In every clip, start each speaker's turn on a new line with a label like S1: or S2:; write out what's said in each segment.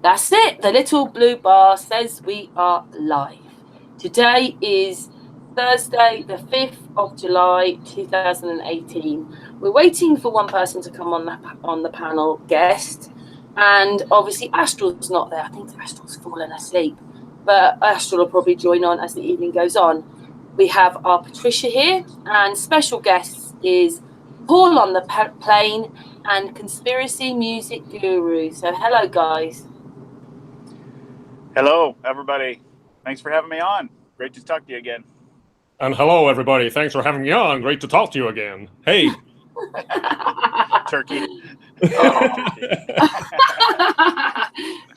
S1: That's it. The little blue bar says we are live. Today is Thursday, the 5th of July, 2018. We're waiting for one person to come on the panel guest. And obviously Astral's not there. I think Astral's fallen asleep. But Astral will probably join on as the evening goes on. We have our Patricia here, and special guest is Paul on the plane and Conspiracy Music Guru. So hello, guys.
S2: Hello, everybody. Thanks for having me on. Great to talk to you again.
S3: And hello, everybody. Thanks for having me on. Great to talk to you again. Hey.
S2: Turkey.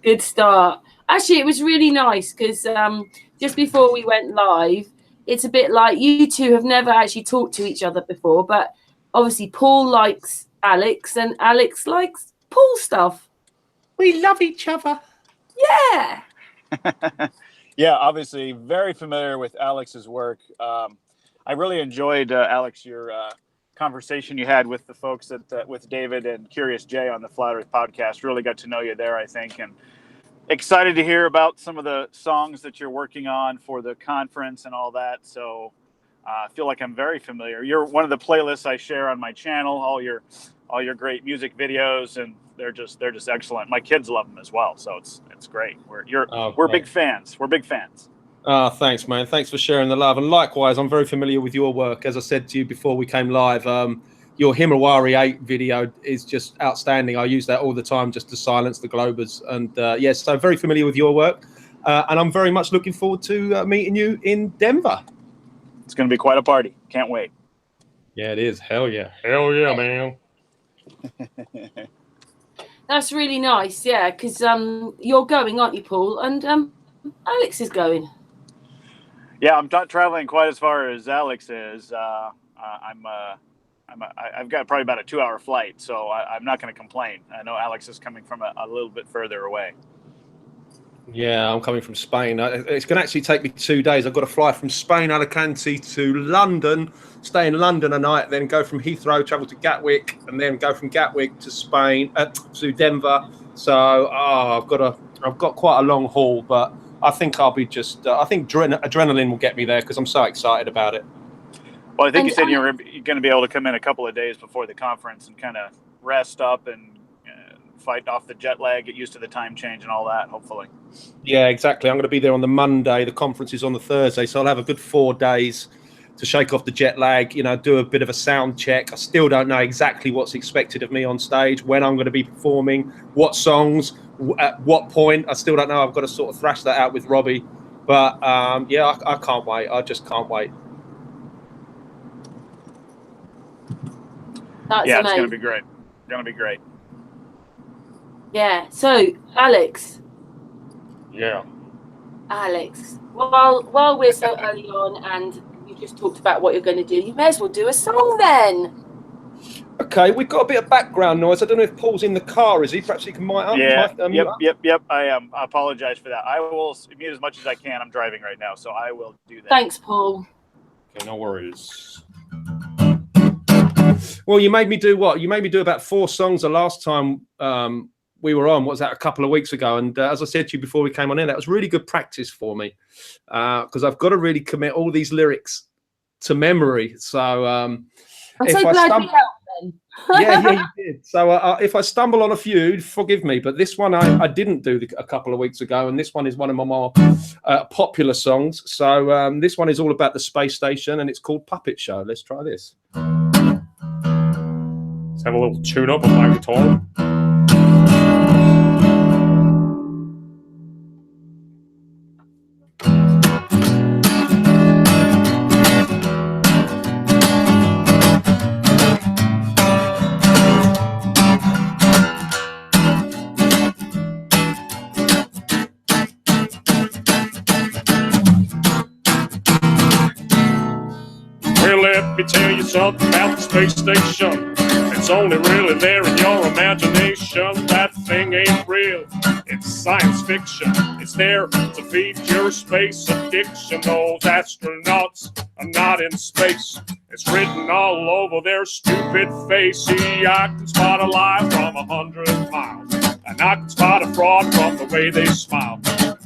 S1: Good start. Actually, it was really nice because just before we went live, it's a bit like you two have never actually talked to each other before, but obviously Paul likes Alex and Alex likes Paul stuff.
S3: We love each other.
S1: Yeah.
S2: Yeah, obviously very familiar with Alex's work. I really enjoyed, Alex, your conversation you had with the folks with David and Curious Jay on the Flat Earth podcast. Really got to know you there, I think, and excited to hear about some of the songs that you're working on for the conference and all that. So I feel like I'm very familiar. You're one of the playlists I share on my channel, all your great music videos, and they're just excellent. My kids love them as well, so it's great. We're big fans. We're big fans.
S3: Thanks, man. Thanks for sharing the love. And likewise, I'm very familiar with your work. As I said to you before we came live, your Himawari 8 video is just outstanding. I use that all the time just to silence the Globers. And yes, so very familiar with your work. And I'm very much looking forward to meeting you in Denver.
S2: It's going to be quite a party. Can't wait.
S3: Yeah, it is. Hell yeah. Hell yeah, man.
S1: That's really nice, yeah, because you're going, aren't you, Paul? And Alex is going.
S2: Yeah, I'm not traveling quite as far as Alex is. I've got probably about a 2-hour flight, so I'm not going to complain. I know Alex is coming from a little bit further away.
S3: Yeah, I'm coming from Spain. It's going to actually take me 2 days. I've got to fly from Spain, Alicante, to London, stay in London a night, then go from Heathrow, travel to Gatwick, and then go from Gatwick to Spain, to Denver. So I've got quite a long haul, but I think I'll be just. I think adrenaline will get me there because I'm so excited about it.
S2: Well, I think you said you're going to be able to come in a couple of days before the conference and kind of rest up and fight off the jet lag, get used to the time change and all that, hopefully.
S3: Yeah, exactly. I'm going to be there on the Monday. The conference is on the Thursday, so I'll have a good 4 days to shake off the jet lag, do a bit of a sound check. I still don't know exactly what's expected of me on stage, when I'm going to be performing, what songs, at what point. I still don't know. I've got to sort of thrash that out with Robbie. But, yeah, I can't wait. I just can't wait.
S1: That's
S2: amazing. It's going to be great.
S1: Yeah. So, Alex.
S3: Yeah.
S1: Alex, while we're so early on and you just talked about what you're going to do, you may as well do a song then.
S3: Okay, we've got a bit of background noise. I don't know if Paul's in the car, is he? Perhaps he can mic up.
S2: Yep. I am. I apologize for that. I will mute as much as I can. I'm driving right now, so I will do that.
S1: Thanks, Paul.
S3: Okay, no worries. Well, you made me do what? You made me do about 4 songs the last time we were on. What was that, a couple of weeks ago? And as I said to you before we came on in, that was really good practice for me because I've got to really commit all these lyrics to memory. So
S1: I'm so glad you helped then.
S3: yeah, you did. So if I stumble on a few, forgive me. But this one I didn't do a couple of weeks ago, and this one is one of my more popular songs. So this one is all about the space station, and it's called Puppet Show. Let's try this. Let's have a little tune up on my guitar. Let me tell you something about the space station. It's only really there in your imagination. That thing ain't real, it's science fiction. It's there to feed your space addiction. Those astronauts are not in space. It's written all over their stupid face. See, I can spot a light from 100 miles. And
S4: and I can spot a fraud from the way they smile.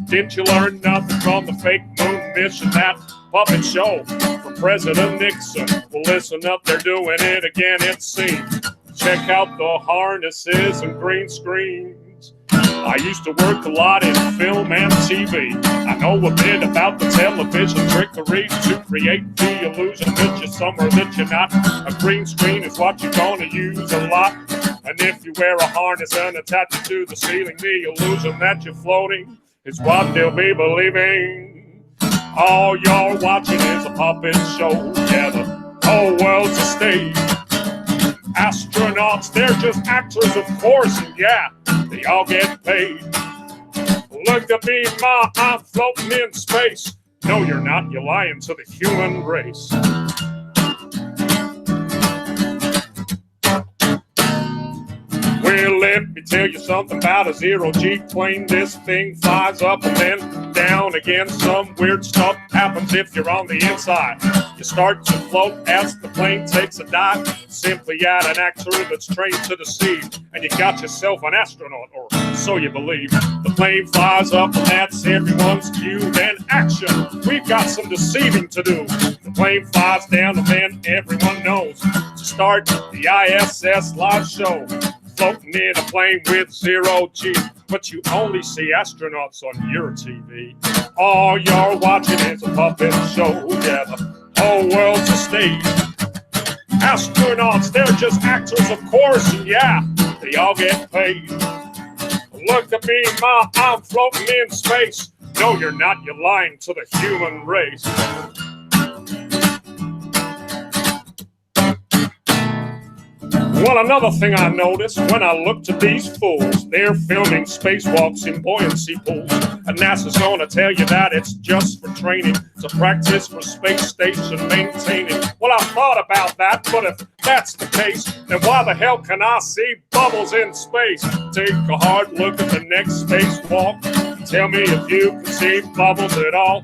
S4: Didn't you learn nothing from the fake moon mission, that puppet show from President Nixon? Well, listen up, they're doing it again, it seems. Check out the harnesses and green screens. I used to work a lot in film and TV. I know a bit about the television trickery to create the illusion that you're somewhere that you're not. A green screen is what you're gonna use a lot. And if you wear a harness and attach it to the ceiling, the illusion that you're floating is what they'll be believing. All you're watching is a puppet show. Yeah, the whole world's a stage. Astronauts, they're just actors, of course, and yeah, they all get paid. Look at me, Ma, I'm floating in space. No, you're not, you're lying to the human race. Well, let me tell you something about a zero-G plane. This thing flies up and then down again. Some weird stuff happens if you're on the inside. You start to float as the plane takes a dive. Simply add an actor that's trained to deceive, and you got yourself an astronaut, or so you believe. The plane flies up and that's everyone's cue. Then action, we've got some deceiving to do. The plane flies down and then everyone knows to start the ISS live show. Floating in a plane with zero-G, but you only see astronauts on your TV. All you're watching is a puppet show. Yeah, the whole world's a stage. Astronauts, they're just actors, of course, and yeah, they all get paid. Look at me, Ma, I'm floating in space. No, you're not, you're lying to the human race. Well, another thing I noticed when I looked at these fools, they're filming spacewalks in buoyancy pools. And NASA's gonna tell you that it's just for training, to practice for space station maintaining. Well, I thought about that, but if that's the case, then why the hell can I see bubbles in space? Take a hard look at the next spacewalk. Tell me if you can see bubbles at all.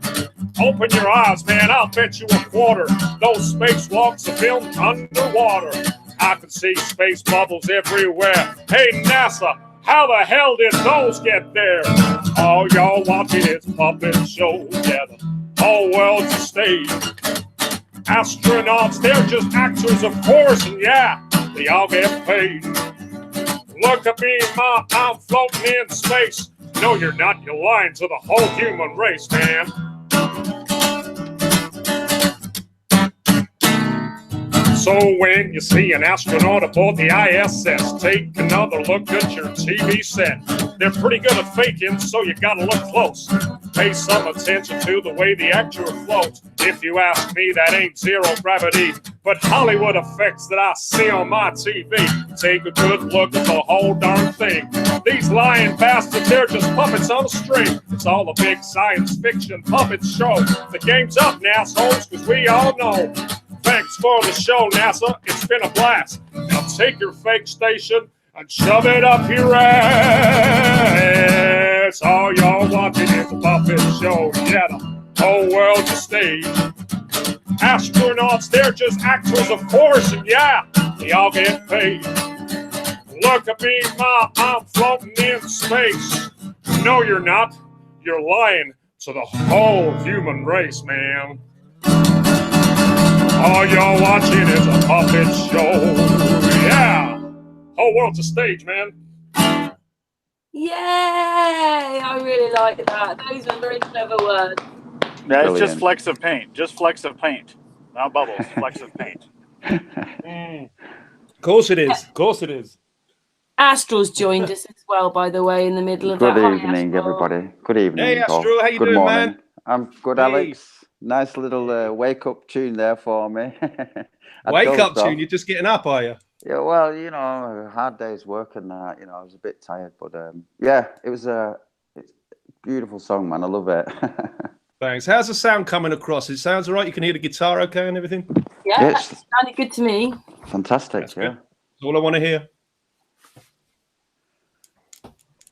S4: Open your eyes, man, I'll bet you a quarter those spacewalks are filmed underwater. I can see space bubbles everywhere. Hey, NASA, how the hell did those get there? All y'all watching is puppet show. Yeah, the whole world's a stage. Astronauts, they're just actors, of course, and yeah, they all get paid. Look at me, Ma, I'm floating in space. No, you're not, you're lying to the whole human race, man. So when you see an astronaut aboard the ISS, take another look at your TV set. They're pretty good at faking, so you gotta look close. Pay some attention to the way the actor floats. If you ask me, that ain't zero gravity, but Hollywood effects that I see on my TV. Take a good look at the whole darn thing. These lying bastards, they're just puppets on a string. It's all a big science fiction puppet show. The game's up, NASA's, because we all know. Thanks for the show, NASA. It's been a blast. Now take your fake station and shove it up your ass. All y'all watching is a puppet show. Yeah, the whole world's a stage. Astronauts, they're just actors, of course, and yeah, they all get paid. Look at me, Ma, I'm floating in space. No, you're not. You're lying to the whole human race, man. All you're watching is a puppet show. Yeah. Whole world's a stage, man.
S1: Yay! I really like that. Those are very clever words.
S2: Yeah, it's just flecks of paint. Just flecks of paint. Not bubbles, flecks of paint.
S3: Of course it is. Of course it is.
S1: Astral's joined us as well, by the way, in the middle of that.
S5: Good evening, everybody. Good evening.
S3: Hey, Astral, how you doing,
S5: morning.
S3: man?
S5: I'm good,
S3: Hey.
S5: Alex. Nice little wake-up tune there for me.
S3: Wake up tune. You're just getting up, are you?
S5: Yeah, well, you know, a hard day's work and that. You know, I was a bit tired, but yeah, it's a beautiful song, man. I love it.
S3: Thanks. How's the sound coming across? It sounds all right. You can hear the guitar okay and everything?
S1: Yeah,
S5: Yes.
S1: that sounded good to me.
S5: Fantastic.
S3: That's
S5: yeah.
S3: good. That's all I want to hear.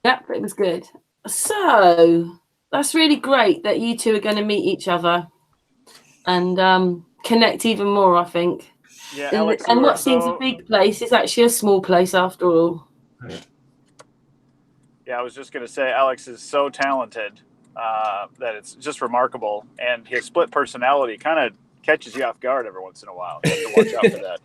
S1: Yep, it was good. So that's really great that you two are going to meet each other and connect even more, I think.
S2: Yeah,
S1: And,
S2: Alex,
S1: and
S2: you were
S1: what seems a
S2: so-
S1: big place is actually a small place after all.
S2: Yeah, I was just going to say, Alex is so talented that it's just remarkable. And his split personality kind of catches you off guard every once in a while. You have to watch out for that.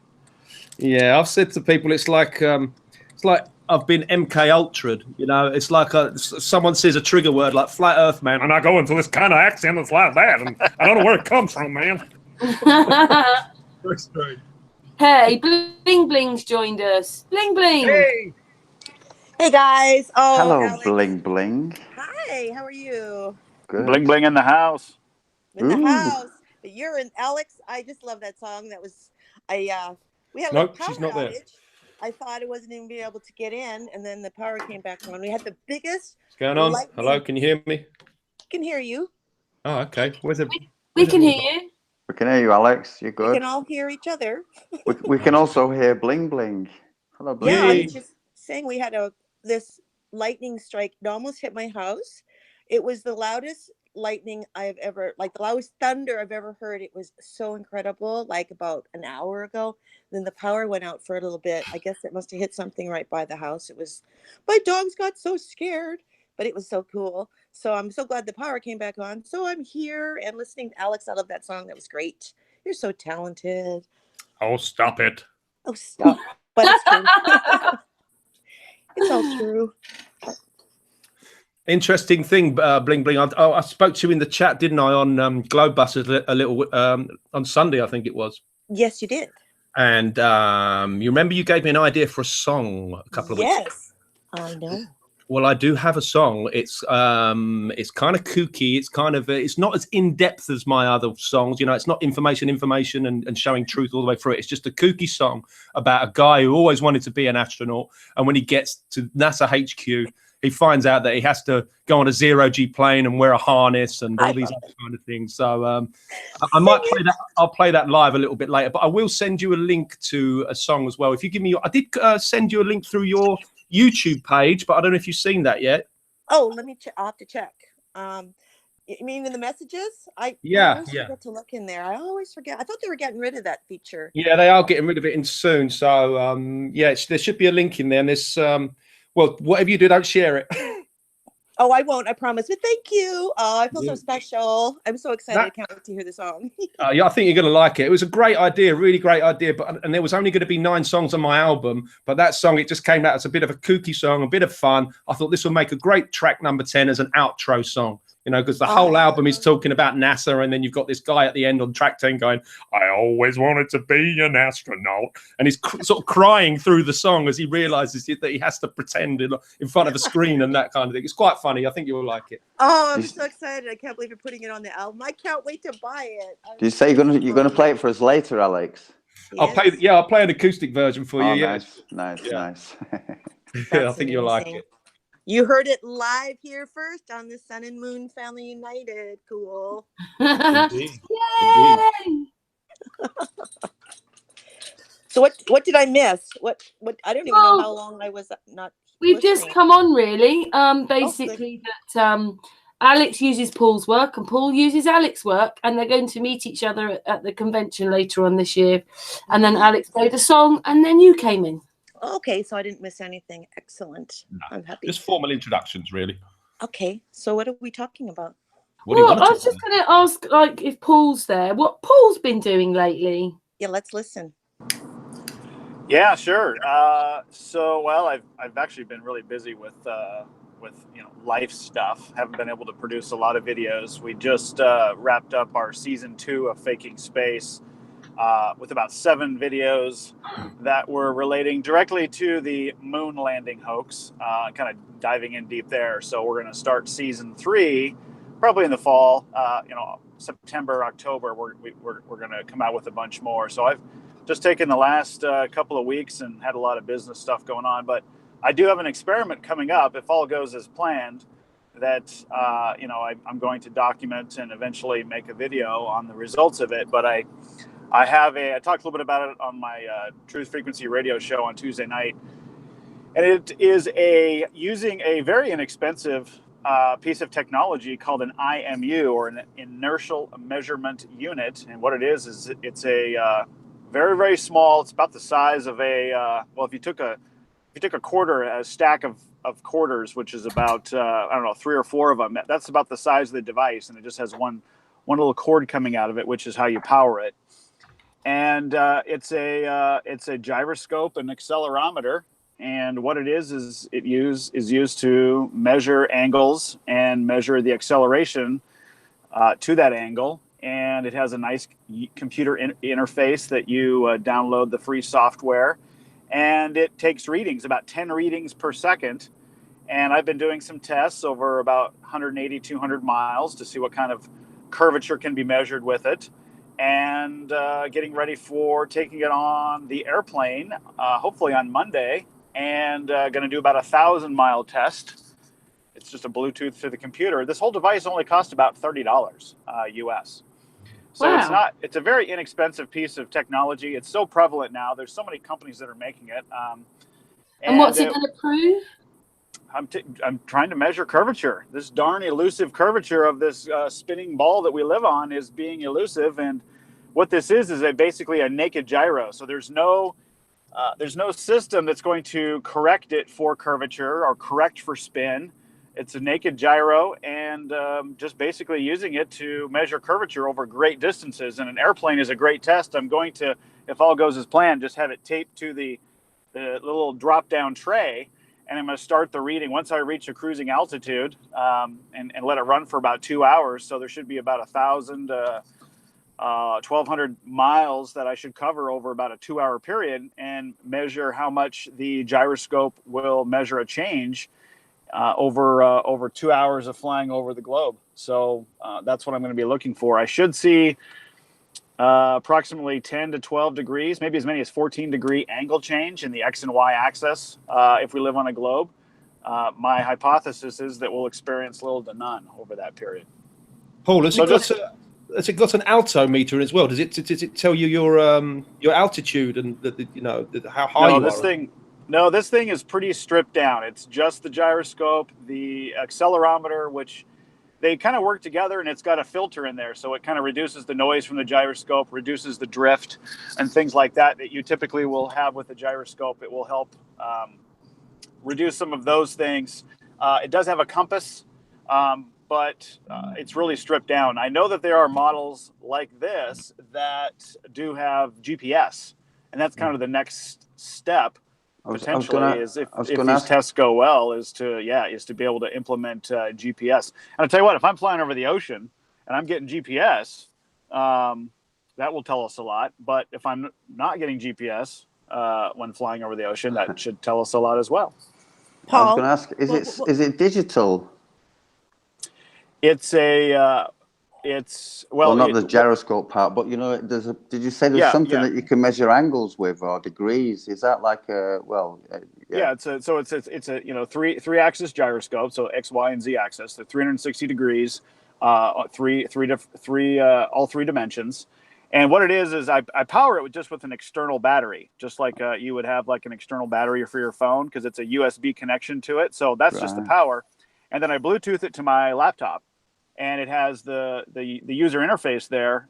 S3: Yeah, I've said to people, it's like I've been MK Ultra'd. You know, it's like someone says a trigger word like flat Earth man,
S4: And I go into this kind of accent that's like that, and I don't know where it comes from, man.
S3: very strange.
S1: Hey, Bling Bling's joined us. Bling Bling.
S3: Hey,
S6: Hey guys. Oh,
S5: Hello,
S6: Alex.
S5: Bling Bling.
S6: Hi, how are you?
S5: Good.
S2: Bling bling in the house.
S6: In the
S5: Ooh.
S6: house. But you're in Alex. I just love that song. That was we had a
S3: Nope,
S6: power
S3: she's not there.
S6: outage. I thought I wasn't even being able to get in, and then the power came back on. We had the biggest.
S3: what's going on?
S6: lightning-
S3: Hello, can you hear me?
S6: Can hear you.
S3: Oh, okay. Where's it?
S1: We can hear you.
S5: We can hear you, Alex. You're
S6: We
S5: good.
S6: can all hear each other.
S5: We can also hear Bling Bling. Hello, Bling
S6: Yeah, I
S5: Bling.
S6: was just saying we had this lightning strike. It almost hit my house. It was the loudest lightning I've ever, like the loudest thunder I've ever heard. It was so incredible, like about an hour ago. Then the power went out for a little bit. I guess it must have hit something right by the house. My dogs got so scared, but it was so cool. So I'm so glad the power came back on. So I'm here and listening to Alex. I love that song. That was great. You're so talented.
S4: Oh, stop it.
S6: Oh, stop. But it's true. It's all true.
S3: Interesting thing, Bling Bling. I spoke to you in the chat, didn't I, on Globebus a little on Sunday, I think it was.
S6: Yes, you did.
S3: And you remember you gave me an idea for a song a couple of weeks ago.
S6: Yes, I know.
S3: Well, I do have a song. It's kind of kooky. It's kind of it's not as in depth as my other songs. You know, it's not information and showing truth all the way through it. It's just a kooky song about a guy who always wanted to be an astronaut, and when he gets to NASA HQ, he finds out that he has to go on a zero-G plane and wear a harness and all these other kind of things. So I might play that. I'll play that live a little bit later, but I will send you a link to a song as well. If you give me I did send you a link through your YouTube page, but I don't know if you've seen that yet.
S6: Oh, let me check. I'll have to check. You mean in the messages? I always forget to look in there. I always forget. I thought they were getting rid of that feature.
S3: Yeah, they are getting rid of it in soon. So there should be a link in there. And this well, whatever you do, don't share it.
S6: Oh, I won't. I promise. But thank you. Oh, I feel so special. I'm so excited. I can't wait to hear the song.
S3: Yeah, I think you're going to like it. It was a great idea, really great idea. And there was only going to be 9 songs on my album, but that song, it just came out as a bit of a kooky song, a bit of fun. I thought this will make a great track number 10 as an outro song. You know, because the whole album is talking about NASA, and then you've got this guy at the end on track 10 going,
S4: I always wanted to be an astronaut.
S3: and he's sort of crying through the song as he realizes that he has to pretend in front of a screen and that kind of thing. It's quite funny. I think you'll like it.
S6: Oh, I'm so excited. I can't believe you're putting it on the album. I can't wait to buy it.
S5: Did you say you're gonna play it for us later, Alex?
S3: Yes. I'll play an acoustic version for you.
S5: Nice.
S3: Yeah, I think you'll like it.
S6: You heard it live here first on the Sun and Moon Family United. Cool.
S3: Indeed.
S1: Yay!
S6: So what did I miss? What I don't even know how long I was not.
S1: We've just come on, really. Basically,
S6: good.
S1: that Alex uses Paul's work and Paul uses Alex's work, and they're going to meet each other at the convention later on this year. And then Alex played a song, and then you came in.
S6: Okay, so I didn't miss anything. Excellent.
S3: No,
S6: I'm happy.
S3: Just formal introductions, really.
S6: Okay, so what are we talking about?
S3: What do you
S1: Well,
S3: want to
S1: I was just going to ask, like, if Paul's there, what Paul's been doing lately.
S6: Yeah, let's listen.
S2: Yeah, sure. I've actually been really busy with life stuff. Haven't been able to produce a lot of videos. We just wrapped up our season 2 of Faking Space with about 7 videos that were relating directly to the moon landing hoax. Kind of diving in deep there. So we're going to start season 3 probably in the fall. September, October. We're going to come out with a bunch more. So I've just taken the last couple of weeks and had a lot of business stuff going on, but I do have an experiment coming up, if all goes as planned, that I'm going to document and eventually make a video on the results of it. But I talked a little bit about it on my Truth Frequency radio show on Tuesday night, and it is using a very inexpensive piece of technology called an IMU, or an inertial measurement unit. And what it is it's a very, very small. It's about the size of if you took a quarter, a stack of of quarters, which is about I don't know, 3 or 4 of them. That's about the size of the device, and it just has one little cord coming out of it, which is how you power it. And it's a gyroscope and accelerometer. And what it is used to measure angles and measure the acceleration to that angle. And it has a nice computer interface that you download the free software, and it takes readings, about 10 readings per second. And I've been doing some tests over about 180, 200 miles to see what kind of curvature can be measured with it, and getting ready for taking it on the airplane, hopefully on Monday, and going to do about 1,000-mile test. It's just a Bluetooth to the computer. This whole device only cost about $30 US. So
S1: Wow.
S2: it's a very inexpensive piece of technology. It's so prevalent now. There's so many companies that are making it.
S1: And what's it going to prove?
S2: I'm trying to measure curvature. This darn elusive curvature of this spinning ball that we live on is being elusive. And what this is basically a naked gyro. So there's no system that's going to correct it for curvature or correct for spin. It's a naked gyro, and just basically using it to measure curvature over great distances. And an airplane is a great test. I'm going to, if all goes as planned, just have it taped to the little drop-down tray, and I'm going to start the reading once I reach a cruising altitude, and let it run for about 2 hours. So there should be about 1,200 miles that I should cover over about a 2-hour period, and measure how much the gyroscope will measure a change over 2 hours of flying over the globe. So that's what I'm going to be looking for. I should see approximately 10 to 12 degrees, maybe as many as 14-degree angle change in the X and Y axis if we live on a globe. My hypothesis is that we'll experience little to none over that period.
S3: Paul, has it got an altimeter as well? Does it tell you your altitude and how high you are?
S2: No, this thing is pretty stripped down. It's just the gyroscope, the accelerometer, which they kind of work together, and it's got a filter in there. So it kind of reduces the noise from the gyroscope, reduces the drift and things like that you typically will have with the gyroscope. It will help reduce some of those things. It does have a compass, but it's really stripped down. I know that there are models like this that do have GPS, and that's kind of the next step. Potentially, if these tests go well, is to be able to implement GPS. And I'll tell you what, if I'm flying over the ocean and I'm getting GPS, that will tell us a lot. But if I'm not getting GPS when flying over the ocean, that should tell us a lot as well.
S6: Paul,
S5: I was going to ask, is it digital?
S2: It's
S5: not the gyroscope part, but did you say there's something that you can measure angles with or degrees? Is that like
S2: it's a 3-axis gyroscope, so X, Y, and Z axis. They're 360 degrees, all three dimensions. And what it is I power it with an external battery, just like you would have like an external battery for your phone, because it's a USB connection to it. So that's just the power. And then I Bluetooth it to my laptop. And it has the user interface there.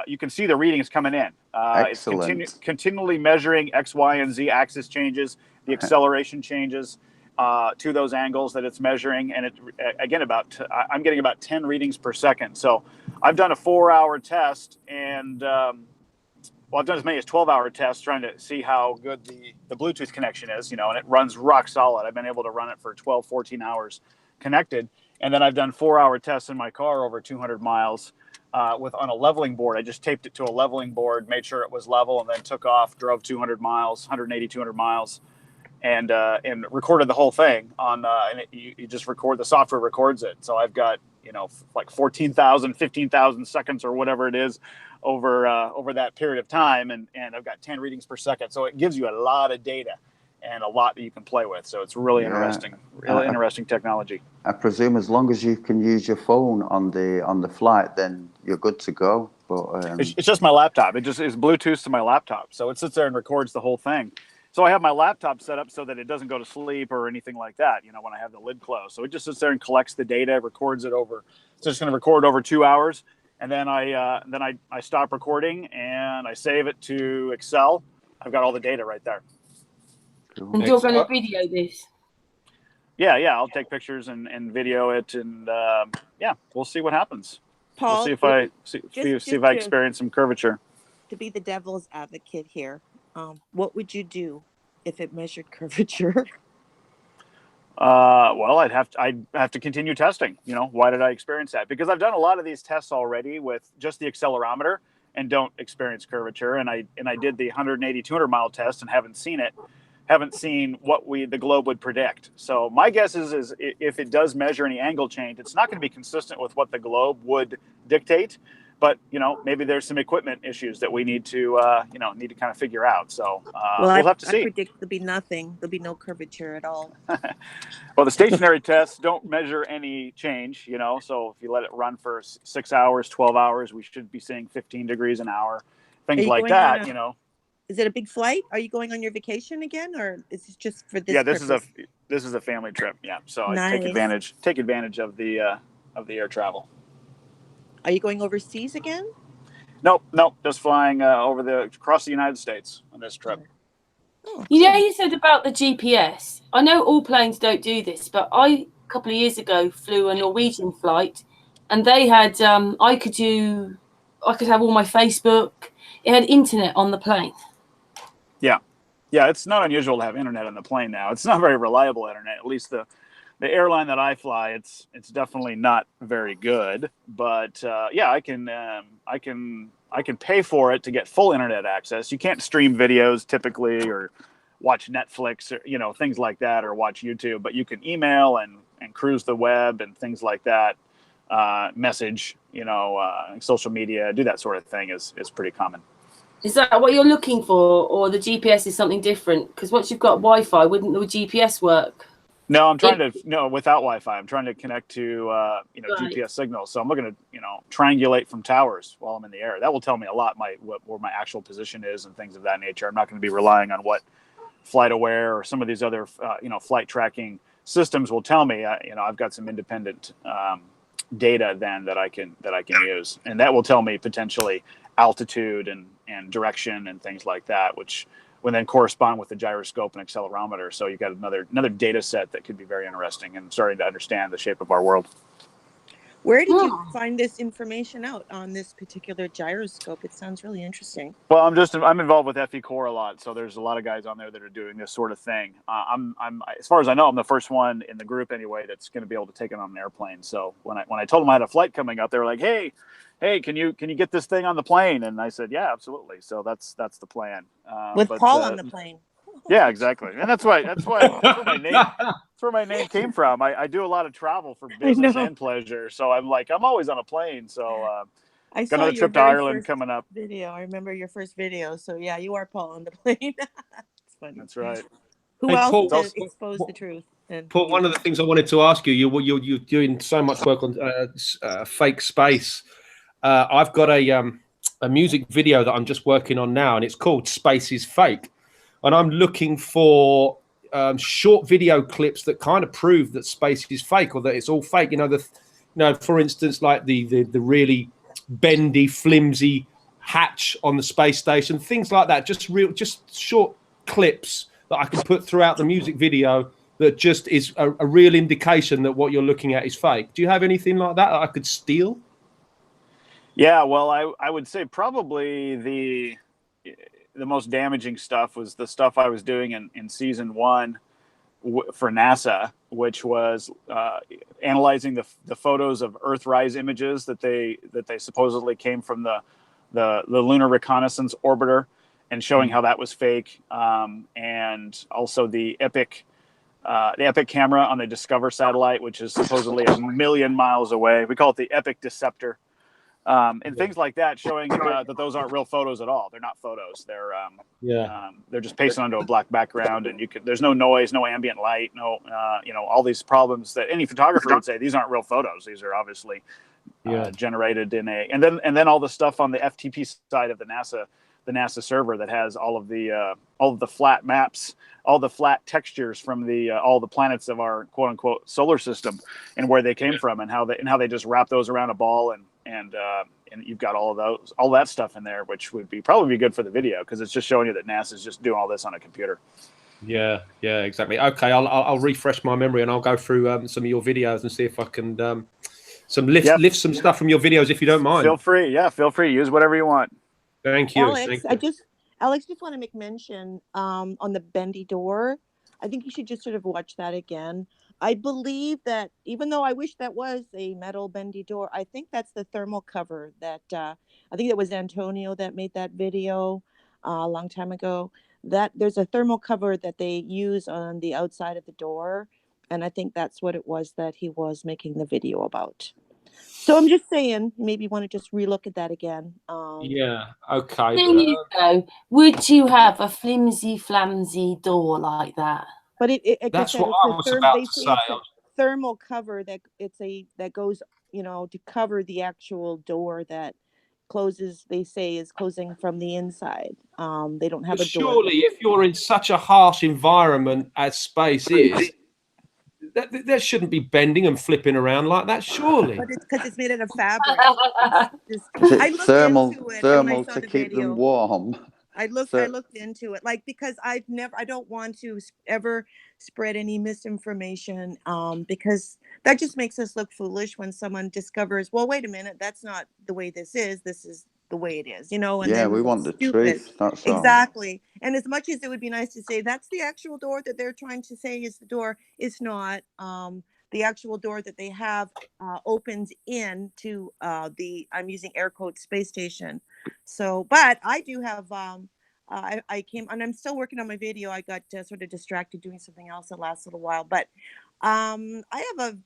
S2: You can see the readings coming in.
S5: Excellent.
S2: It's continually measuring X, Y, and Z axis changes, the acceleration changes to those angles that it's measuring. And I'm getting about 10 readings per second. So I've done a 4-hour test, and I've done as many as 12-hour tests trying to see how good the Bluetooth connection is, and it runs rock solid. I've been able to run it for 12, 14 hours connected. And then I've done 4-hour tests in my car over 200 miles on a leveling board. I just taped it to a leveling board, made sure it was level, and then took off, drove 200 miles, 180, 200 miles, and recorded the whole thing on. And you just record, the software records it. So I've got like 14,000, 15,000 seconds or whatever it is over that period of time, and I've got 10 readings per second. So it gives you a lot of data and a lot that you can play with. So it's really interesting, interesting technology.
S5: I presume as long as you can use your phone on the flight, then you're good to go. But
S2: it's just my laptop. It just is Bluetooth to my laptop. So it sits there and records the whole thing. So I have my laptop set up so that it doesn't go to sleep or anything like that, when I have the lid closed. So it just sits there and collects the data, records it over. So it's going to record over 2 hours. And then I stop recording and I save it to Excel. I've got all the data right there.
S1: And you're going to video this?
S2: Yeah, I'll take pictures and video it, and yeah, we'll see what happens.
S6: Paul,
S2: We'll see if I see
S6: just
S2: if I
S6: to
S2: experience some curvature.
S6: be the devil's advocate here, what would you do if it measured curvature?
S2: Well, I'd have to continue testing. You know, why did I experience that? Because I've done a lot of these tests already with just the accelerometer and don't experience curvature. And I did the 180, 200 mile test and haven't seen it. Haven't seen what the globe would predict. So my guess is if it does measure any angle change, it's not going to be consistent with what the globe would dictate. But you know, maybe there's some equipment issues that we need to kind of figure out. So
S6: Well,
S2: we'll have to
S6: I
S2: see.
S6: predict there'll be nothing. There'll be no curvature at all.
S2: Well, the stationary tests don't measure any change, you know. So if you let it run for 6 hours, 12 hours, we should be seeing 15 degrees an hour, things like that, you know.
S6: Is it a big flight? Are you going on your vacation again, or is this just for this?
S2: Yeah,
S6: purpose?
S2: this is a family trip. Yeah, so
S6: Nice.
S2: I take advantage of the air travel.
S6: Are you going overseas again?
S2: Nope, just flying across the United States on this trip.
S6: Oh,
S1: You know, you said about the GPS. I know all planes don't do this, but a couple of years ago flew a Norwegian flight, and they had I could have all my Facebook. It had internet on the plane.
S2: Yeah, it's not unusual to have internet on the plane now. It's not very reliable internet. At least the airline that I fly, it's definitely not very good. But yeah, I can pay for it to get full internet access. You can't stream videos typically, or watch Netflix, or things like that, or watch YouTube. But you can email and cruise the web and things like that. Message, social media, do that sort of thing is pretty common.
S1: Is that what you're looking for, or the GPS is something different? Because once you've got Wi-Fi, wouldn't the GPS work?
S2: No, I'm trying without Wi-Fi. I'm trying to connect to
S1: Right.
S2: GPS signals. So I'm looking to triangulate from towers while I'm in the air. That will tell me a lot where my actual position is and things of that nature. I'm not going to be relying on what FlightAware or some of these other flight tracking systems will tell me. I've got some independent data then that I can use, and that will tell me potentially altitude and direction and things like that, which will then correspond with the gyroscope and accelerometer. So you've got another data set that could be very interesting and starting to understand the shape of our world.
S6: Where did you find this information out on this particular gyroscope? It sounds really interesting.
S2: Well, I'm involved with FE Core a lot, so there's a lot of guys on there that are doing this sort of thing. I'm as far as I know, I'm the first one in the group anyway that's going to be able to take it on an airplane. So when I told them I had a flight coming up, they were like, "Hey, can you get this thing on the plane?" And I said, "Yeah, absolutely." So that's the plan.
S6: With Paul on the plane.
S2: Yeah, exactly, and that's why where my name came from. I do a lot of travel for business and pleasure, so I'm always on a plane. So
S6: I
S2: got
S6: saw
S2: another
S6: your
S2: trip to
S6: very
S2: Ireland
S6: first
S2: coming up.
S6: video. I remember your first video. So yeah, you are Paul on the plane. It's funny.
S2: That's right.
S6: Who
S3: Hey,
S6: else
S3: Paul,
S6: to expose the truth? And
S3: Paul, one of the things I wanted to ask you, you're doing so much work on fake space. I've got a music video that I'm just working on now, and it's called Space is Fake. And I'm looking for short video clips that kind of prove that space is fake, or that it's all fake. For instance, like the really bendy, flimsy hatch on the space station, things like that. Just short clips that I can put throughout the music video that just is a real indication that what you're looking at is fake. Do you have anything like that I could steal?
S2: Yeah, well, I would say probably the most damaging stuff was the stuff I was doing in season 1 for NASA, which was analyzing the photos of Earthrise images that they supposedly came from the Lunar Reconnaissance Orbiter, and showing how that was fake, and also the Epic camera on the Discover satellite, which is supposedly 1 million miles away. We call it the Epic Deceptor. And things like that, showing that those aren't real photos at all. They're not photos. They're just pasted onto a black background, and there's no noise, no ambient light, no all these problems that any photographer would say these aren't real photos. These are obviously generated in and then all the stuff on the FTP side of the NASA server that has all of the flat maps, all the flat textures from all the planets of our quote unquote solar system, and where they came from, and how they just wrap those around a ball, and you've got all that stuff in there, which would probably be good for the video, because it's just showing you that NASA's just doing all this on a computer.
S3: Yeah, exactly. Okay, I'll refresh my memory and I'll go through some of your videos and see if I can
S2: Yep.
S3: lift some stuff from your videos if you don't mind.
S2: Feel free. Yeah, feel free. Use whatever you want.
S3: Thank you.
S6: Alex, Alex, just want to make mention on the bendy door. I think you should just sort of watch that again. I believe that even though I wish that was a metal bendy door, I think that's the thermal cover that I think it was Antonio that made that video a long time ago. That there's a thermal cover that they use on the outside of the door, and I think that's what it was that he was making the video about. So I'm just saying, maybe you want to just relook at that again.
S3: Yeah. Okay.
S1: Thing is, though, would you have a flimsy, flamsy door like that?
S6: But like
S3: That's
S6: I said,
S3: what
S6: it's
S3: I
S6: a
S3: was about to
S6: it's
S3: say.
S6: a thermal cover that goes, to cover the actual door that closes. They say is closing from the inside. They don't have
S3: But
S6: a door.
S3: surely, if you're in such a harsh environment as space is, that shouldn't be bending and flipping around like that. Surely.
S6: But it's because it's made out of fabric.
S5: Is
S6: I
S5: it
S6: looked
S5: thermal
S6: into it when I saw
S5: to
S6: the
S5: keep them
S6: video.
S5: warm?
S6: I looked into it, like, because I don't want to ever spread any misinformation, because that just makes us look foolish when someone discovers, well, wait a minute, that's not the way this is the way it is, and
S5: Yeah,
S6: then
S5: we
S6: we
S5: want
S6: look
S5: the
S6: stupid.
S5: truth. That's all.
S6: Exactly. And as much as it would be nice to say that's the actual door that they're trying to say is the door, it's not. The actual door that they have opens in to I'm using air quotes, space station. So, but I do have I came, and I'm still working on my video. I got sort of distracted doing something else the last little while, but I have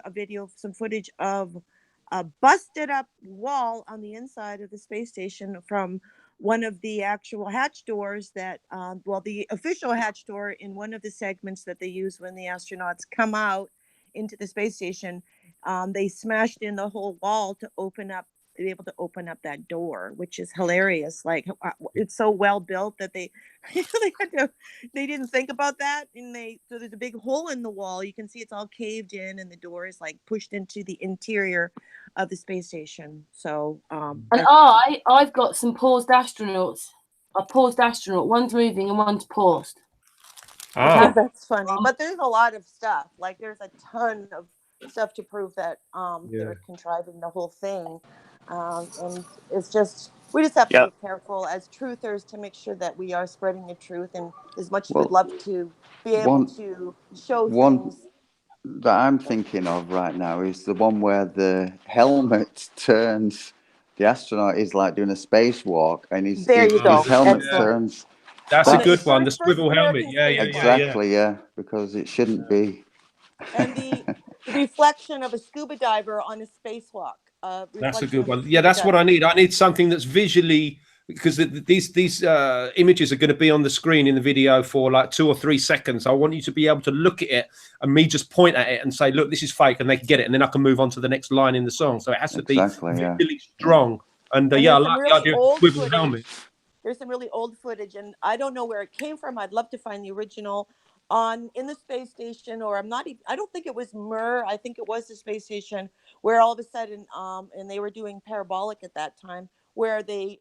S6: a video, some footage of a busted up wall on the inside of the space station from one of the actual hatch doors that, the official hatch door in one of the segments that they use when the astronauts come out into the space station. They smashed in the whole wall to be able to open up that door, which is hilarious. Like, it's so well built that they they didn't think about that, and so there's a big hole in the wall. You can see it's all caved in, and the door is like pushed into the interior of the space station. So
S1: And I've got some paused astronauts. A paused astronaut. One's moving and one's paused.
S3: Ah.
S6: That's funny. But there's a lot of stuff. Like, there's a ton of stuff to prove that they're contriving the whole thing. And it's just, we just have to be careful as truthers to make sure that we are spreading the truth. And as much as we'd love to be able to show things
S5: that I'm thinking of right now is the one where the helmet turns. The astronaut is like doing a spacewalk, and his helmet turns.
S3: That's a good one. The swivel helmet. Yeah.
S5: Exactly. Yeah, because it shouldn't be.
S6: And the reflection of a scuba diver on a spacewalk.
S3: That's a good one. Yeah, that's what I need. I need something that's visually, because these images are going to be on the screen in the video for like 2 or 3 seconds. I want you to be able to look at it and me just point at it and say, look, this is fake, and they can get it, and then I can move on to the next line in the song. So it has to be visually strong. And I like the idea of the swivel helmet.
S6: There's some really old footage, and I don't know where it came from. I'd love to find the original in the space station, or I don't think it was Mir. I think it was the space station where all of a sudden, and they were doing parabolic at that time, where they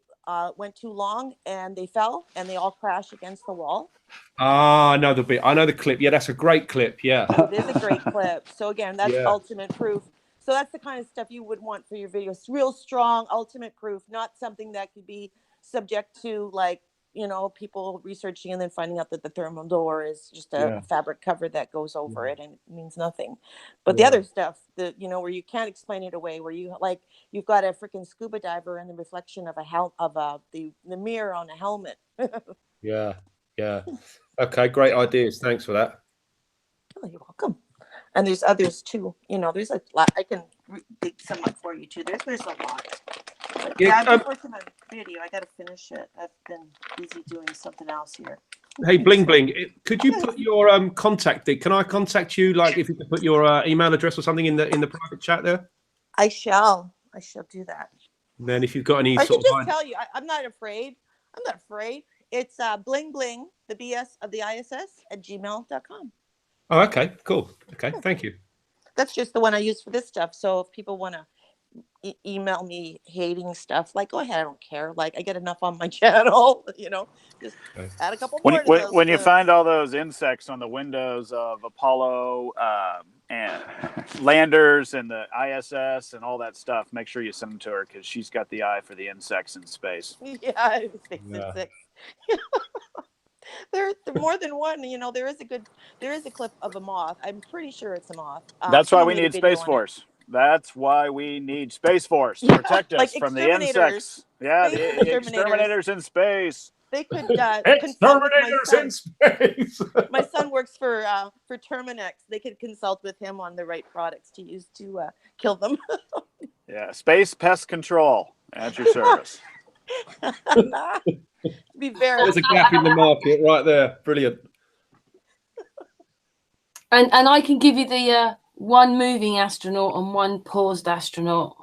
S6: went too long and they fell and they all crashed against the wall.
S3: I know the bit. I know the clip. Yeah, that's a great clip. Yeah,
S6: it is a great clip. So again, that's ultimate proof. So that's the kind of stuff you would want for your videos. Real strong, ultimate proof, not something that could be subject to, like, people researching and then finding out that the thermal door is just a fabric cover that goes over it and it means nothing. But the other stuff that, where you can't explain it away, where you've got a freaking scuba diver and the reflection of the mirror on a helmet.
S3: Yeah. Okay, great ideas. Thanks for that.
S6: Oh, you're welcome. And there's others too. There's a lot. I can dig some up for you too. There's a lot. But I'm just working on a video. I got to finish it. I've been busy doing something else here.
S3: Hey, Bling Bling, could you put your contact? Can I contact you? Like, if you could put your email address or something in the private chat there.
S6: I shall do that.
S3: And then, if you've got any,
S6: I should just tell you, I'm not afraid. It's Bling Bling, the BS of the ISS @gmail.com.
S3: Oh, okay, cool. Okay, thank you.
S6: That's just the one I use for this stuff. So if people want to email me hating stuff, like, go ahead, I don't care. Like, I get enough on my channel, you know, just add a couple more to those.
S2: When you find all those insects on the windows of Apollo and landers and the ISS and all that stuff, make sure you send them to her, because she's got the eye for the insects in space.
S6: Yeah, insects. There are more than one. You know, there is a clip of a moth. I'm pretty sure it's a moth.
S2: That's why we need Space Force. That's why we need Space Force to protect us from the insects. Yeah, the exterminators in space.
S6: They could
S4: exterminators in space.
S6: My son works for Terminex. They could consult with him on the right products to use to kill them.
S2: Yeah, Space Pest Control at your service.
S6: Be very.
S3: There's a gap in the market right there. Brilliant.
S1: And I can give you the one moving astronaut and one paused astronaut.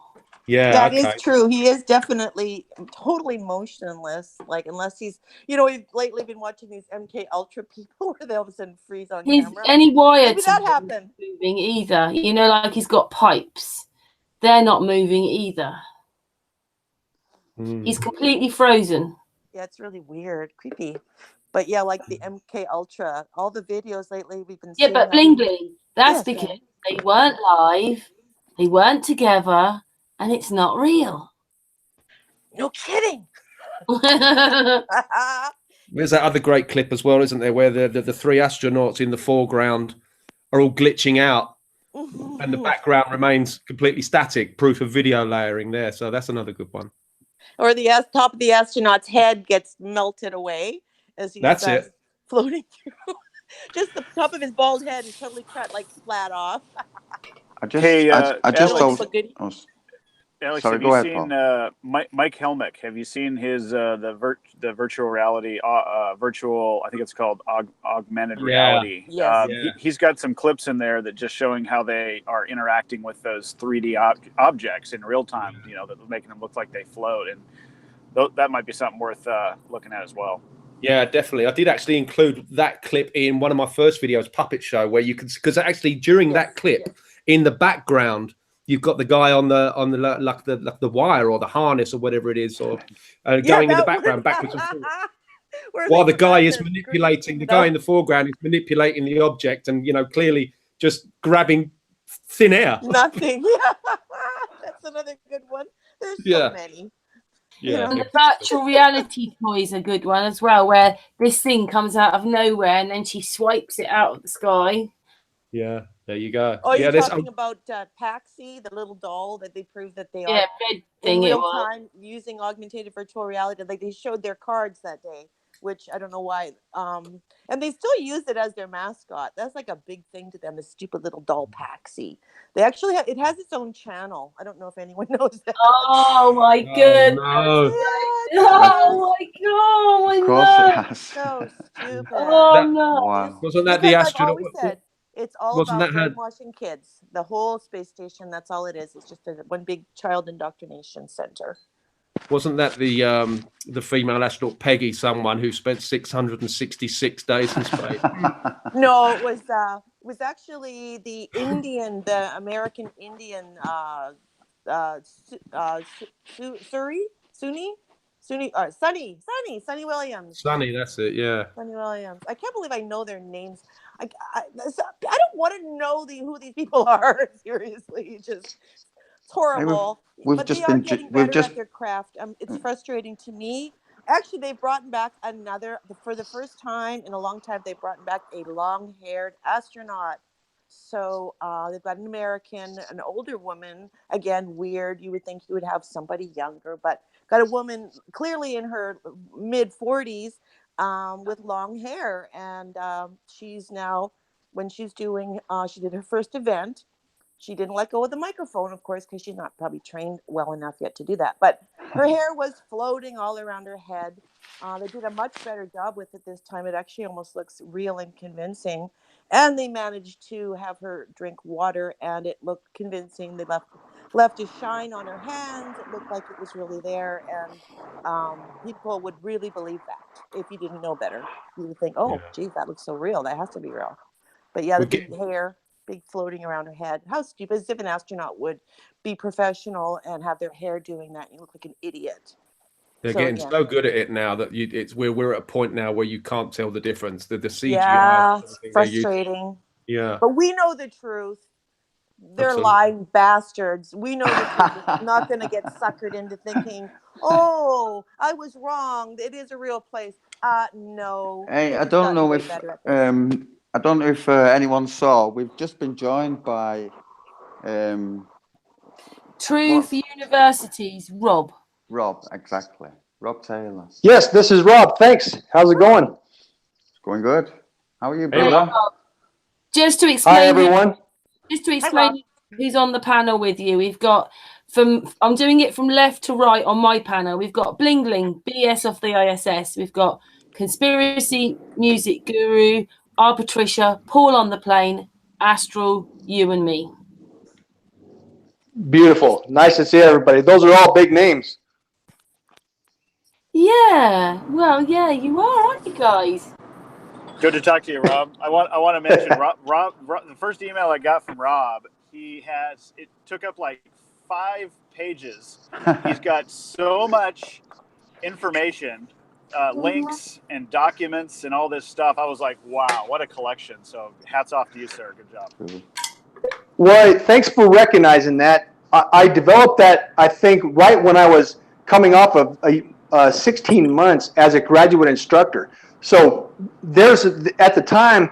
S3: Yeah,
S6: that is true. He is definitely totally motionless. Like, unless he's, you know, we've lately been watching these MK Ultra people where they all of a sudden freeze on camera.
S1: Any wire
S6: maybe that happened.
S1: Moving either. You know, like he's got pipes. They're not moving either. He's completely frozen.
S6: Yeah, it's really weird, creepy. But yeah, like the MK Ultra, all the videos lately we've been seeing.
S1: Yeah, but bling bling. That's because they weren't live, they weren't together, and it's not real.
S6: No kidding.
S3: There's that other great clip as well, isn't there, where the three astronauts in the foreground are all glitching out, and the background remains completely static. Proof of video layering there. So that's another good one.
S6: Or the top of the astronaut's head gets melted away as he's floating through. Just the top of his bald head is totally cut, like flat off.
S2: Alex,
S5: sorry,
S2: have you seen Mike Helmick? Have you seen his the virtual reality virtual? I think it's called augmented reality.
S6: Yes.
S2: He's got some clips in there that just showing how they are interacting with those 3D objects in real time. You know, that making them look like they float, and that might be something worth looking at as well.
S3: Yeah, definitely. I did actually include that clip in one of my first videos, Puppet Show, where you could, because actually during that clip, in the background, you've got the guy on the wire or the harness or whatever it is, or going in the background backwards and forwards. While the guy is manipulating, the guy in the foreground is manipulating the object, and clearly just grabbing thin air.
S6: Nothing. Yeah, that's another good one. There's so many.
S3: Yeah.
S1: And the virtual reality toy is a good one as well, where this thing comes out of nowhere and then she swipes it out of the sky.
S3: Yeah, there you go.
S6: Oh, you're talking about Paxi, the little doll that they proved that they are in real time using augmented virtual reality. Like, they showed their cards that day, which I don't know why. And they still use it as their mascot. That's like a big thing to them, the stupid little doll Paxi. They actually it has its own channel. I don't know if anyone knows that.
S1: Oh my goodness. Oh my god.
S5: Of course it has.
S6: So stupid.
S1: Oh no.
S5: Wow.
S3: Wasn't that the astronaut?
S6: It's all about brainwashing kids. The whole space station, that's all it is. It's just one big child indoctrination center.
S3: Wasn't that the female astronaut Peggy, someone who spent 666 days in space?
S6: No, it was actually the American Indian Sunny Williams.
S3: Sunny, that's it. Yeah.
S6: Sunny Williams. I can't believe I know their names. I don't want to know who these people are. Seriously, it's horrible. But they are getting better at their craft. It's frustrating to me. Actually, they brought back for the first time in a long time, they brought back a long-haired astronaut. So they've got an American, an older woman. Again, weird. You would think you would have somebody younger, but got a woman clearly in her mid-40s with long hair. And she's now, when she's doing, she did her first event. She didn't let go of the microphone, of course, because she's not probably trained well enough yet to do that. But her hair was floating all around her head. They did a much better job with it this time. It actually almost looks real and convincing. And they managed to have her drink water, and it looked convincing. They left a shine on her hands. It looked like it was really there. And people would really believe that if you didn't know better. You would think, oh, geez, that looks so real. That has to be real. But yeah, the big hair. big floating around her head. How stupid, as if an astronaut would be professional and have their hair doing that. You look like an idiot.
S3: They're getting so good at it now that we're at a point now where you can't tell the difference. The CGI.
S6: Yeah, it's frustrating.
S3: Yeah.
S6: But we know the truth. They're
S3: Absolutely.
S6: lying bastards. We know the truth. I'm not going to get suckered into thinking, oh, I was wrong. It is a real place. No.
S5: Hey, I don't know if anyone saw. We've just been joined by
S1: Truth University's Rob.
S5: Rob, exactly. Rob Taylor.
S7: Yes, this is Rob. Thanks. How's it going?
S5: It's going good. How are you,
S2: Hey,
S5: brother?
S1: Just to explain,
S7: Hi, everyone.
S1: who's on the panel with you, we've got I'm doing it from left to right on my panel. We've got Bling Bling, BS off the ISS. We've got Conspiracy Music Guru, our Patricia, Paul on the plane, Astral, you and me.
S7: Beautiful. Nice to see everybody. Those are all big names.
S1: Yeah, well, yeah, you are, aren't you guys?
S2: Good to talk to you, Rob. I want to mention Rob. The first email I got from Rob, it took up like 5 pages. He's got so much information, links and documents and all this stuff. I was like, wow, what a collection. So hats off to you, sir. Good job.
S7: Well, thanks for recognizing that. I developed that, I think, right when I was coming off of 16 months as a graduate instructor. So at the time,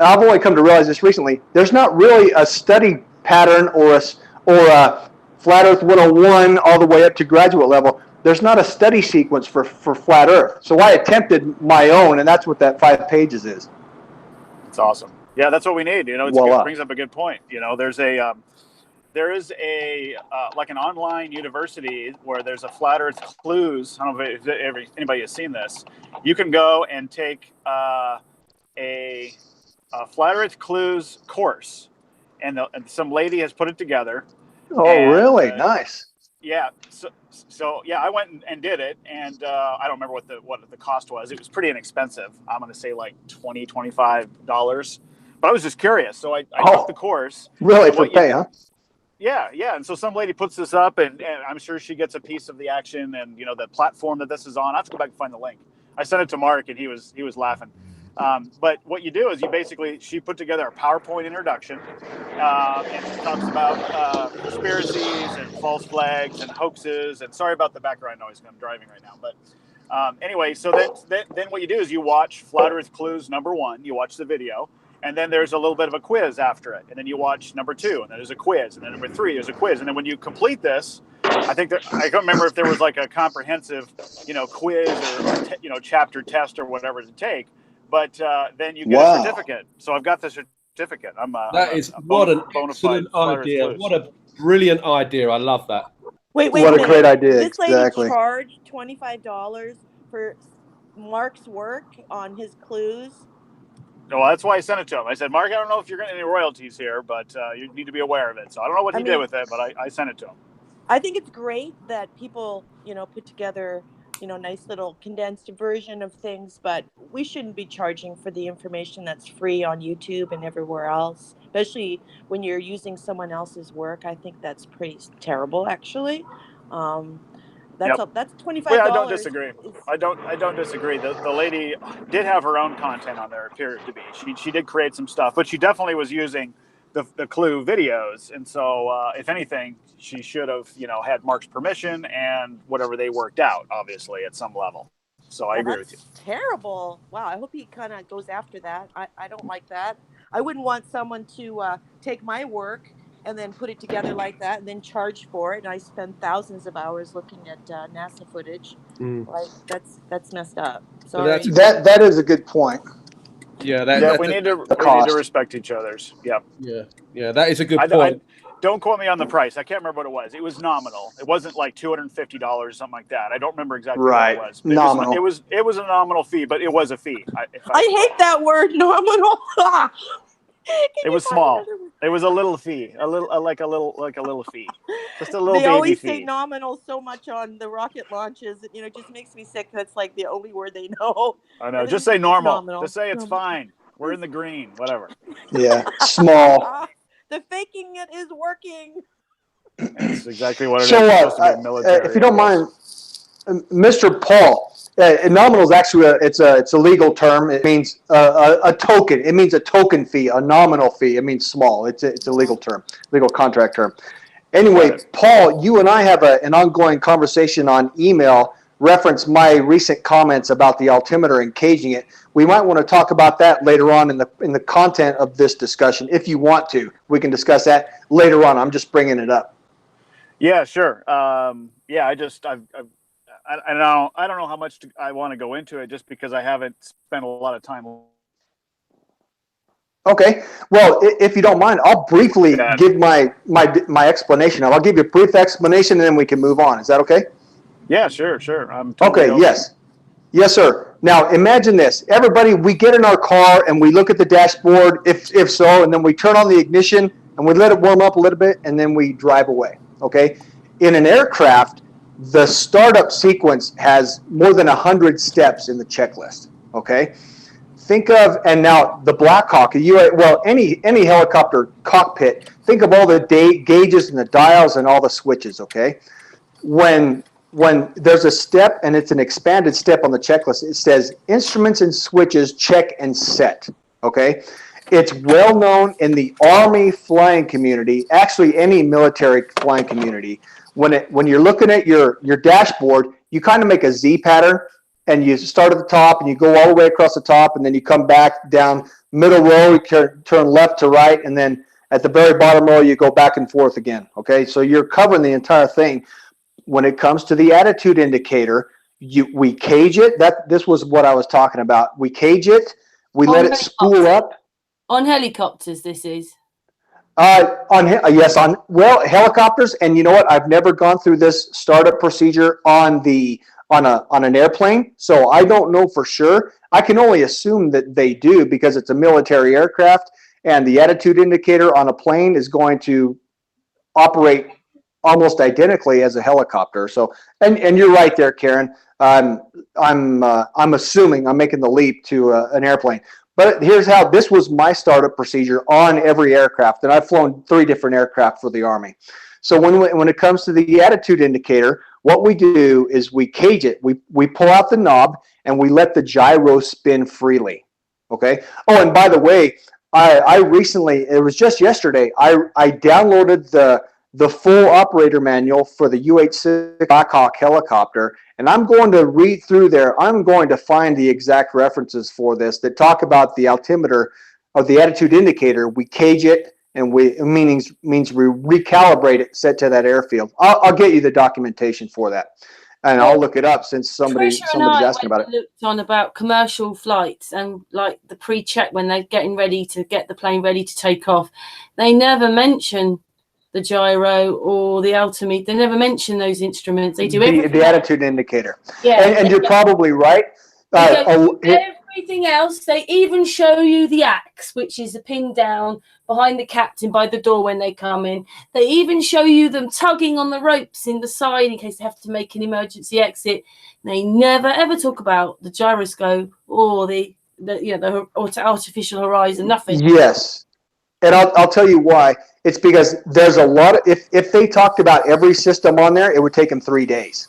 S7: I've only come to realize this recently, there's not really a study pattern or a Flat Earth 101 all the way up to graduate level. There's not a study sequence for Flat Earth. So I attempted my own, and that's what that 5 pages is.
S2: It's awesome. Yeah, that's what we need. You know, it brings up a good point. You know, there is a like an online university where there's a Flat Earth Clues. I don't know if anybody has seen this. You can go and take a Flat Earth Clues course, and some lady has put it together.
S7: Oh, really? Nice.
S2: Yeah. So yeah, I went and did it, and I don't remember what the cost was. It was pretty inexpensive. I'm going to say like $20-$25. But I was just curious, so I took the course.
S7: Really, for pay, huh?
S2: Yeah. And so some lady puts this up, and I'm sure she gets a piece of the action, and you know the platform that this is on. I have to go back and find the link. I sent it to Mark, and he was laughing. But what you do is she put together a PowerPoint introduction, and she talks about conspiracies and false flags and hoaxes. And sorry about the background noise, I'm driving right now. But anyway, so then what you do is you watch Flat Earth Clues #1. You watch the video. And then there's a little bit of a quiz after it. And then you watch #2, and then there's a quiz. And then #3, there's a quiz. And then when you complete this, I can't remember if there was like a comprehensive, quiz or chapter test or whatever to take. But then you get a certificate. So I've got the certificate.
S3: What an excellent idea. What a brilliant idea. I love that.
S6: Wait
S7: what a great idea.
S6: This lady
S7: exactly.
S6: charged $25 for Mark's work on his clues.
S2: Well, that's why I sent it to him. I said, Mark, I don't know if you're getting any royalties here, but you need to be aware of it. So I don't know what he did with it, but I sent it to him.
S6: I think it's great that people, put together, nice little condensed version of things, but we shouldn't be charging for the information that's free on YouTube and everywhere else, especially when you're using someone else's work. I think that's pretty terrible, actually. That's $25.
S2: Yeah, I don't disagree. I don't disagree. The lady did have her own content on there, appeared to be. She did create some stuff, but she definitely was using the Clue videos. And so, if anything, she should have, had Mark's permission and whatever they worked out, obviously, at some level. So I agree with you.
S6: Terrible. Wow. I hope he kind of goes after that. I don't like that. I wouldn't want someone to take my work and then put it together like that and then charge for it. And I spend thousands of hours looking at NASA footage. Like that's messed up. So
S7: that is a good point.
S3: Yeah,
S2: we need to respect each other's. Yeah.
S3: Yeah, that is a good point.
S2: Don't quote me on the price. I can't remember what it was. It was nominal. It wasn't like $250, something like that. I don't remember exactly what it was.
S7: Nominal.
S2: It was a nominal fee, but it was a fee.
S6: I hate that word, nominal.
S2: It was small. It was a little fee, a little fee, just a little baby fee.
S6: They always say nominal so much on the rocket launches. It just makes me sick. That's like the only word they know.
S2: I know. Just say normal. Just say it's fine. We're in the green. Whatever.
S7: Yeah, small.
S6: The faking it is working.
S2: That's exactly what it is.
S7: So,
S2: It's supposed to be military,
S7: if you don't
S2: I guess.
S7: mind, Mr. Paul, nominal is actually it's a legal term. It means a token. It means a token fee, a nominal fee. It means small. It's a legal term, legal contract term. Anyway, Paul, you and I have an ongoing conversation on email. Reference my recent comments about the altimeter and caging it. We might want to talk about that later on in the content of this discussion. If you want to, we can discuss that later on. I'm just bringing it up.
S2: Yeah, sure. Yeah, I don't know how much I want to go into it just because I haven't spent a lot of time.
S7: Okay. Well, if you don't mind, I'll briefly give my explanation. I'll give you a brief explanation and then we can move on. Is that okay?
S2: Yeah, sure. I'm totally
S7: okay.
S2: open.
S7: Yes, sir. Now imagine this. Everybody, we get in our car and we look at the dashboard, if so, and then we turn on the ignition and we let it warm up a little bit and then we drive away. Okay. In an aircraft, the startup sequence has more than 100 steps in the checklist. Okay. Think of, and now the Black Hawk, any helicopter cockpit, think of all the gauges and the dials and all the switches. Okay. When there's a step and it's an expanded step on the checklist, it says instruments and switches check and set. Okay. It's well known in the Army flying community, actually any military flying community. When you're looking at your dashboard, you kind of make a Z pattern and you start at the top and you go all the way across the top and then you come back down middle row, you turn left to right, and then at the very bottom row you go back and forth again. Okay, so you're covering the entire thing. When it comes to the attitude indicator, we cage it. This was what I was talking about. We cage it. We let it spool up.
S1: On helicopters, this is.
S7: Helicopters, and you know what? I've never gone through this startup procedure on an airplane, so I don't know for sure. I can only assume that they do because it's a military aircraft, and the attitude indicator on a plane is going to operate almost identically as a helicopter. So, and you're right there, Karen. I'm assuming I'm making the leap to an airplane. But here's how this was my startup procedure on every aircraft, and I've flown 3 different aircraft for the Army. So when it comes to the attitude indicator, what we do is we cage it. We pull out the knob and we let the gyro spin freely. Okay. Oh, and by the way, I recently, it was just yesterday, I downloaded the full operator manual for the UH-6 Black Hawk helicopter, and I'm going to read through there. I'm going to find the exact references for this that talk about the altimeter or the attitude indicator. We cage it, and means we recalibrate it set to that airfield. I'll get you the documentation for that, and I'll look it up since somebody's asking about it.
S1: Looked on about commercial flights and like the pre-check when they're getting ready to get the plane ready to take off. They never mention the gyro or the altimeter. They never mention those instruments. They do
S7: the attitude indicator.
S1: Yeah,
S7: and you're probably right.
S1: Everything else, they even show you the axe, which is a pin down behind the captain by the door when they come in. They even show you them tugging on the ropes in the side in case they have to make an emergency exit. They never ever talk about the gyroscope or the artificial horizon. Nothing.
S7: Yes, and I'll tell you why. It's because there's a lot of, if they talked about every system on there, it would take them 3 days.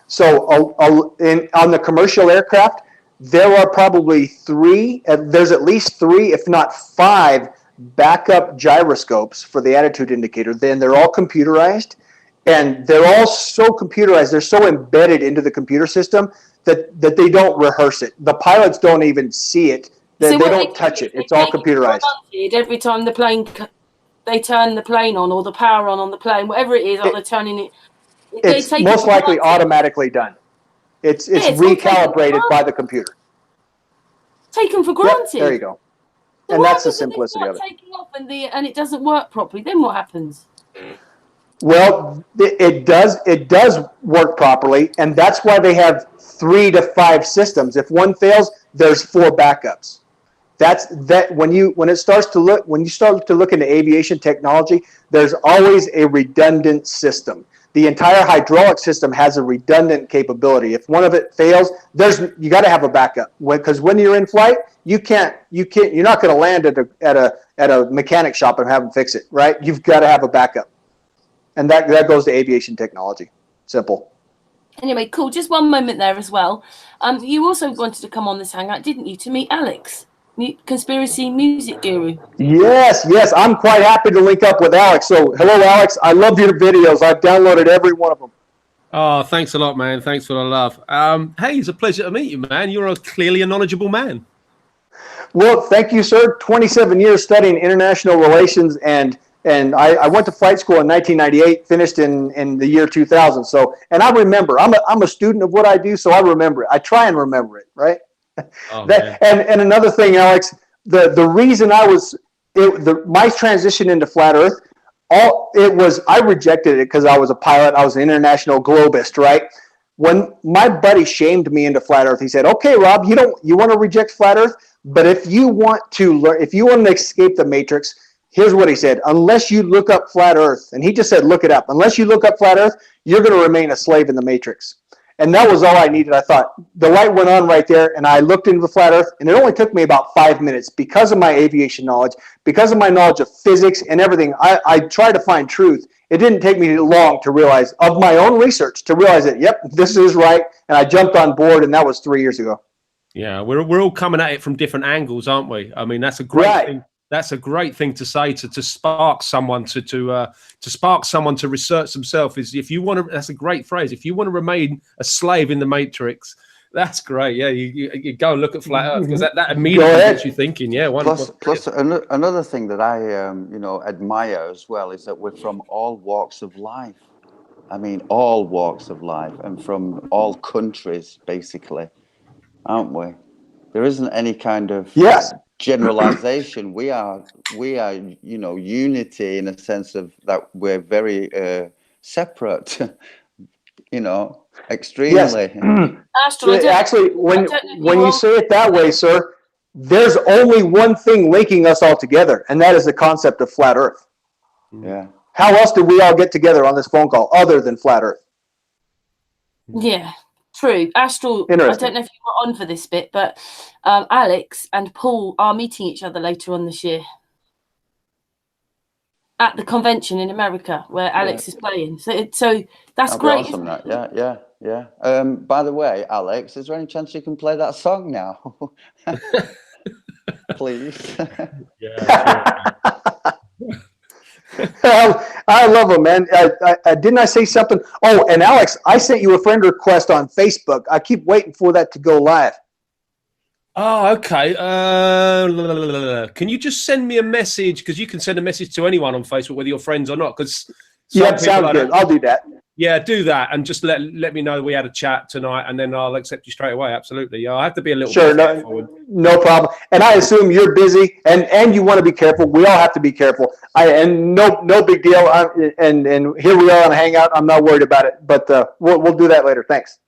S7: So on the commercial aircraft, there are probably 3, there's at least 3, if not 5 backup gyroscopes for the attitude indicator. Then they're all computerized, and they're all so computerized, they're so embedded into the computer system that they don't rehearse it. The pilots don't even see it. They don't touch it. It's all computerized.
S1: Every time the plane, they turn the plane on or the power on the plane, whatever it is, or they're turning it.
S7: It's most likely automatically done. It's recalibrated by the computer.
S1: Taken for granted.
S7: Yep, there you go.
S1: So
S7: and that's the simplicity of it.
S1: Taking off and it doesn't work properly. Then what happens?
S7: Well, it does work properly, and that's why they have 3 to 5 systems. If one fails, there's 4 backups. When you start to look into aviation technology, there's always a redundant system. The entire hydraulic system has a redundant capability. If one of it fails, you got to have a backup. Because when you're in flight, you're not going to land at at a mechanic shop and have them fix it, right? You've got to have a backup. And that goes to aviation technology. Simple.
S1: Anyway, cool. Just one moment there as well. You also wanted to come on this hangout, didn't you, to meet Alex, conspiracy music guru?
S7: Yes. I'm quite happy to link up with Alex. So, hello, Alex. I love your videos. I've downloaded every one of them.
S3: Oh, thanks a lot, man. Thanks for the love. Hey, it's a pleasure to meet you, man. You're clearly a knowledgeable man.
S7: Well, thank you, sir. 27 years studying international relations, and I went to flight school in 1998, finished in the year 2000. So, and I remember, I'm a student of what I do, so I remember it. I try and remember it, right?
S3: Oh,
S7: and another thing, Alex, the reason my transition into flat Earth, I rejected it because I was a pilot. I was an international globist, right? When my buddy shamed me into flat Earth, he said, "Okay, Rob, you want to reject flat Earth, but if you want to escape the matrix, here's what he said: unless you look up flat Earth," and he just said, "Look it up. Unless you look up flat Earth, you're going to remain a slave in the matrix." And that was all I needed. I thought the light went on right there, and I looked into the flat Earth, and it only took me about 5 minutes because of my aviation knowledge, because of my knowledge of physics and everything. I tried to find truth. It didn't take me long to realize, of my own research, to realize that, yep, this is right, and I jumped on board, and that was 3 years ago.
S3: Yeah, we're all coming at it from different angles, aren't we? I mean, that's a great thing. That's a great thing to say to spark someone to spark someone to research themselves. Is if you want to, that's a great phrase. If you want to remain a slave in the matrix, that's great. Yeah, you go and look at flat Earth, because that immediately gets you thinking. Yeah,
S5: plus another thing that I admire as well is that we're from all walks of life. I mean, all walks of life, and from all countries, basically, aren't we? There isn't any kind of generalization. We are unity in a sense of that we're very separate, extremely.
S7: Yes. Actually, when you say it that way, sir, there's only one thing linking us all together, and that is the concept of flat Earth.
S5: Yeah.
S7: How else did we all get together on this phone call other than flat Earth?
S1: Yeah. True. Astral, I don't know if you were on for this bit, but Alex and Paul are meeting each other later on this year at the convention in America where Alex is playing. So that's great.
S5: Awesome, that. Yeah. By the way, Alex, is there any chance you can play that song now? Please.
S3: Yeah.
S7: I love him, man. Didn't I say something? Oh, and Alex, I sent you a friend request on Facebook. I keep waiting for that to go live.
S3: Oh, okay. Can you just send me a message? Because you can send a message to anyone on Facebook, whether you're friends or not. Because
S7: sounds good. I'll do that.
S3: Yeah, do that, and just let me know we had a chat tonight, and then I'll accept you straight away. Absolutely. I have to be a little bit careful.
S7: No problem. And I assume you're busy, and you want to be careful. We all have to be careful. No big deal. And here we are on a hangout. I'm not worried about it, but we'll do that later. Thanks.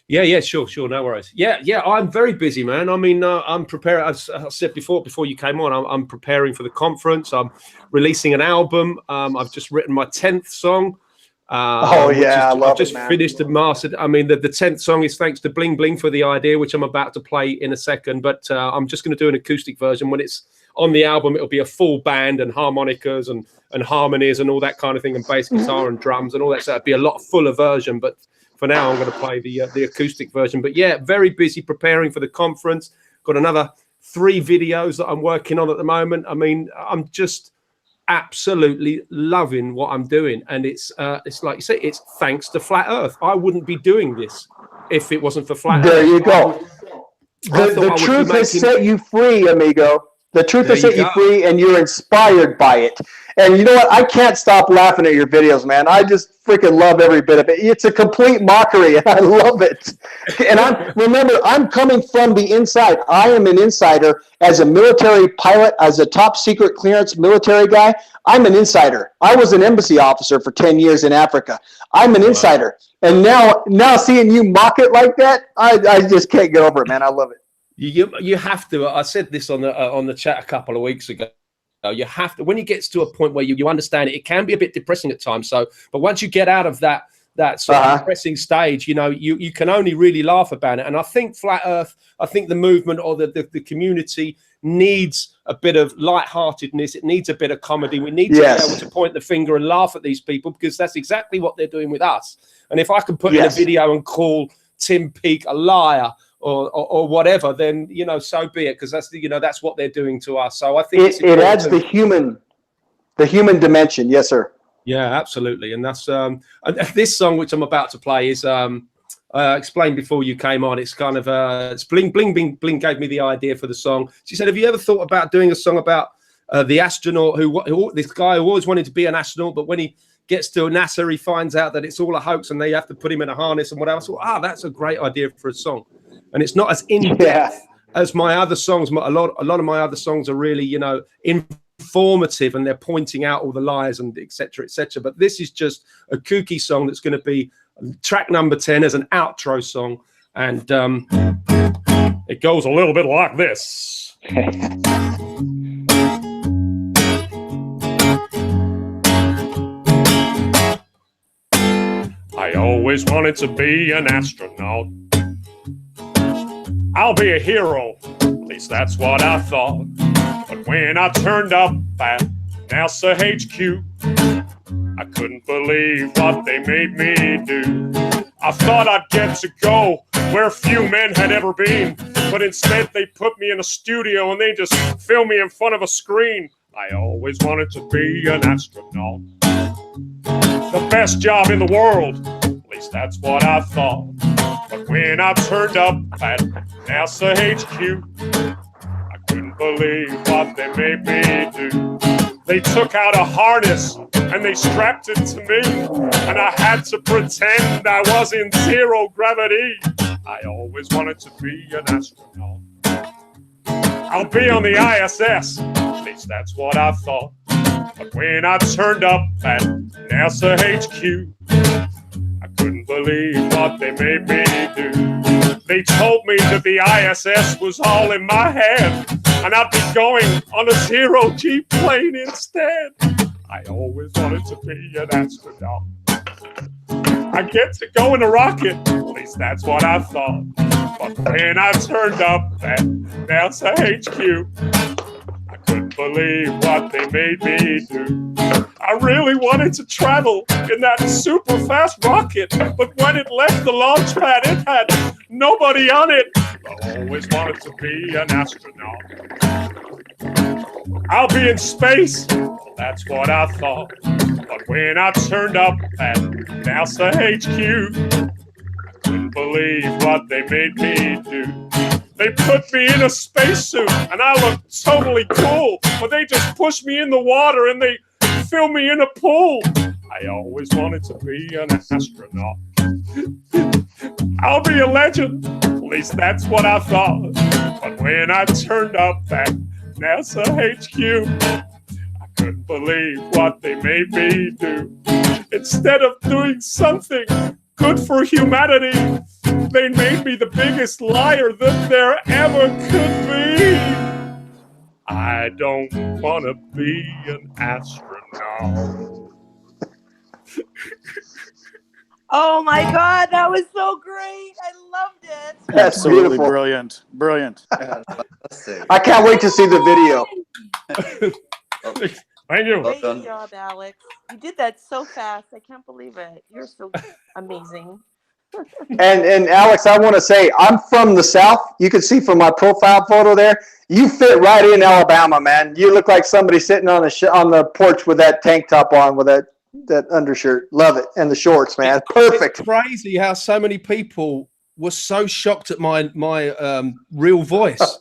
S3: Yeah, sure, no worries. Yeah, I'm very busy, man. I mean, I'm preparing. As I said before you came on, I'm preparing for the conference. I'm releasing an album. I've just written my 10th song.
S7: I love
S3: I've just finished and mastered. I mean, the 10th song is thanks to Bling Bling for the idea, which I'm about to play in a second. But I'm just going to do an acoustic version. When it's on the album, it'll be a full band and harmonicas and harmonies and all that kind of thing, and bass guitar and drums and all that. So it'd be a lot fuller version. But for now, I'm going to play the acoustic version. But yeah, very busy preparing for the conference. Got another 3 videos that I'm working on at the moment. I mean, I'm just absolutely loving what I'm doing, and it's like you say, it's thanks to flat Earth. I wouldn't be doing this if it wasn't for flat Earth.
S7: There you go. The truth has set you free, amigo. The truth has set you free, and you're inspired by it. And you know what? I can't stop laughing at your videos, man. I just freaking love every bit of it. It's a complete mockery, and I love it. And I'm coming from the inside. I am an insider as a military pilot, as a top secret clearance military guy. I'm an insider. I was an embassy officer for 10 years in Africa. I'm an insider. And now seeing you mock it like that, I just can't get over it, man. I love it.
S3: You have to. I said this on the chat a couple of weeks ago. You have to, when it gets to a point where you understand it, it can be a bit depressing at times. So, but once you get out of that sort of depressing stage, you can only really laugh about it. And I think flat Earth, I think the movement or the community needs a bit of lightheartedness. It needs a bit of comedy. We need to be able to point the finger and laugh at these people, because that's exactly what they're doing with us. And if I can put in a video and call Tim Peake a liar or whatever, then, you know, so be it, because that's that's what they're doing to us. So I think
S7: it adds the human dimension. Yes, sir.
S3: Yeah, absolutely. And that's and this song which I'm about to play is explained before you came on. It's kind of it's Bling gave me the idea for the song. She said, have you ever thought about doing a song about the astronaut who this guy who always wanted to be an astronaut, but when he gets to NASA he finds out that it's all a hoax and they have to put him in a harness and whatever. So that's a great idea for a song. And it's not as in-depth as my other songs. A lot of my other songs are really, you know, informative, and they're pointing out all the lies and et cetera, but this is just a kooky song that's going to be track number 10 as an outro song, and
S4: it goes a little bit like this. I always wanted to be an astronaut. I'll be a hero, at least that's what I thought. But when I turned up at NASA HQ, I couldn't believe what they made me do. I thought I'd get to go where few men had ever been, but instead they put me in a studio and they just filmed me in front of a screen. I always wanted to be an astronaut. The best job in the world, at least that's what I thought. But when I turned up at NASA HQ, I couldn't believe what they made me do. They took out a harness and they strapped it to me, and I had to pretend I was in zero gravity. I always wanted to be an astronaut. I'll be on the ISS, at least that's what I thought. But when I turned up at NASA HQ, I couldn't believe what they made me do. They told me that the ISS was all in my head, and I'd be going on a zero-G plane instead. I always wanted to be an astronaut. I get to go in a rocket, at least that's what I thought. But when I turned up at NASA HQ, I couldn't believe what they made me do. I really wanted to travel in that super fast rocket, but when it left the launch pad, it had nobody on it. I always wanted to be an astronaut. I'll be in space, well, that's what I thought. But when I turned up at NASA HQ, I couldn't believe what they made me do. They put me in a spacesuit and I looked totally cool, but they just pushed me in the water and they filled me in a pool. I always wanted to be an astronaut. I'll be a legend, at least that's what I thought. But when I turned up at NASA HQ, I couldn't believe what they made me do. Instead of doing something good for humanity, they made me the biggest liar that there ever could be. I don't want to be an astronaut.
S6: Oh my God, that was so great. I loved it.
S7: That's
S2: Absolutely
S7: beautiful.
S2: brilliant.
S7: I can't wait to see the video.
S4: Thank you.
S6: Great job, Alex. You did that so fast. I can't believe it. You're so amazing.
S7: And Alex, I want to say, I'm from the South. You can see from my profile photo there, you fit right in Alabama, man. You look like somebody sitting on the porch with that tank top on with that undershirt. Love it. And the shorts, man. Perfect.
S3: It's crazy how so many people were so shocked at my real voice.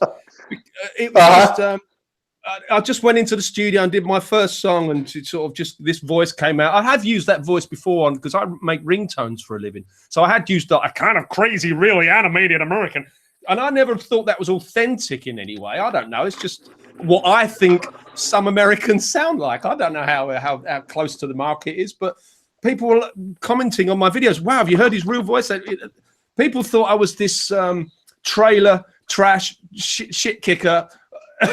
S3: It was just, I just went into the studio and did my first song, and sort of just this voice came out. I have used that voice before because I make ringtones for a living. So I had used a kind of crazy, really animated American. And I never thought that was authentic in any way. I don't know. It's just what I think some Americans sound like. I don't know how close to the mark it is, but people were commenting on my videos. Wow, have you heard his real voice? People thought I was this trailer trash shit kicker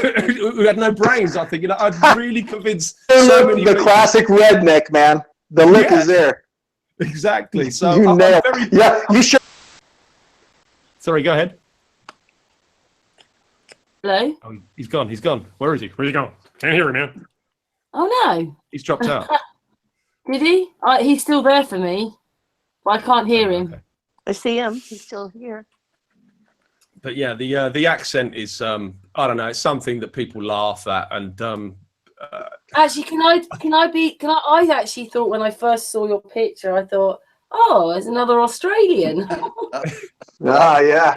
S3: who had no brains. I think, I'd really convinced so many
S7: the
S3: people.
S7: classic redneck, man. The look is there.
S3: Exactly. So
S7: You
S3: I'm
S7: nailed.
S3: very.
S7: Yeah, you should. Sorry, go ahead.
S3: Sorry, go ahead.
S6: Great job, Alex. You did that so fast. I can't believe it. You're so amazing.
S1: Hello?
S3: Oh, he's gone. He's gone. Where is he?
S4: Where's he going? Can't hear him, man.
S1: Oh, no.
S3: He's dropped out.
S1: Did he? He's still there for me, but I can't hear him.
S3: Okay.
S6: I see him. He's still here.
S3: But yeah, the accent is I don't know. It's something that people laugh at, and
S1: Actually, I actually thought when I first saw your picture, I thought, oh, there's another Australian.
S7: Yeah.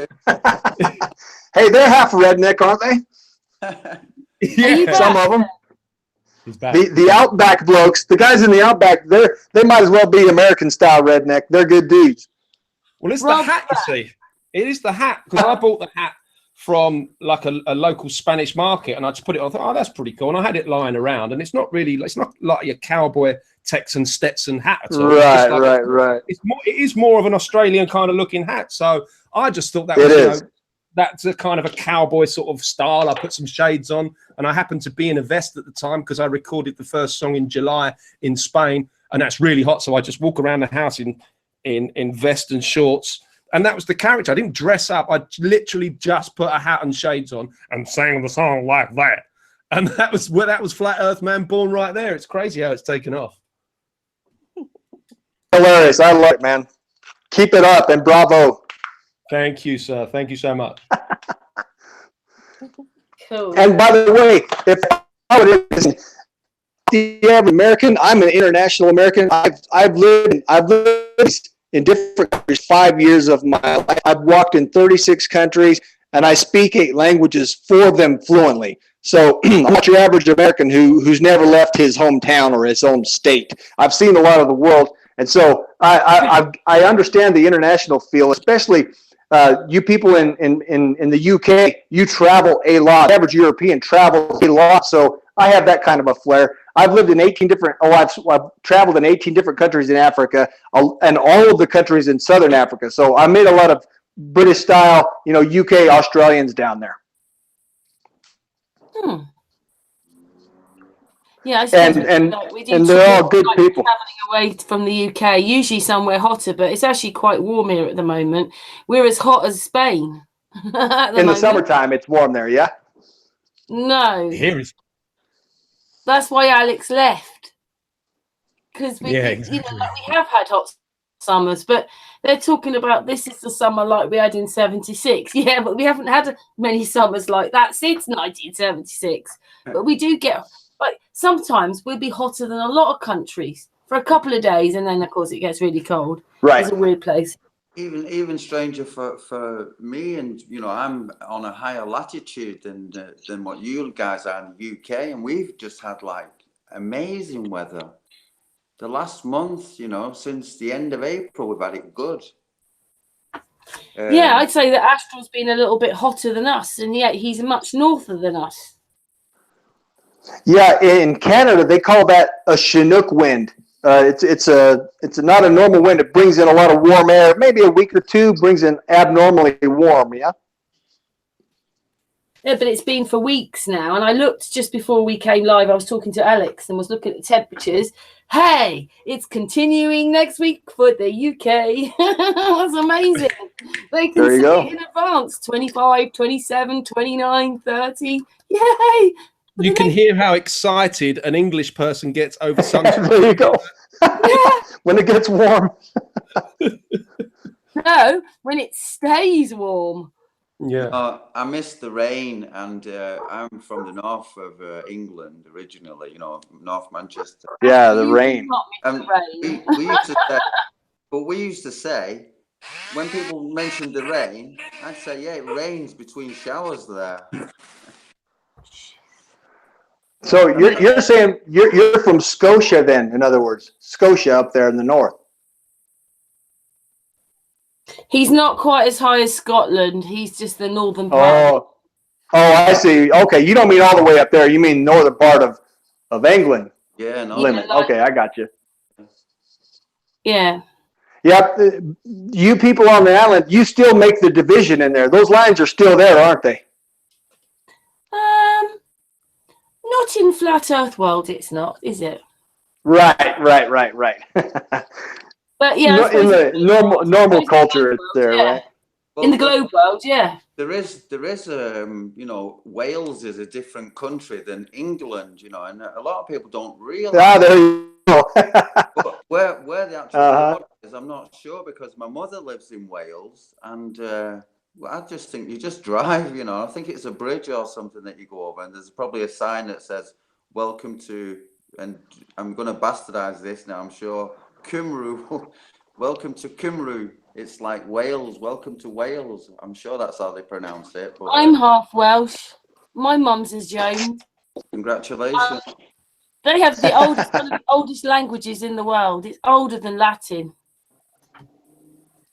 S7: Hey, they're half redneck, aren't they?
S1: you back?
S7: Some of them.
S3: he's back.
S7: The Outback blokes, the guys in the Outback, they might as well be American style redneck. They're good dudes.
S3: Well, it's
S1: Rob
S3: the hat, you see. It is the hat, because I bought the hat from like a local Spanish market, and I just put it on. I thought, oh, that's pretty cool. And I had it lying around, and it's not like a cowboy Texan Stetson hat at all.
S7: Right.
S3: It is more of an Australian kind of looking hat. So I just thought that
S7: It
S3: was,
S7: is.
S3: that's a kind of a cowboy sort of style. I put some shades on, and I happened to be in a vest at the time because I recorded the first song in July in Spain, and that's really hot. So I just walk around the house in vest and shorts. And that was the character. I didn't dress up. I literally just put a hat and shades on
S4: And sang the song like that.
S3: and that was Flat Earth Man born right there. It's crazy how it's taken off.
S7: Hilarious. I love it, man. Keep it up and bravo.
S3: Thank you, sir. Thank you so much.
S1: Cool.
S7: And by the way, if I would the average American, I'm an international American. I've lived in different countries 5 years of my life. I've walked in 36 countries, and I speak 8 languages, 4 of them fluently. So I'm not your average American who's never left his hometown or his own state. I've seen a lot of the world, and so I understand the international feel, especially you people in the UK. You travel a lot. The average European travels a lot, so I have that kind of a flair. I've lived in 18 different. I've traveled in 18 different countries in Africa, and all of the countries in Southern Africa. So I made a lot of British style, UK Australians down there.
S1: Yeah, I
S7: And
S1: we do
S7: and they're all good
S1: like
S7: people.
S1: traveling away from the UK, usually somewhere hotter, but it's actually quite warm here at the moment. We're as hot as Spain. At the
S7: In the
S1: moment.
S7: summertime, it's warm there. Yeah.
S1: No,
S3: Here is
S1: that's why Alex left. Because we
S3: exactly.
S1: we have had hot summers, but they're talking about this is the summer like we had in 76. Yeah, but we haven't had many summers like that since 1976. But we do get, like, sometimes we'll be hotter than a lot of countries for a couple of days, and then of course it gets really cold.
S7: Right.
S1: It's a weird place.
S5: Even stranger for me, and I'm on a higher latitude than what you guys are in the UK, and we've just had like amazing weather. The last month, since the end of April, we've had it good.
S1: Yeah, I'd say that Astral's been a little bit hotter than us, and yet he's much norther than us.
S7: Yeah, in Canada they call that a Chinook wind. It's not a normal wind. It brings in a lot of warm air. Maybe a week or two brings in abnormally warm. Yeah.
S1: Yeah, but it's been for weeks now, and I looked just before we came live. I was talking to Alex and was looking at the temperatures. Hey, it's continuing next week for the UK. That's amazing. They can
S7: There you
S1: see
S7: go.
S1: it in advance. 25, 27, 29, 30. Yay!
S3: You can hear how excited an English person gets over sunshine.
S7: There you go. When it gets warm.
S1: No, when it stays warm.
S3: Yeah.
S5: I miss the rain, and I'm from the north of England originally. North Manchester.
S7: Yeah, the
S1: You
S7: rain.
S1: do not miss the rain.
S5: We used to say, we used to say, when people mentioned the rain, I'd say, yeah, it rains between showers there.
S7: So you're saying you're from Scotia then? In other words, Scotia up there in the north.
S1: He's not quite as high as Scotland. He's just the northern part.
S7: Oh, I see. Okay, you don't mean all the way up there. You mean northern part of England
S5: Yeah, no.
S7: limit.
S1: like-
S7: Okay, I got you.
S1: Yeah.
S7: Yep. You people on the island, you still make the division in there. Those lines are still there, aren't they?
S1: Not in Flat Earth world, it's not, is it?
S7: Right.
S1: But yeah, I
S7: In
S1: suppose
S7: the
S1: it's-
S7: normal culture, it's there,
S1: yeah.
S7: right?
S5: Well,
S1: In the globe world, yeah.
S5: there is, you know, Wales is a different country than England, you know, and a lot of people don't realize.
S7: Ah, there you go.
S5: But where the actual border is, I'm not sure, because my mother lives in Wales, and well, I just think you just drive, you know. I think it's a bridge or something that you go over, and there's probably a sign that says "Welcome to," and I'm going to bastardize this now, I'm sure, Cymru. Welcome to Cymru. It's like Wales. Welcome to Wales. I'm sure that's how they pronounce it. But,
S1: I'm half Welsh. My mum's is Jones.
S5: congratulations.
S1: They have the oldest, one of the oldest languages in the world. It's older than Latin.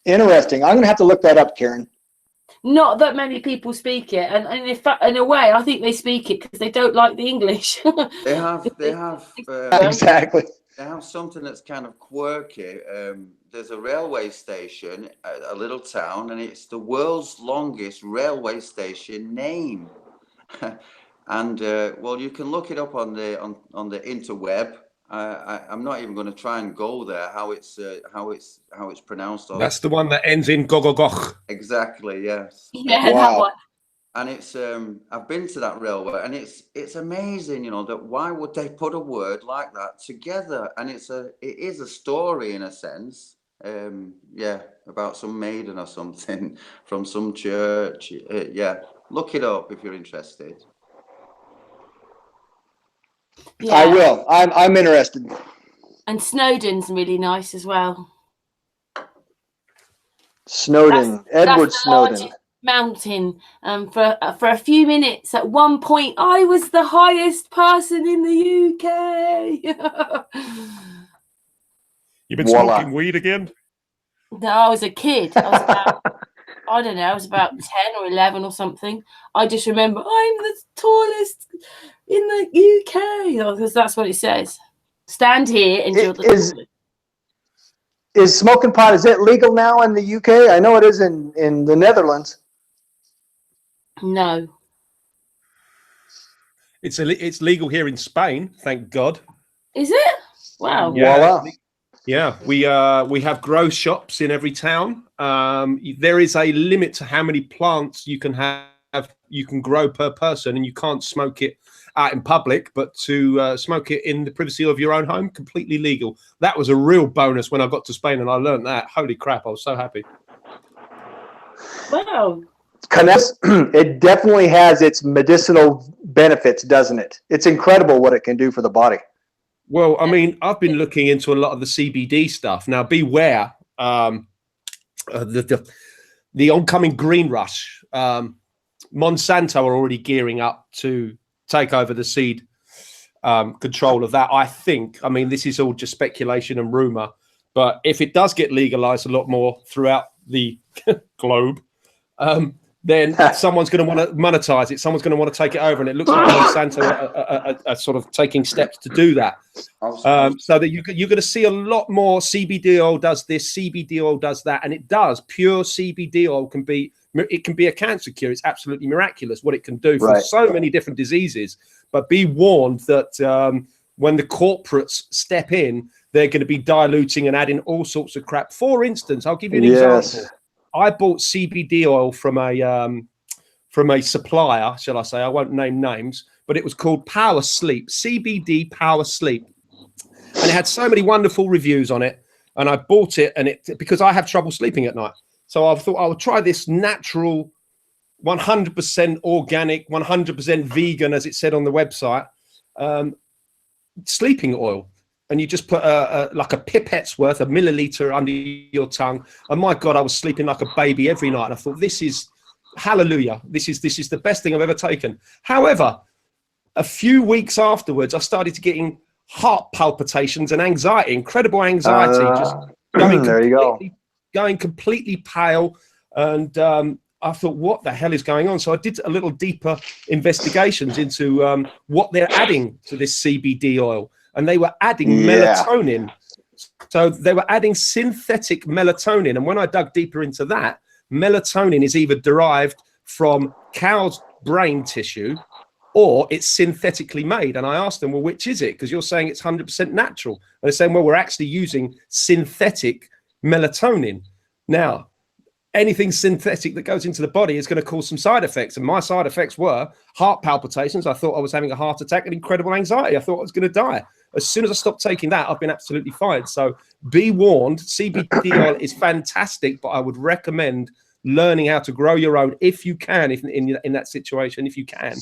S7: Interesting. I'm going to have to look that up, Karen.
S1: Not that many people speak it, and in fact, in a way, I think they speak it because they don't like the English.
S5: They have
S7: Exactly.
S5: They have something that's kind of quirky. There's a railway station, a little town, and it's the world's longest railway station name. And well, you can look it up on the interweb. I'm not even going to try and go there. How it's pronounced.
S3: That's the one that ends in gogogoch.
S5: Exactly. Yes.
S1: Yeah,
S7: Wow.
S1: that one.
S5: And it's I've been to that railway, and it's amazing, you know, that why would they put a word like that together? And it is a story in a sense, yeah, about some maiden or something from some church. Yeah, look it up if you're interested.
S1: Yeah.
S7: I will. I'm interested.
S1: And Snowdon's really nice as well.
S7: Snowden,
S1: That's
S7: Edward
S1: the
S7: Snowden.
S1: largest mountain. For a few minutes, at one point, I was the highest person in the UK.
S4: You been
S7: Voila.
S4: smoking weed again?
S1: No, I was a kid. I was about, I don't know, I was about 10 or 11 or something. I just remember I'm the tallest in the UK, because that's what it says. Stand here and you're the tallest.
S7: Is smoking pot, is it legal now in the UK? I know it is in the Netherlands.
S1: No.
S3: It's legal here in Spain, thank God.
S1: Is it? Wow.
S7: Voila.
S3: Yeah, we have grow shops in every town. There is a limit to how many plants you can grow per person, and you can't smoke it out in public, but to smoke it in the privacy of your own home, completely legal. That was a real bonus when I got to Spain and I learned that. Holy crap, I was so happy.
S1: Wow.
S7: Cannabis, it definitely has its medicinal benefits, doesn't it? It's incredible what it can do for the body.
S3: Well, I mean, I've been looking into a lot of the CBD stuff. Now, beware, the oncoming green rush. Monsanto are already gearing up to take over the seed control of that. I think, I mean, this is all just speculation and rumor, but if it does get legalized a lot more throughout the globe, then someone's going to want to monetize it. Someone's going to want to take it over, and it looks like Monsanto are sort of taking steps to do that. So that you're going to see a lot more CBD oil does this, CBD oil does that, and it does. Pure CBD oil can be a cancer cure. It's absolutely miraculous what it can do for so many different diseases. But be warned that when the corporates step in, they're going to be diluting and adding all sorts of crap. For instance, I'll give you an example. I bought CBD oil from a supplier, shall I say? I won't name names, but it was called Power Sleep, CBD Power Sleep, and it had so many wonderful reviews on it. And I bought it, and because I have trouble sleeping at night, so I thought I would try this natural, 100% organic, 100% vegan, as it said on the website, sleeping oil. And you just put like a pipette's worth, a milliliter under your tongue. And my God, I was sleeping like a baby every night. And I thought, this is hallelujah. This is the best thing I've ever taken. However, a few weeks afterwards, I started getting heart palpitations and anxiety, incredible anxiety, just going completely pale. And I thought, what the hell is going on? So I did a little deeper investigations into what they're adding to this CBD oil. And they were adding melatonin. So they were adding synthetic melatonin. And when I dug deeper into that, melatonin is either derived from cow's brain tissue or it's synthetically made. And I asked them, well, which is it? Because you're saying it's 100% natural. And they're saying, well, we're actually using synthetic melatonin. Now, anything synthetic that goes into the body is going to cause some side effects. And my side effects were heart palpitations. I thought I was having a heart attack, and incredible anxiety. I thought I was going to die. As soon as I stopped taking that, I've been absolutely fine. So be warned, CBD oil is fantastic, but I would recommend learning how to grow your own if you can, if in that situation, if you can,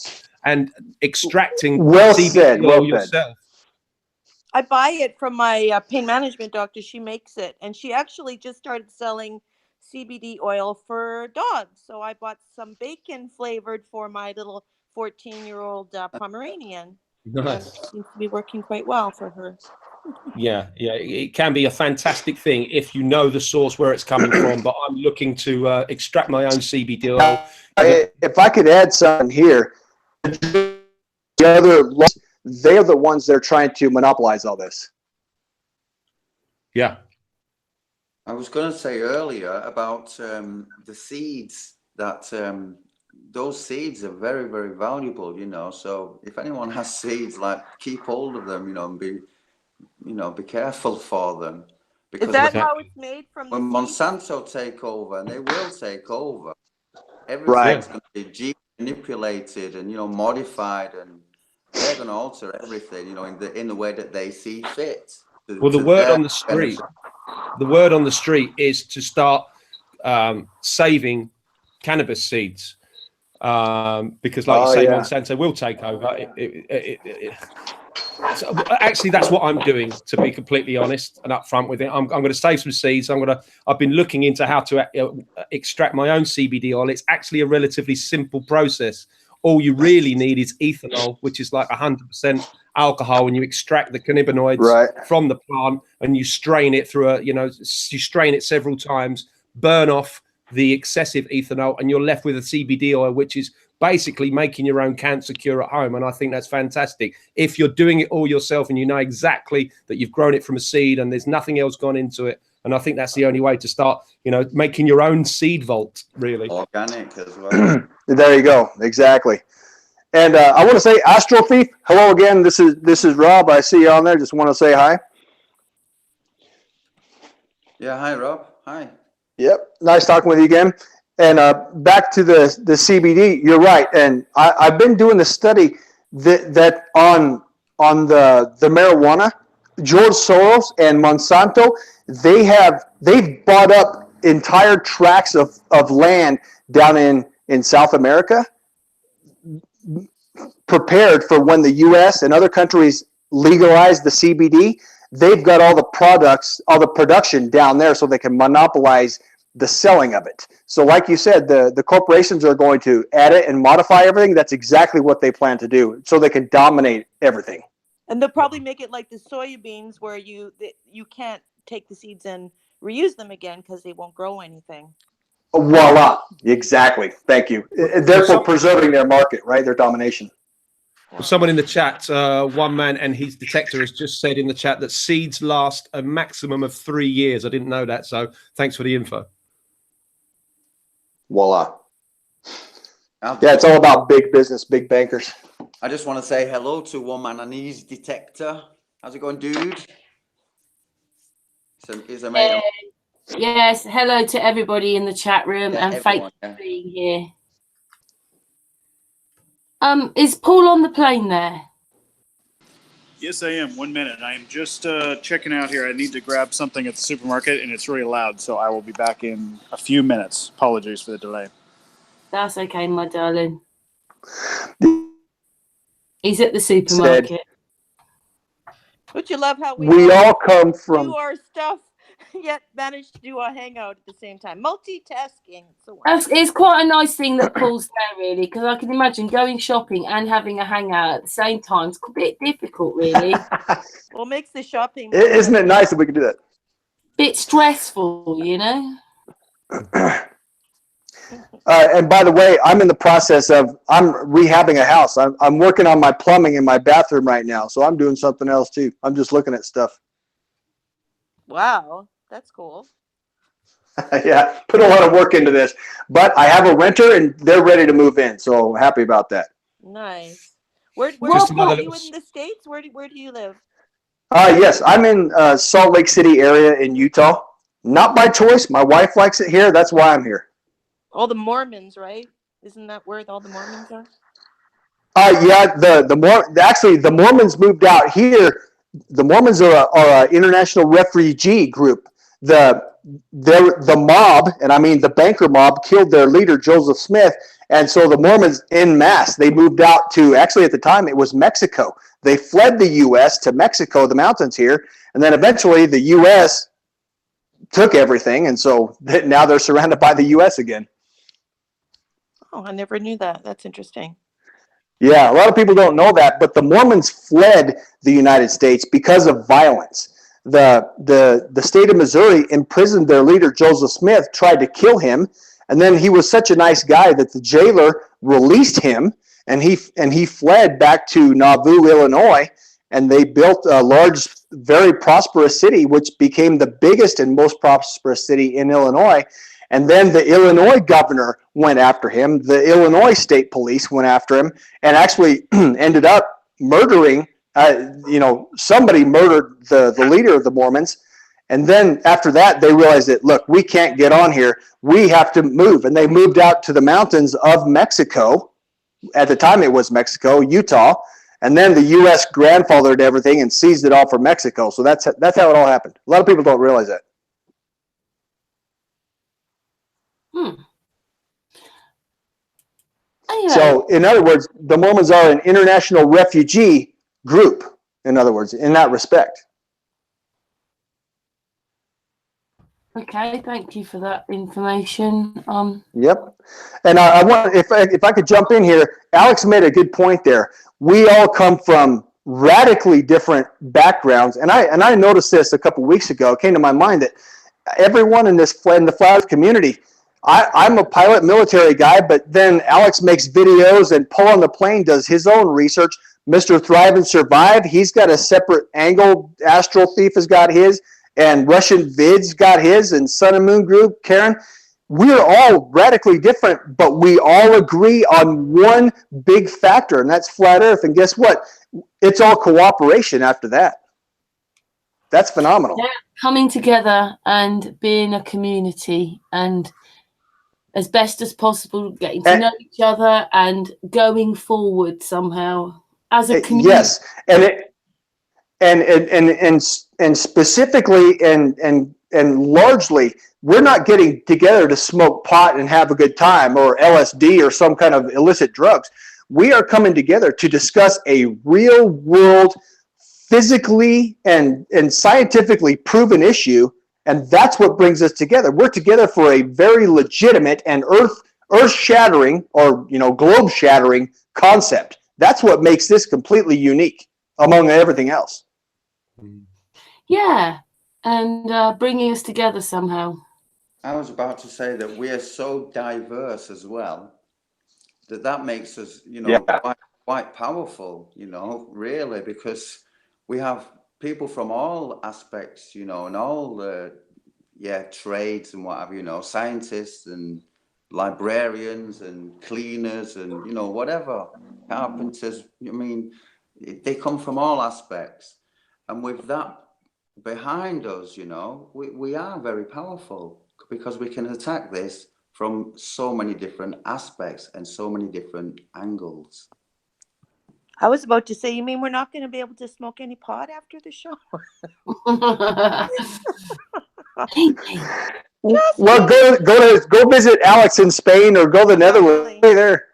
S3: and extracting CBD oil yourself.
S6: I buy it from my pain management doctor. She makes it, and she actually just started selling CBD oil for dogs. So I bought some bacon flavored for my little 14-year-old Pomeranian.
S3: Nice.
S6: It seems to be working quite well for her.
S3: Yeah, it can be a fantastic thing if you know the source where it's coming from. But I'm looking to extract my own CBD oil.
S7: If I could add something here, the other, they're the ones that are trying to monopolize all this.
S3: Yeah.
S5: I was going to say earlier about the seeds that those seeds are very, very valuable, you know. So if anyone has seeds, like, keep hold of them, you know, and be careful for them. Because
S6: is that how it's made from
S5: when
S6: the seeds?
S5: Monsanto take over, and they will take over, everything's going to be gene manipulated and, you know, modified, and they're going to alter everything, you know, in the way that they see fit.
S3: Well, the word on the street is to start saving cannabis seeds, because, like you say, Monsanto will take over. So actually, that's what I'm doing, to be completely honest and upfront with it. I'm going to save some seeds. I've been looking into how to extract my own CBD oil. It's actually a relatively simple process. All you really need is ethanol, which is like 100% alcohol, and you extract the cannabinoids from the plant, and you strain it through you strain it several times, burn off the excessive ethanol, and you're left with a CBD oil, which is basically making your own cancer cure at home. And I think that's fantastic. If you're doing it all yourself and you know exactly that you've grown it from a seed and there's nothing else gone into it. And I think that's the only way to start, you know, making your own seed vault, really.
S5: Organic as well.
S7: There you go. Exactly. And I want to say, Astro Thief, hello again. This is Rob. I see you on there. Just want to say hi.
S5: Yeah. Hi, Rob. Hi. Yep.
S7: Nice talking with you again. And back to the CBD, you're right. And I've been doing the study that on the marijuana, George Soros and Monsanto, they've bought up entire tracts of land down in South America, prepared for when the U.S. and other countries legalize the CBD. They've got all the products, all the production down there, so they can monopolize the selling of it. So like you said, the corporations are going to add it and modify everything. That's exactly what they plan to do, so they can dominate everything.
S6: And they'll probably make it like the soybeans, where you can't take the seeds and reuse them again because they won't grow anything.
S7: Voila. Exactly. Thank you. Therefore preserving their market, right? Their domination.
S3: Someone in the chat, one man and his detector, has just said in the chat that seeds last a maximum of 3 years. I didn't know that, so thanks for the info.
S7: Voila. Yeah, it's all about big business, big bankers.
S5: I just want to say hello to one man and his detector. How's it going, dude? He's a mate.
S1: Yes, hello to everybody in the chat room, and
S5: everyone,
S1: thank you for being here. Is Paul on the plane there?
S2: Yes, I am. 1 minute. I am just checking out here. I need to grab something at the supermarket, and it's really loud, so I will be back in a few minutes. Apologies for the delay.
S1: That's okay, my darling. He's at the supermarket.
S6: Don't you love how
S7: we all come from
S6: do our stuff, yet manage to do our hangout at the same time? Multitasking.
S1: It's quite a nice thing that Paul's there, really, because I can imagine going shopping and having a hangout at the same time. It's a bit difficult, really.
S6: Well, it makes the shopping.
S7: Isn't it nice if we could do that?
S1: Bit stressful, you know.
S7: And by the way, I'm in the process of rehabbing a house. I'm working on my plumbing in my bathroom right now, so I'm doing something else too. I'm just looking at stuff.
S6: Wow, that's cool.
S7: Yeah, put a lot of work into this, but I have a renter and they're ready to move in, so happy about that.
S6: Nice. Where
S3: Just
S6: are
S3: another
S6: you
S3: little-
S6: in the States? Where do you live?
S7: Yes, I'm in Salt Lake City area in Utah. Not by choice. My wife likes it here. That's why I'm here.
S6: All the Mormons, right? Isn't that where all the Mormons are?
S7: Yeah, the Mormons moved out here. The Mormons are an international refugee group. The mob, and I mean the banker mob, killed their leader Joseph Smith, and so the Mormons en masse they moved out to, actually at the time it was Mexico. They fled the U.S. to Mexico, the mountains here, and then eventually the U.S. took everything, and so now they're surrounded by the U.S. again.
S6: Oh, I never knew that. That's interesting.
S7: Yeah, a lot of people don't know that, but the Mormons fled the United States because of violence. The state of Missouri imprisoned their leader, Joseph Smith, tried to kill him, and then he was such a nice guy that the jailer released him, and he fled back to Nauvoo, Illinois, and they built a large, very prosperous city, which became the biggest and most prosperous city in Illinois. And then the Illinois governor went after him. The Illinois state police went after him and actually ended up murdering, somebody murdered the leader of the Mormons. And then after that, they realized that, look, we can't get on here. We have to move. And they moved out to the mountains of Mexico. At the time, it was Mexico, Utah. And then the U.S. grandfathered everything and seized it all from Mexico. So that's how it all happened. A lot of people don't realize that.
S1: Anyway,
S7: So, in other words, the Mormons are an international refugee group, in other words, in that respect.
S1: okay, thank you for that information.
S7: Yep. And I want, if I could jump in here, Alex made a good point there. We all come from radically different backgrounds, and I noticed this a couple weeks ago. It came to my mind that everyone in the Flat Earth community, I'm a pilot military guy, but then Alex makes videos, and Paul on the Plane does his own research. Mr. Thrive and Survive, he's got a separate angle. Astral Thief has got his, and Russian Vids got his, and Sun and Moon Group, Karen. We're all radically different, but we all agree on one big factor, and that's Flat Earth. And guess what? It's all cooperation after that. That's phenomenal.
S1: Yeah, coming together and being a community, and as best as possible, getting to know each other and going forward somehow as a community.
S7: Yes, and specifically and largely, we're not getting together to smoke pot and have a good time, or LSD or some kind of illicit drugs. We are coming together to discuss a real world, physically and scientifically proven issue. And that's what brings us together. We're together for a very legitimate and earth-shattering, or globe-shattering concept. That's what makes this completely unique among everything else.
S1: Yeah, and bringing us together somehow.
S5: I was about to say that we are so diverse as well that makes us, quite powerful, really, because we have people from all aspects, and all trades and what have you, scientists and librarians and cleaners and whatever, carpenters. I mean, they come from all aspects, and with that behind us, we are very powerful because we can attack this from so many different aspects and so many different angles.
S6: I was about to say, you mean we're not going to be able to smoke any pot after the show?
S7: Well, go visit Alex in Spain, or go to the Netherlands. Hey there.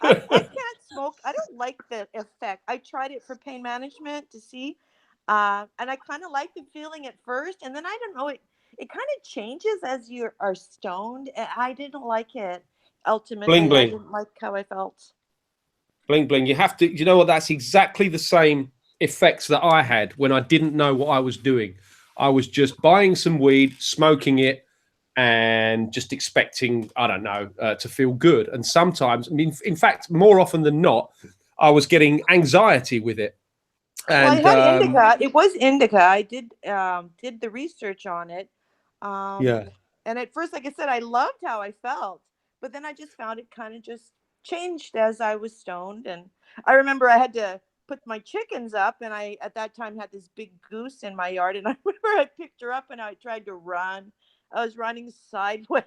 S6: I can't smoke. I don't like the effect. I tried it for pain management to see, and I kind of like the feeling at first, and then I don't know, it kind of changes as you are stoned. I didn't like it. Ultimately,
S3: Bling, bling.
S6: I didn't like how I felt.
S3: Bling bling. You have to. You know what? That's exactly the same effects that I had when I didn't know what I was doing. I was just buying some weed, smoking it, and just expecting, I don't know, to feel good. And sometimes, I mean, in fact, more often than not, I was getting anxiety with it. And
S6: Well, I had indica. It was indica. I did the research on it.
S3: Yeah.
S6: And at first, like I said, I loved how I felt, but then I just found it kind of just changed as I was stoned. And I remember I had to put my chickens up, and I at that time had this big goose in my yard, and I remember I picked her up and I tried to run. I was running sideways.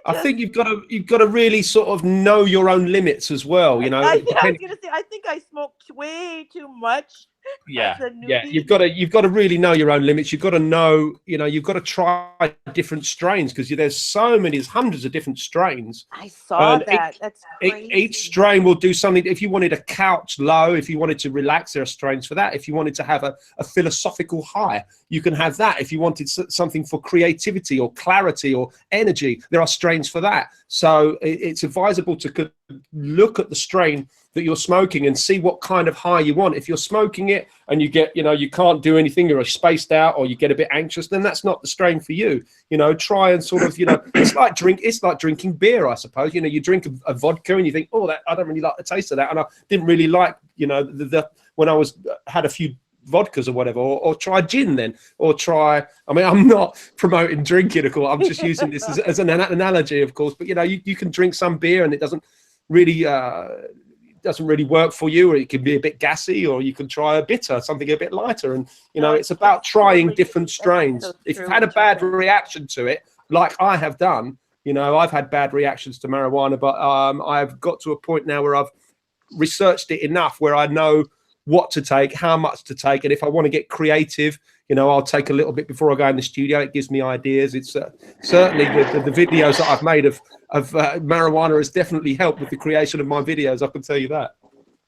S3: I think you've got to really sort of know your own limits as well. You know,
S6: I was gonna say, I think I smoked way too much.
S3: Yeah, you've got to really know your own limits. You've got to know, you've got to try different strains, because there's so many, there's hundreds of different strains.
S6: I saw that. That's crazy.
S3: Each strain will do something. If you wanted a couch low, if you wanted to relax, there are strains for that. If you wanted to have a philosophical high, you can have that. If you wanted something for creativity or clarity or energy, there are strains for that. So it's advisable to look at the strain that you're smoking and see what kind of high you want. If you're smoking it and you get, you can't do anything, you're spaced out, or you get a bit anxious, then that's not the strain for you. Try and sort of, it's like drinking beer, I suppose. You drink a vodka and you think, oh, I don't really like the taste of that, and I didn't really like, when I had a few vodkas or whatever, or try gin then, or try, I'm not promoting drinking, of course, I'm just using this as an analogy, of course, but you can drink some beer and it doesn't really work for you, or it can be a bit gassy, or you can try a bitter, something a bit lighter, and it's about trying different strains. If you've had a bad reaction to it, like I have done, I've had bad reactions to marijuana, but I've got to a point now where I've researched it enough where I know what to take, how much to take, and if I want to get creative, I'll take a little bit before I go in the studio. It gives me ideas. It's certainly the videos that I've made of marijuana has definitely helped with the creation of my videos. I can tell you that.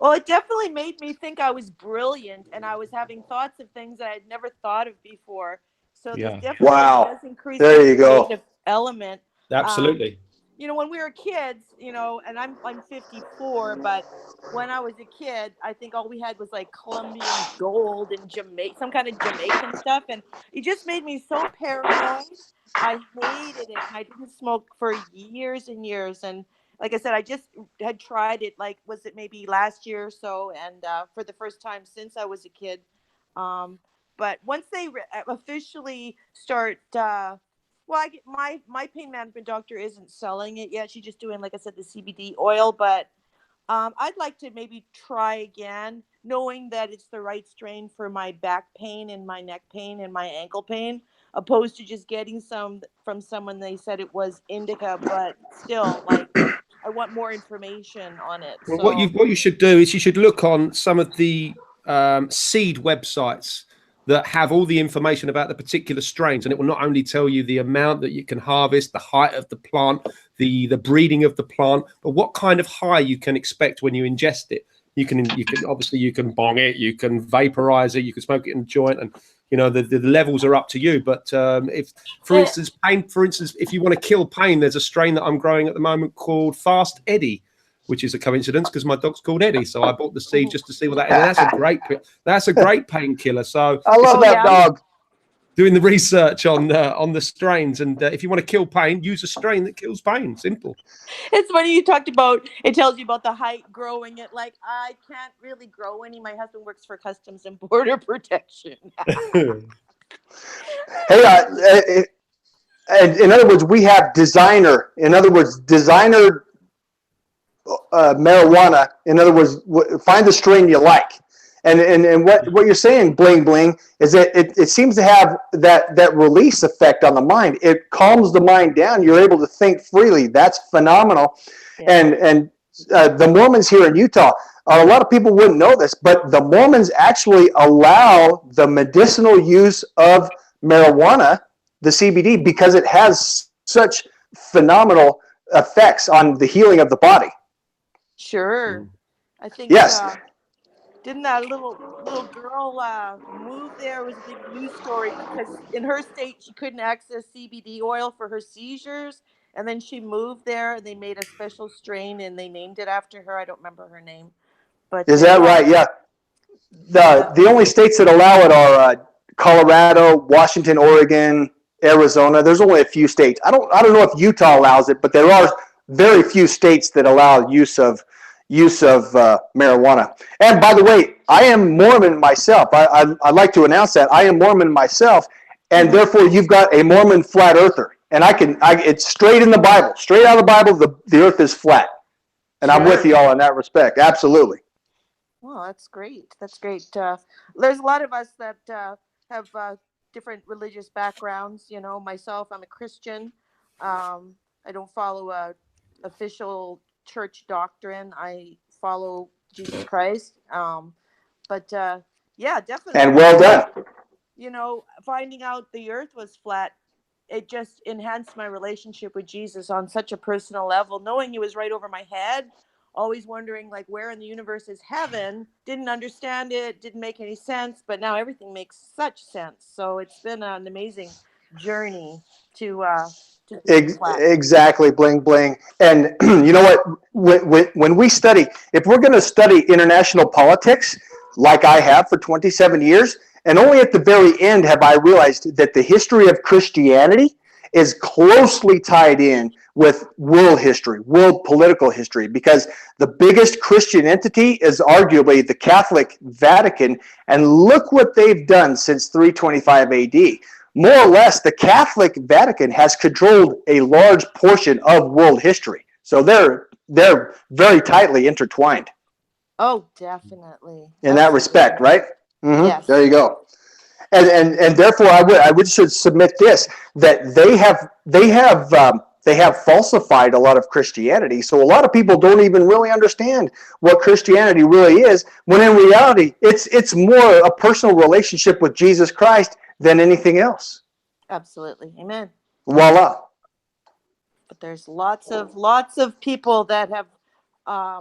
S6: Well, it definitely made me think I was brilliant, and I was having thoughts of things that I'd never thought of before. So this definitely does increase the creative element.
S3: Absolutely.
S6: When we were kids, and I'm 54, but when I was a kid, I think all we had was like Colombian gold and some kind of Jamaican stuff, and it just made me so paranoid. I hated it. I didn't smoke for years and years, and like I said, I just had tried it. Like, was it maybe last year or so, and for the first time since I was a kid. But once they officially start. Well, I get my pain management doctor isn't selling it yet. She's just doing, like I said, the CBD oil. But I'd like to maybe try again, knowing that it's the right strain for my back pain and my neck pain and my ankle pain, opposed to just getting some from someone. They said it was indica, but still, like, I want more information on it.
S3: Well, what you should do is you should look on some of the seed websites that have all the information about the particular strains, and it will not only tell you the amount that you can harvest, the height of the plant, the breeding of the plant, but what kind of high you can expect when you ingest it. You can obviously you can bong it, you can vaporize it, you can smoke it in a joint, and the levels are up to you. But if, for instance, if you want to kill pain, there's a strain that I'm growing at the moment called Fast Eddie, which is a coincidence because my dog's called Eddie. So I bought the seed just to see what that is. And that's a great painkiller. So
S7: I love that dog.
S3: Doing the research on the strains, and if you want to kill pain, use a strain that kills pain. Simple.
S6: It's funny you talked about. It tells you about the height growing it. Like, I can't really grow any. My husband works for Customs and Border Protection.
S7: Hey, in other words, we have designer. In other words, designer. Marijuana. In other words, find the strain you like, and what you're saying, Bling Bling, is that it seems to have that release effect on the mind. It calms the mind down. You're able to think freely. That's phenomenal. Yeah. And the Mormons here in Utah, a lot of people wouldn't know this, but the Mormons actually allow the medicinal use of marijuana, the CBD, because it has such phenomenal effects on the healing of the body.
S6: Sure. I think
S7: yes.
S6: Didn't that little girl move there? It was a big news story because in her state she couldn't access CBD oil for her seizures, and then she moved there and they made a special strain and they named it after her. I don't remember her name. But
S7: is that right? Yeah. The only states that allow it are Colorado, Washington, Oregon, Arizona. There's only a few states. I don't know if Utah allows it, but there are very few states that allow use of marijuana. And by the way, I am Mormon myself. I'd like to announce that I am Mormon myself, and therefore you've got a Mormon flat earther. And it's straight in the Bible, straight out of the Bible. The earth is flat, and I'm with you all in that respect. Absolutely.
S6: Well, that's great. That's great. There's a lot of us that have different religious backgrounds. You know, myself, I'm a Christian. I don't follow a official church doctrine. I follow Jesus Christ. But yeah, definitely.
S7: And well done.
S6: You know, finding out the earth was flat, it just enhanced my relationship with Jesus on such a personal level, knowing he was right over my head, always wondering like where in the universe is heaven, didn't understand it, didn't make any sense, but now everything makes such sense. So it's been an amazing journey to
S7: Exactly, bling bling. And you know what? When we study, if we're going to study international politics, like I have for 27 years, and only at the very end have I realized that the history of Christianity is closely tied in with world history, world political history, because the biggest Christian entity is arguably the Catholic Vatican, and look what they've done since 325 AD. More or less, the Catholic Vatican has controlled a large portion of world history. So they're very tightly intertwined.
S6: Oh, definitely.
S7: In that respect, right? Mm-hmm.
S6: Yes.
S7: There you go. And therefore, I would should submit this, that they have falsified a lot of Christianity. So a lot of people don't even really understand what Christianity really is, when in reality, it's more a personal relationship with Jesus Christ than anything else.
S6: Absolutely. Amen.
S7: Voila.
S6: But there's lots of people that have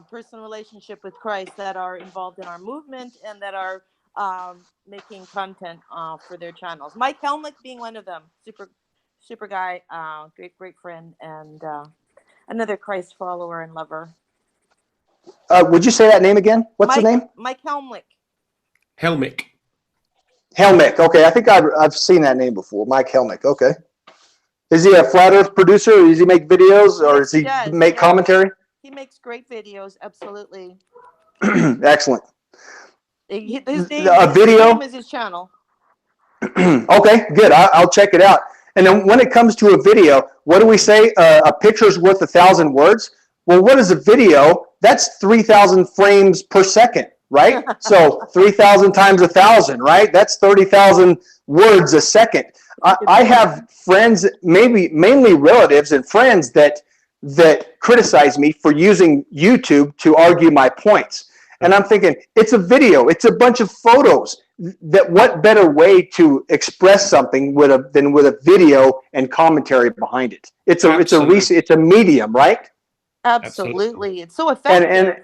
S6: personal relationship with Christ that are involved in our movement and that are making content for their channels. Mike Helmick being one of them. Super guy, great friend, and another Christ follower and lover.
S7: Would you say that name again? What's the name?
S6: Mike Helmick.
S3: Helmick.
S7: Helmick. Okay, I think I've seen that name before. Mike Helmick. Okay. Is he a flat Earth producer, or does he make videos, or does he make commentary?
S6: He makes great videos. Absolutely.
S7: Excellent.
S6: His name is his channel.
S7: Okay, good. I'll check it out. And then when it comes to a video, what do we say? A picture's worth 1,000 words. Well, what is a video? That's 3,000 frames per second, right? So 3,000 times 1,000, right? That's 30,000 words a second. I have friends, mainly relatives and friends that criticize me for using YouTube to argue my points. And I'm thinking, it's a video. It's a bunch of photos. That what better way to express something than with a video and commentary behind it? It's a medium, right?
S6: Absolutely. It's so effective.
S7: And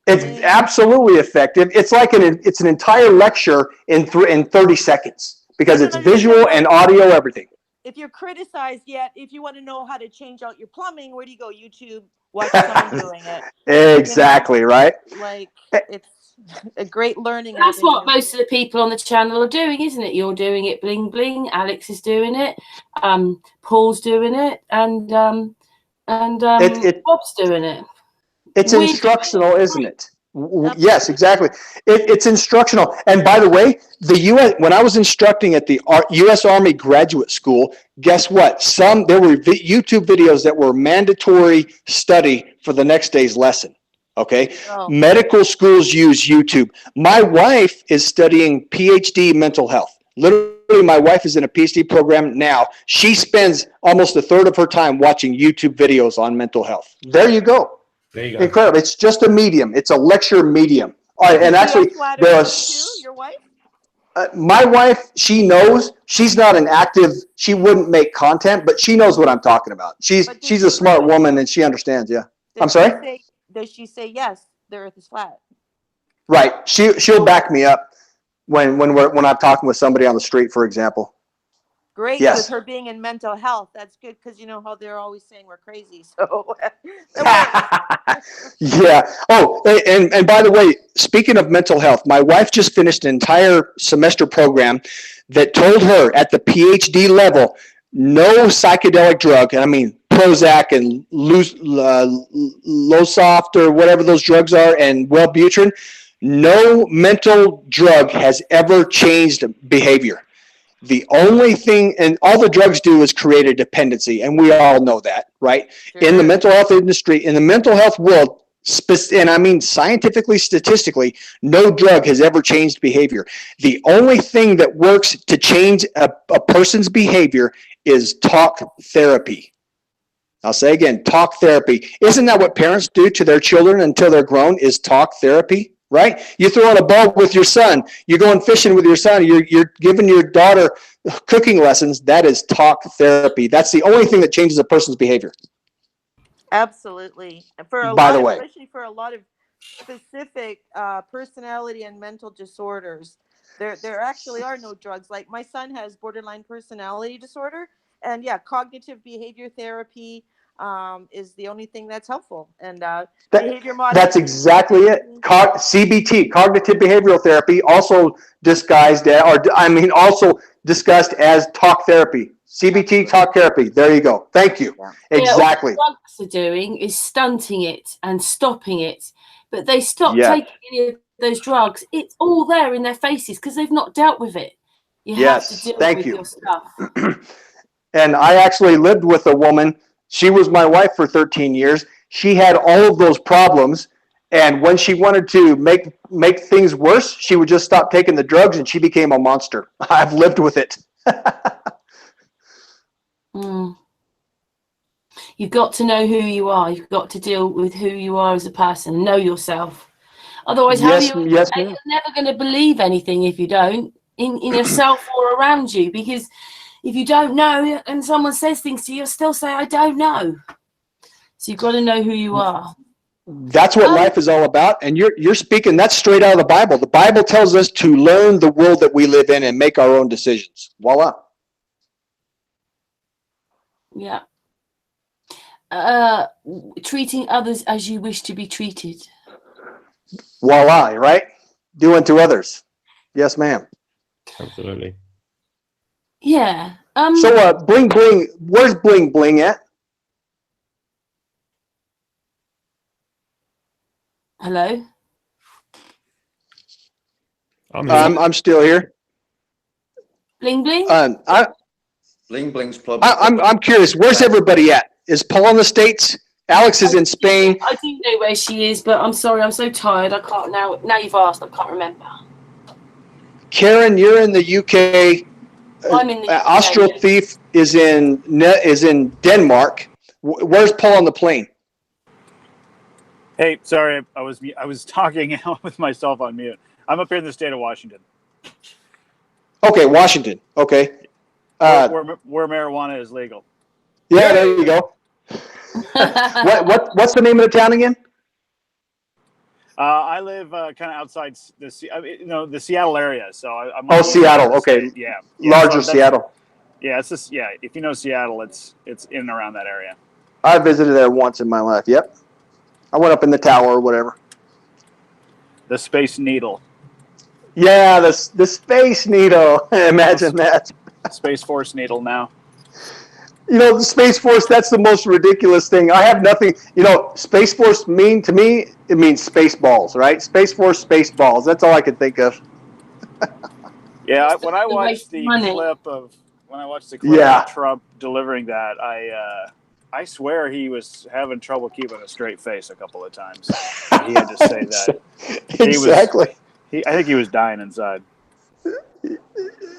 S7: it's absolutely effective. It's like it's an entire lecture in 30 seconds because it's visual and audio, everything.
S6: If you're criticized if you want to know how to change out your plumbing, where do you go? YouTube. Watch someone doing it.
S7: Exactly, right?
S6: Like, it's a great learning.
S1: That's what most of the people on the channel are doing, isn't it? You're doing it, bling bling. Alex is doing it. Paul's doing it, and Bob's doing it.
S7: It's instructional, isn't it? Yes, exactly. It's instructional. And by the way, when I was instructing at the U.S. Army Graduate School, guess what? There were YouTube videos that were mandatory study for the next day's lesson. Okay. Oh. Medical schools use YouTube. My wife is studying PhD mental health. Literally, my wife is in a PhD program now. She spends almost a third of her time watching YouTube videos on mental health. There you go.
S3: There you go.
S7: Incredible. It's just a medium. It's a lecture medium. All right, and actually, there are your wife? My wife, she knows. She's not an active. She wouldn't make content, but she knows what I'm talking about. She's a smart woman, and she understands. Yeah. I'm sorry.
S6: Does she say yes? The Earth is flat.
S7: Right. She'll back me up when I'm talking with somebody on the street, for example.
S6: Great. Yes. With her being in mental health, that's good because you know how they're always saying we're crazy. So.
S7: Yeah. Oh, and by the way, speaking of mental health, my wife just finished an entire semester program that told her at the PhD level, no psychedelic drug, and I mean Prozac and Losoft or whatever those drugs are, and Wellbutrin, no mental drug has ever changed behavior. The only thing, and all the drugs do is create a dependency, and we all know that, right? Sure. In the mental health industry, in the mental health world, and I mean scientifically, statistically, no drug has ever changed behavior. The only thing that works to change a person's behavior is talk therapy. I'll say again, talk therapy. Isn't that what parents do to their children until they're grown, is talk therapy, right? You throw in a ball with your son, you're going fishing with your son, you're giving your daughter cooking lessons. That is talk therapy. That's the only thing that changes a person's behavior.
S6: Absolutely. And for a
S7: By
S6: lot,
S7: the way.
S6: especially for a lot of specific personality and mental disorders, there actually are no drugs. Like my son has borderline personality disorder, and yeah, cognitive behavior therapy is the only thing that's helpful. And behavior
S7: That's
S6: modification.
S7: exactly it. CBT, cognitive behavioral therapy, also disguised also discussed as talk therapy. CBT, talk therapy. There you go. Thank you.
S6: Yeah.
S7: Exactly.
S1: What drugs are doing is stunting it and stopping it, but they stop
S7: Yeah.
S1: taking any of those drugs. It's all there in their faces because they've not dealt with it. You have
S7: Yes,
S1: to deal
S7: thank
S1: with
S7: you.
S1: your stuff.
S7: And I actually lived with a woman. She was my wife for 13 years. She had all of those problems. And when she wanted to make things worse, she would just stop taking the drugs and she became a monster. I've lived with it.
S1: You've got to know who you are. You've got to deal with who you are as a person. Know yourself. Otherwise,
S7: Yes,
S1: you're
S7: ma'am.
S1: never going to believe anything if you don't in yourself or around you. Because if you don't know and someone says things to you, you'll still say, I don't know. So you've got to know who you are.
S7: That's what life is all about. And you're speaking, that's straight out of the Bible. The Bible tells us to learn the world that we live in and make our own decisions. Voila.
S1: Yeah. Treating others as you wish to be treated.
S7: Voila, right? Do unto others. Yes, ma'am.
S3: Absolutely.
S1: Yeah.
S7: So bling bling, where's bling bling at?
S1: Hello.
S7: I'm still here.
S1: Bling bling.
S5: Bling Bling's Club.
S7: I'm curious. Where's everybody at? Is Paul in the States? Alex is in Spain.
S1: I do know where she is, but I'm sorry, I'm so tired. I can't now. Now you've asked, I can't remember.
S7: Karen, you're in the UK.
S1: I'm in the UK.
S7: Austral Thief is in Denmark. Where's Paul on the plane?
S2: Hey, sorry, I was talking with myself on mute. I'm up here in the state of Washington.
S7: Okay, Washington. Okay.
S2: Where marijuana is legal.
S7: Yeah, there you go. What's the name of the town again?
S2: I live kind of outside the Seattle area, so I'm. On
S7: Seattle. Okay.
S2: Yeah.
S7: Larger Seattle.
S2: Yeah, it's just if you know Seattle, it's in and around that area.
S7: I visited there once in my life. Yep. I went up in the tower or whatever.
S2: The Space Needle.
S7: Yeah, the Space Needle. Imagine that.
S2: Space Force Needle now.
S7: You know, the Space Force, that's the most ridiculous thing. I have nothing, Space Force to me, it means space balls, right? Space Force, space balls. That's all I could think of.
S2: Yeah, when I watched the clip of Trump delivering that, I swear he was having trouble keeping a straight face a couple of times. He had to say that.
S7: Exactly.
S2: I think he was dying inside.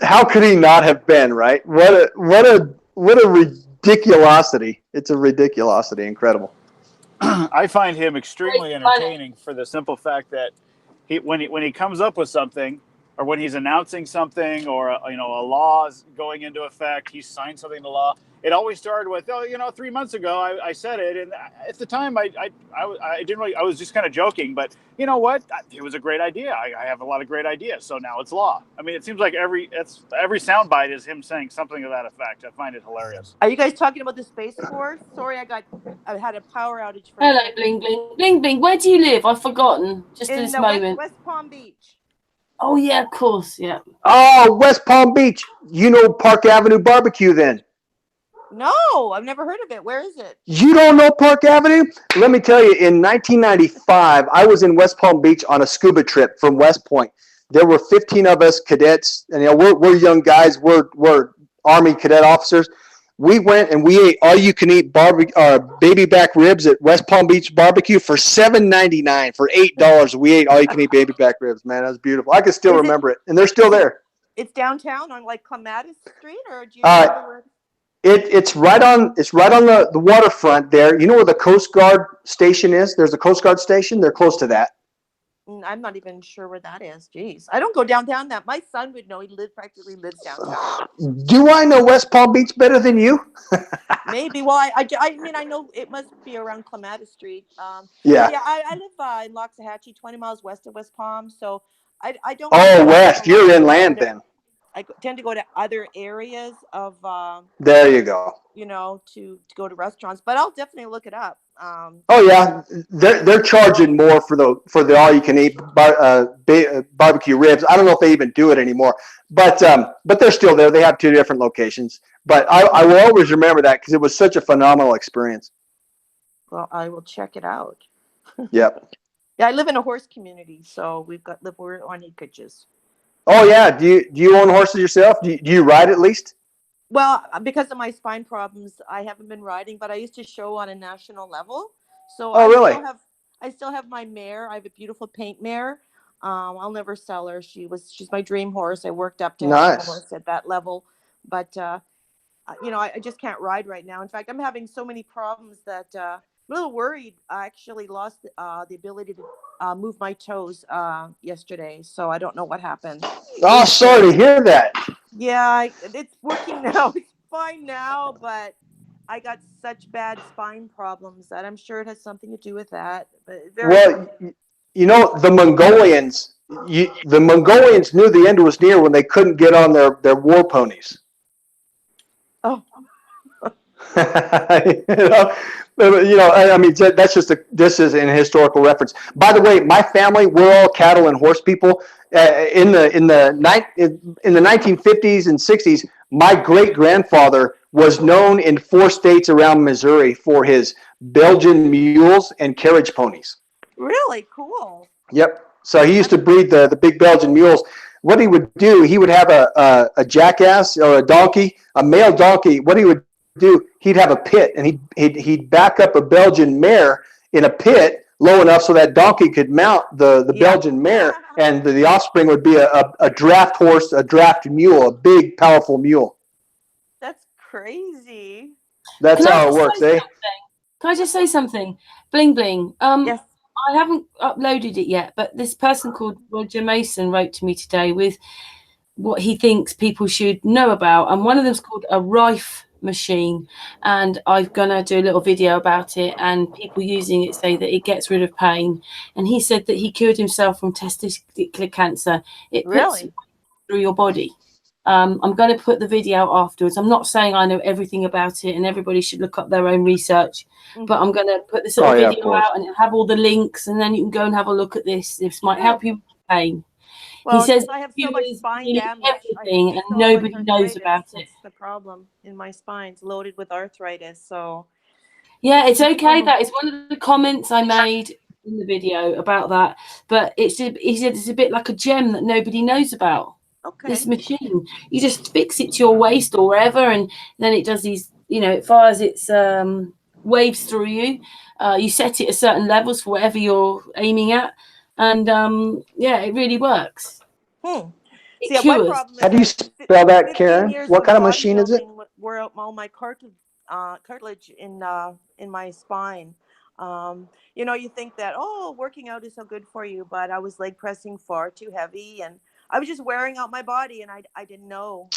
S7: How could he not have been, right? What a ridiculosity. It's a ridiculosity. Incredible.
S2: I find him extremely entertaining for the simple fact that when he comes up with something, or when he's announcing something, or a law is going into effect, he signed something into law. It always started with, 3 months ago I said it, and at the time I didn't really. I was just kind of joking, but you know what? It was a great idea. I have a lot of great ideas, so now it's law. I mean, it seems like every soundbite is him saying something to that effect. I find it hilarious.
S6: Are you guys talking about the Space Force? Sorry, I had a power outage.
S1: Hello, Bling Bling. Bling Bling, where do you live? I've forgotten. Just
S6: in
S1: this moment.
S6: West Palm Beach.
S1: Oh yeah, of course, yeah.
S7: Oh, West Palm Beach. You know Park Avenue Barbecue then?
S6: No, I've never heard of it. Where is it? You
S7: don't know Park Avenue? Let me tell you, in 1995, I was in West Palm Beach on a scuba trip from West Point. There were 15 of us cadets, and we're young guys. We're Army cadet officers. we went and we ate all-you-can-eat baby back ribs at West Palm Beach Barbecue for $7.99. For $8, we ate all-you-can-eat baby back ribs. Man, that was beautiful. I can still remember it, and they're still there.
S6: It's downtown on like Clematis Street, or do you remember where?
S7: It's right on the waterfront there. You know where the Coast Guard station is? There's a Coast Guard station. They're close to that.
S6: I'm not even sure where that is. Jeez, I don't go downtown. That my son would know. He practically lives downtown.
S7: Do I know West Palm Beach better than you?
S6: Maybe. Well, I mean, I know it must be around Clematis Street.
S7: Yeah.
S6: Yeah, I live in Loxahatchee, 20 miles west of West Palm. So I don't.
S7: Oh, west. You're inland then.
S6: I tend to go to other areas of.
S7: There you go.
S6: You know, to go to restaurants, but I'll definitely look it up.
S7: Oh yeah, they're charging more for the all you can eat barbecue ribs. I don't know if they even do it anymore, but they're still there. They have 2 different locations. But I will always remember that because it was such a phenomenal experience.
S6: Well, I will check it out.
S7: Yep.
S6: Yeah, I live in a horse community, so we're on acreages.
S7: Oh yeah, do you own horses yourself? Do you ride at least?
S6: Well, because of my spine problems, I haven't been riding, but I used to show on a national level. So
S7: really?
S6: I still have my mare. I have a beautiful paint mare. I'll never sell her. She's my dream horse. I worked up to have a horse at that level, but you know, I just can't ride right now. In fact, I'm having so many problems that I'm a little worried. I actually lost the ability to move my toes yesterday, so I don't know what happened.
S7: Oh, sorry to hear that.
S6: Yeah, it's working now. It's fine now, but I got such bad spine problems that I'm sure it has something to do with that. But
S7: you know, the Mongolians knew the end was near when they couldn't get on their war ponies.
S6: Oh.
S7: You know, I mean, that's this is an historical reference. By the way, my family, we're all cattle and horse people. In the 1950s and 60s, my great grandfather was known in 4 states around Missouri for his Belgian mules and carriage ponies.
S6: Really cool.
S7: Yep. So he used to breed the big Belgian mules. What he would do, he would have a jackass or a donkey, a male donkey. What he would do, he'd have a pit, and he'd back up a Belgian mare in a pit low enough so that donkey could mount the Belgian mare, and the offspring would be a draft horse, a draft mule, a big, powerful mule.
S6: That's crazy.
S7: That's how it works, eh?
S1: Can I just say something? Bling bling.
S6: Yes.
S1: I haven't uploaded it yet, but this person called Roger Mason wrote to me today with what he thinks people should know about, and one of them's called a Rife machine, and I'm gonna do a little video about it, and people using it say that it gets rid of pain, and he said that he cured himself from testicular cancer. It puts it through your body. I'm going to put the video out afterwards. I'm not saying I know everything about it and everybody should look up their own research, but I'm going to put this little video out and have all the links, and then you can go and have a look at this. This might help you with pain.
S6: Well,
S1: he says
S6: I have so much spine damage,
S1: everything, and nobody knows about it.
S6: That's the problem in my spine's loaded with arthritis. So
S1: yeah, it's okay. That is one of the comments I made in the video about that. But he said it's a bit like a gem that nobody knows about. Okay. This machine, you just fix it to your waist or wherever, and then it does these. You know, it fires its waves through you. You set it at certain levels for whatever you're aiming at, and yeah, it really works.
S6: See, my problem is,
S7: how do you spell that, Karen? What kind of machine is it?
S6: Wore out all my cartilage in my spine. You know, you think that working out is so good for you, but I was leg pressing far too heavy, and I was just wearing out my body, and I didn't know.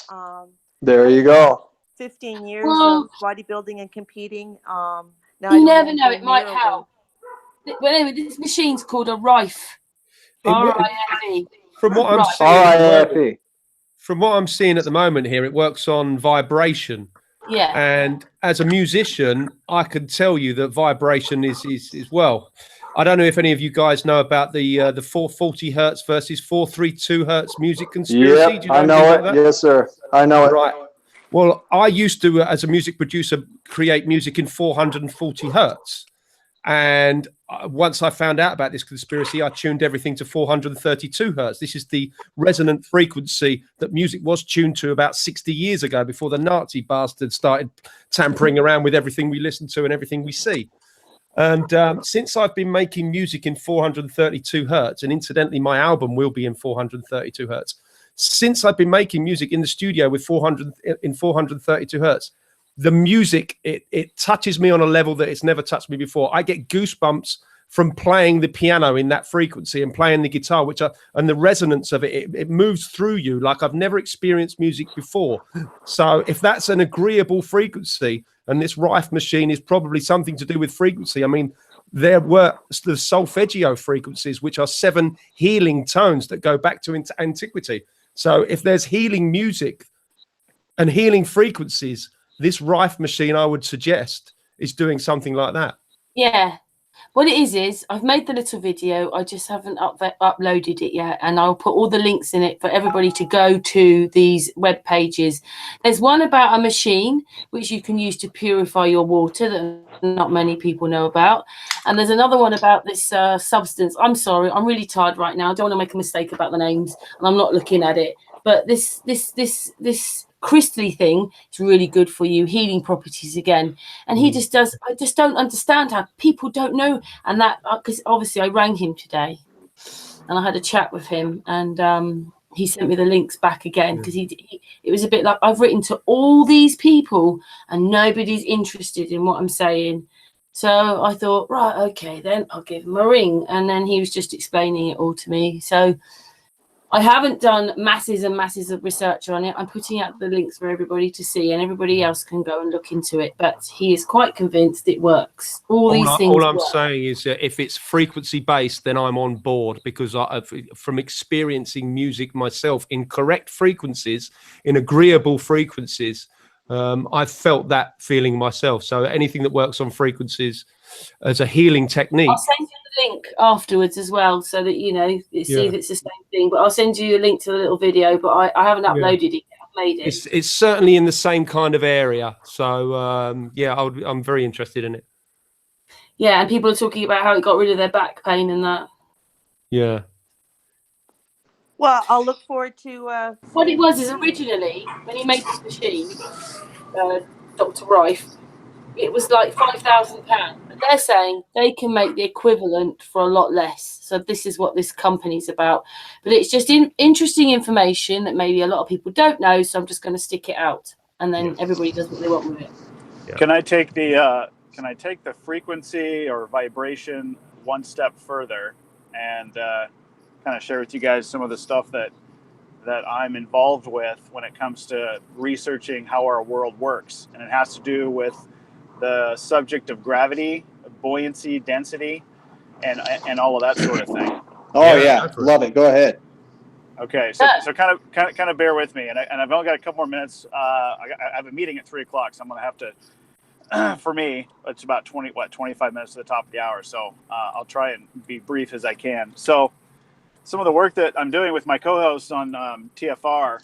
S7: There you go.
S6: 15 years of bodybuilding and competing. Now
S1: you never know; it might help. Well, anyway, this machine's called a Rife. R-I-F-E.
S3: From what I'm seeing at the moment here, it works on vibration.
S1: Yeah.
S3: And as a musician, I can tell you that vibration is well. I don't know if any of you guys know about the 440 hertz versus 432 hertz music conspiracy.
S7: Yeah, I know it. Yes, sir. I know it.
S3: Right. Well, I used to, as a music producer, create music in 440 hertz. And once I found out about this conspiracy, I tuned everything to 432 hertz. This is the resonant frequency that music was tuned to about 60 years ago, before the Nazi bastards started tampering around with everything we listen to and everything we see. And since I've been making music in 432 hertz, and incidentally, my album will be in 432 hertz. Since I've been making music in the studio with 432 hertz, the music, it touches me on a level that it's never touched me before. I get goosebumps from playing the piano in that frequency and playing the guitar, and the resonance of it moves through you like I've never experienced music before. So if that's an agreeable frequency, and this Rife machine is probably something to do with frequency. I mean, there were the solfeggio frequencies, which are 7 healing tones that go back to antiquity. So if there's healing music and healing frequencies, this Rife machine, I would suggest, is doing something like that.
S1: Yeah. What it is I've made the little video. I just haven't uploaded it yet. And I'll put all the links in it for everybody to go to these web pages. There's one about a machine which you can use to purify your water that not many people know about. And there's another one about this substance. I'm sorry, I'm really tired right now. I don't want to make a mistake about the names, and I'm not looking at it. But this crystally thing is really good for you, healing properties again. And he just does, I just don't understand how people don't know. And that, because obviously I rang him today and I had a chat with him, and he sent me the links back again, because it was a bit like, I've written to all these people and nobody's interested in what I'm saying. So I thought, right, okay, then I'll give him a ring. And then he was just explaining it all to me. So I haven't done masses and masses of research on it. I'm putting out the links for everybody to see, and everybody else can go and look into it. But he is quite convinced it works. All I'm
S3: saying is that if it's frequency based, then I'm on board, because from experiencing music myself in correct frequencies, in agreeable frequencies, I've felt that feeling myself. So anything that works on frequencies as a healing technique.
S1: I'll send you the link afterwards as well, so that you know, see if it's the same thing. But I'll send you a link to the little video, but I haven't uploaded it yet. I've made it.
S3: It's certainly in the same kind of area. So I'm very interested in it.
S1: Yeah, and people are talking about how it got rid of their back pain and that.
S3: Yeah.
S6: Well, I'll look forward to
S1: What it was is, originally when he made this machine, Dr. Rife, it was like £5,000. But they're saying they can make the equivalent for a lot less. So this is what this company's about. But it's just interesting information that maybe a lot of people don't know. So I'm just going to stick it out, and then everybody does what they want with it.
S2: Yeah. Can I take the frequency or vibration one step further and kind of share with you guys some of the stuff that I'm involved with when it comes to researching how our world works? And it has to do with the subject of gravity, buoyancy, density, and all of that sort of thing.
S7: Oh yeah, love it. Go ahead.
S2: Okay, so kind of bear with me, and I've only got a couple more minutes. I have a meeting at 3:00, so I'm gonna have to. For me, it's about 25 minutes to the top of the hour, so I'll try and be brief as I can. So, some of the work that I'm doing with my co-host on TFR,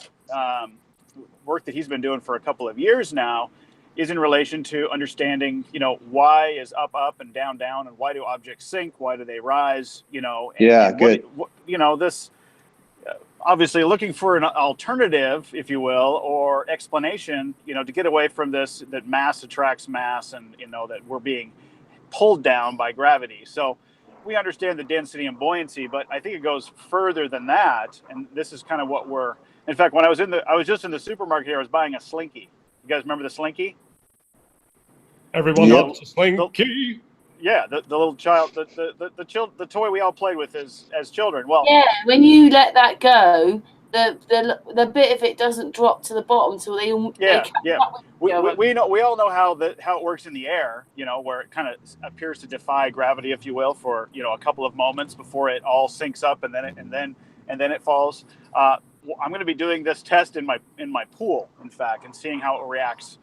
S2: work that he's been doing for a couple of years now, is in relation to understanding, why is up, and down, and why do objects sink? Why do they rise? And
S7: good.
S2: This obviously looking for an alternative, if you will, or explanation, to get away from this, that mass attracts mass, and, that we're being pulled down by gravity. So we understand the density and buoyancy, but I think it goes further than that. And this is kind of what in fact, when I was just in the supermarket here, I was buying a Slinky. You guys remember the Slinky?
S4: Everyone loves a Slinky.
S2: Yeah, the little child, the toy we all played with as children. Well,
S1: yeah, when you let that go, the bit of it doesn't drop to the bottom until they all
S2: we all know how it works in the air, where it kind of appears to defy gravity, if you will, for a couple of moments before it all sinks up and then it falls. I'm going to be doing this test in my pool, in fact, and seeing how it reacts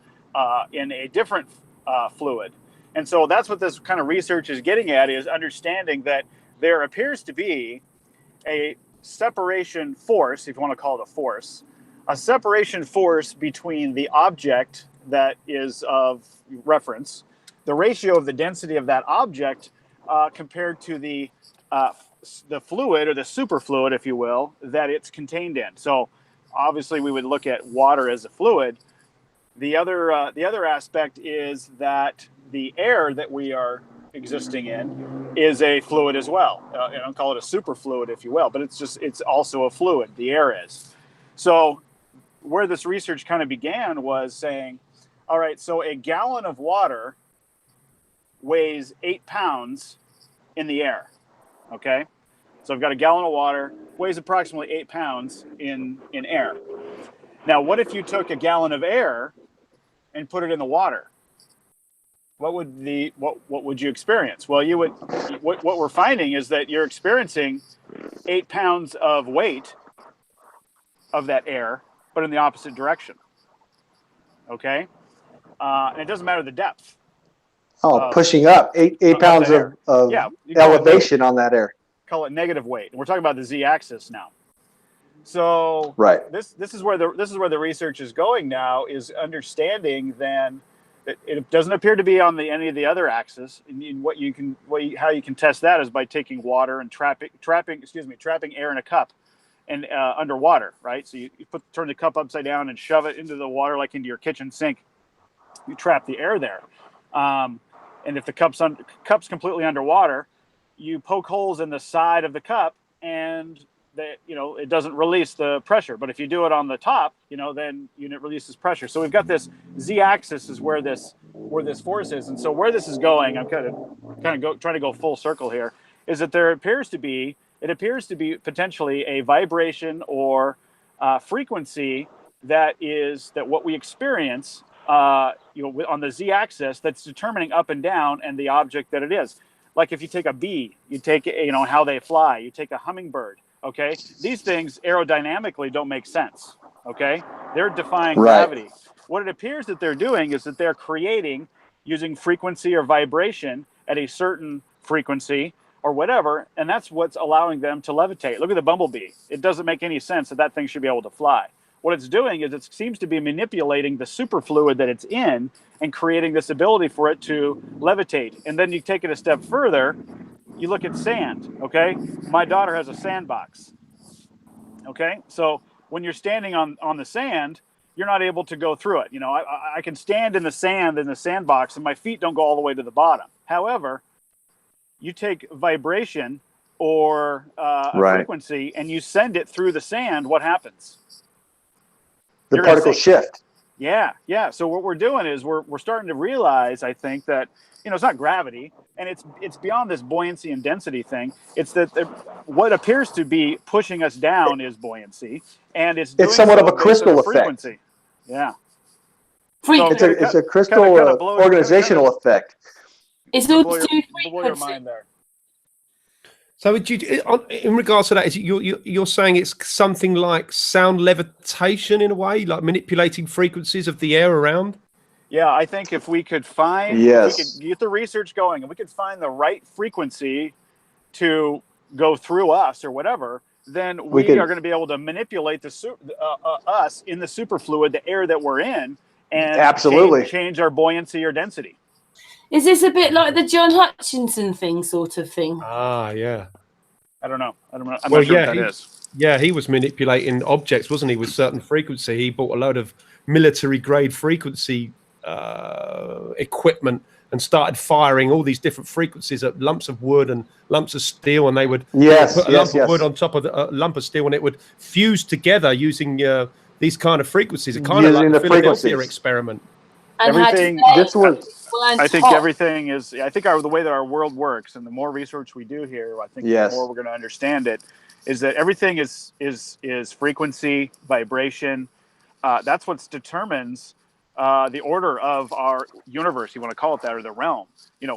S2: in a different fluid. And so that's what this kind of research is getting at, is understanding that there appears to be a separation force, if you want to call it a separation force between the object that is of reference, the ratio of the density of that object compared to the fluid, or the superfluid, if you will, that it's contained in. So obviously we would look at water as a fluid. The other aspect is that the air that we are existing in is a fluid as well. Call it a superfluid, if you will, but it's also a fluid. The air is. So where this research kind of began was saying, all right, so a gallon of water weighs 8 pounds in the air. Okay, so I've got a gallon of water, weighs approximately 8 pounds in air. Now, what if you took a gallon of air and put it in the water? What would you experience? Well, you would. What we're finding is that you're experiencing 8 pounds of weight of that air, but in the opposite direction. Okay, and it doesn't matter the depth.
S7: Pushing up 8 pounds of elevation on that air.
S2: Call it negative weight, and we're talking about the z-axis now. So
S7: right,
S2: this is where the research is going now, is understanding then that it doesn't appear to be on any of the other axes. And how you can test that is by taking water and trapping air in a cup and underwater, right? So you turn the cup upside down and shove it into the water, like into your kitchen sink. You trap the air there. And if the cup's completely underwater, you poke holes in the side of the cup, and it doesn't release the pressure. But if you do it on the top, then it releases pressure. So we've got this z-axis is where this force is, and so where this is going, I'm kind of trying to go full circle here, is that it appears to be potentially a vibration or frequency that what we experience. On the z-axis, that's determining up and down and the object that it is. Like if you take a bee, you take how they fly, you take a hummingbird. Okay, these things aerodynamically don't make sense. Okay, they're defying gravity. What it appears that they're doing is that they're creating, using frequency or vibration at a certain frequency or whatever, and that's what's allowing them to levitate. Look at the bumblebee. It doesn't make any sense that thing should be able to fly. What it's doing is it seems to be manipulating the superfluid that it's in and creating this ability for it to levitate. And then you take it a step further, you look at sand, okay? My daughter has a sandbox, okay? So when you're standing on the sand, you're not able to go through it. I can stand in the sandbox, and my feet don't go all the way to the bottom. However, you take vibration or a frequency and you send it through the sand, what happens?
S7: The particle shift.
S2: Yeah. So what we're doing is we're starting to realize, I think, that it's not gravity, and it's beyond this buoyancy and density thing. It's that what appears to be pushing us down is buoyancy, and it's somewhat of a crystal effect. Frequency. Yeah.
S7: So it's a crystal organizational effect.
S1: It's all to do with
S2: blow your mind there.
S3: So in regards to that, you're saying it's something like sound levitation in a way, like manipulating frequencies of the air around?
S2: Yeah, I think if we could find, if we could get the research going, and we could find the right frequency to go through us or whatever, then we are going to be able to manipulate us in the superfluid, the air that we're in, and change our buoyancy or density.
S1: Is this a bit like the John Hutchinson thing, sort of thing?
S3: Ah, yeah.
S2: I don't know. I'm not sure what that is.
S3: Yeah, he was manipulating objects, wasn't he, with certain frequency. He bought a load of military-grade frequency equipment and started firing all these different frequencies at lumps of wood and lumps of steel, and they would put a lump of wood on top of a lump of steel, and it would fuse together using these kind of frequencies. It kind of like the Philadelphia experiment.
S1: And
S2: everything.
S1: I
S2: think everything is. I think the way that our world works, and the more research we do here, I think the more we're going to understand it. Is that everything is frequency, vibration. That's what determines the order of our universe. You want to call it that, or the realm.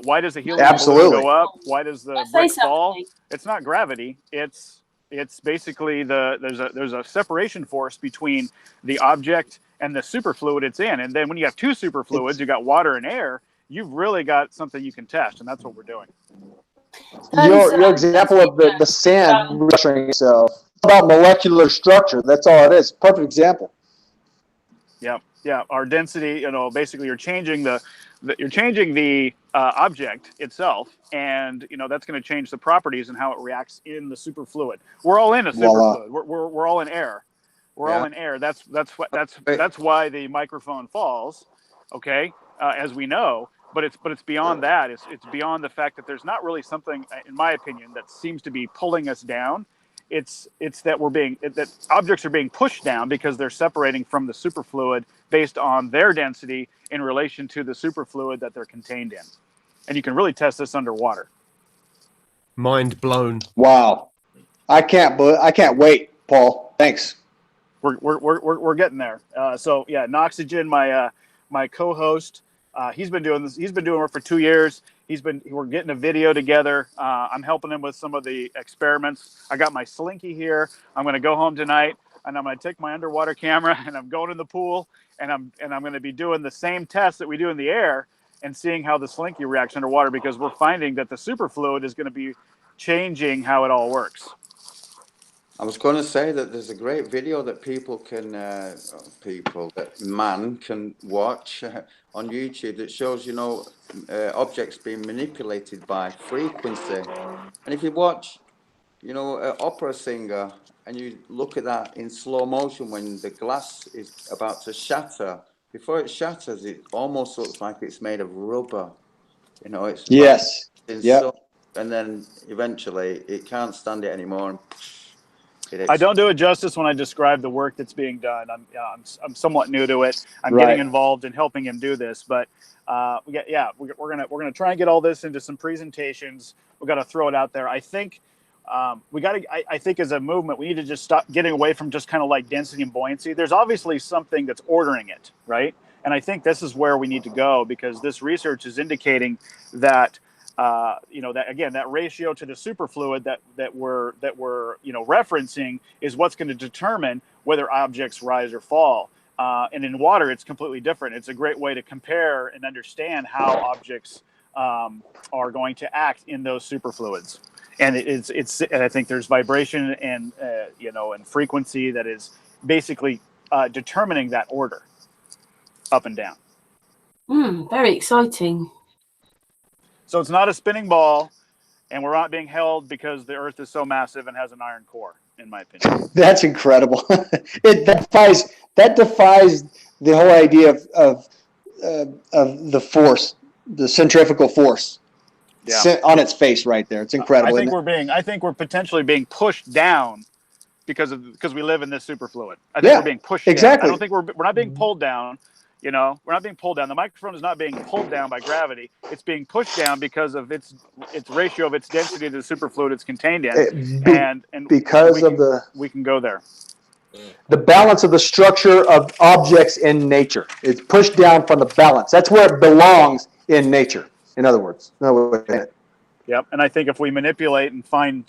S2: Why does the helium balloon go up? Why does the brick fall? It's not gravity. It's basically there's a separation force between the object and the superfluid it's in. And then when you have two superfluids, you got water and air, you've really got something you can test, and that's what we're doing.
S7: Your example of the sand restructuring itself, about molecular structure, that's all it is. Perfect example.
S2: Yeah. Our density, basically you're changing the object itself, and that's going to change the properties and how it reacts in the superfluid. We're all in a superfluid. We're all in air. We're all in air. That's why the microphone falls. Okay, as we know. But it's beyond that. It's beyond the fact that there's not really something, in my opinion, that seems to be pulling us down. It's that that objects are being pushed down because they're separating from the superfluid based on their density in relation to the superfluid that they're contained in. And you can really test this underwater.
S3: Mind blown.
S7: Wow. I can't wait, Paul. Thanks.
S2: We're getting there. So yeah, Noxygen, my co-host, he's been doing this. He's been doing work for 2 years. We're getting a video together. I'm helping him with some of the experiments. I got my Slinky here. I'm going to go home tonight and I'm going to take my underwater camera and I'm going in the pool and I'm going to be doing the same tests that we do in the air and seeing how the Slinky reacts underwater, because we're finding that the superfluid is going to be changing how it all works.
S5: I was going to say that there's a great video that man can watch on YouTube that shows, objects being manipulated by frequency. And if you watch, an opera singer and you look at that in slow motion when the glass is about to shatter, before it shatters, it almost looks like it's made of rubber. It's
S7: yes. Yeah.
S5: And then eventually it can't stand it anymore.
S2: I don't do it justice when I describe the work that's being done. I'm somewhat new to it. I'm getting involved in helping him do this, but we're gonna try and get all this into some presentations. We got to throw it out there. I think I think as a movement, we need to just stop getting away from just kind of like density and buoyancy. There's obviously something that's ordering it, right? And I think this is where we need to go, because this research is indicating that. That ratio to the superfluid that we're referencing is what's going to determine whether objects rise or fall. And in water, it's completely different. It's a great way to compare and understand how objects are going to act in those superfluids. And and I think there's vibration and and frequency that is basically determining that order up and down.
S1: Very exciting.
S2: So it's not a spinning ball, and we're not being held because the Earth is so massive and has an iron core, in my opinion.
S7: That's incredible. That defies the whole idea of the force, the centrifugal force, on its face right there. It's incredible.
S2: I think we're potentially being pushed down because we live in this superfluid. I think we're being pushed down. I don't think we're not being pulled down. We're not being pulled down. The microphone is not being pulled down by gravity. It's being pushed down because of its ratio of its density to the superfluid it's contained in. And because we can go there.
S7: The balance of the structure of objects in nature. It's pushed down from the balance. That's where it belongs in nature. In other words.
S2: Yep. And I think if we manipulate and find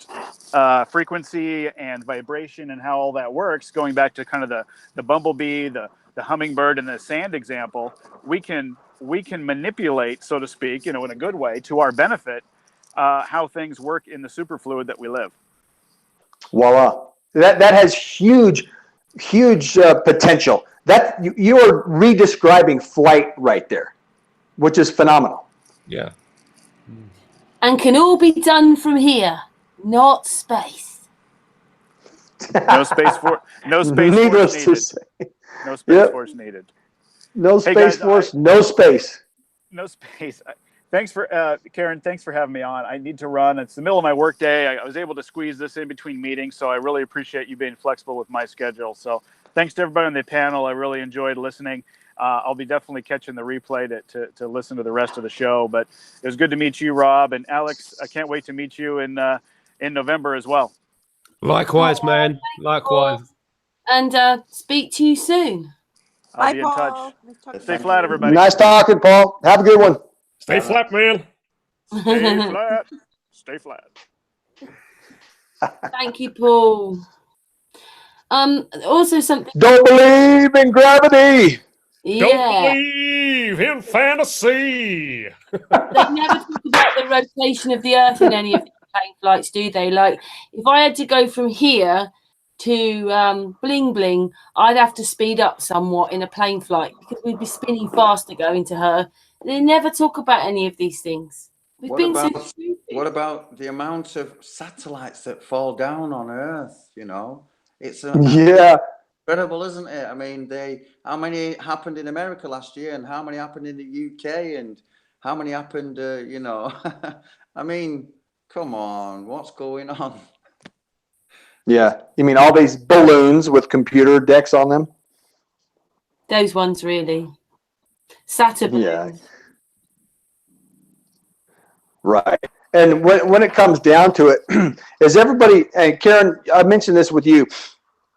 S2: frequency and vibration and how all that works, going back to kind of the bumblebee, the hummingbird and the sand example, we can manipulate, so to speak, in a good way to our benefit, how things work in the superfluid that we live.
S7: Voila. That has huge potential. That you are redescribing flight right there, which is phenomenal.
S3: Yeah.
S1: And can all be done from here, not space.
S2: No space force needed. No space force needed.
S7: No space force, no space.
S2: No space. Thanks for Karen. Thanks for having me on. I need to run. It's the middle of my work day. I was able to squeeze this in between meetings, so I really appreciate you being flexible with my schedule. So thanks to everybody on the panel. I really enjoyed listening. I'll be definitely catching the replay to listen to the rest of the show. But it was good to meet you, Rob, and Alex. I can't wait to meet you in November as well.
S3: Likewise, man. Likewise.
S1: And speak to you soon.
S2: I'll be in touch. Stay flat, everybody.
S7: Nice talking, Paul. Have a good one.
S4: Stay flat, man.
S2: Stay flat. Stay flat.
S1: Thank you, Paul. Also something.
S7: Don't believe in gravity.
S1: Yeah.
S4: Don't believe in fantasy.
S1: They never talk about the rotation of the Earth in any of the plane flights, do they? Like, if I had to go from here to Bling Bling, I'd have to speed up somewhat in a plane flight because we'd be spinning faster going to her. They never talk about any of these things. We've been so stupid.
S5: What about the amount of satellites that fall down on Earth? You know, it's incredible, isn't it? I mean, how many happened in America last year, and how many happened in the UK, and how many happened? You know, I mean, come on, what's going on?
S7: Yeah, you mean all these balloons with computer decks on them?
S1: Those ones, really. Saturn.
S7: Yeah. Right. And when it comes down to it, is everybody, and Karen, I mentioned this with you,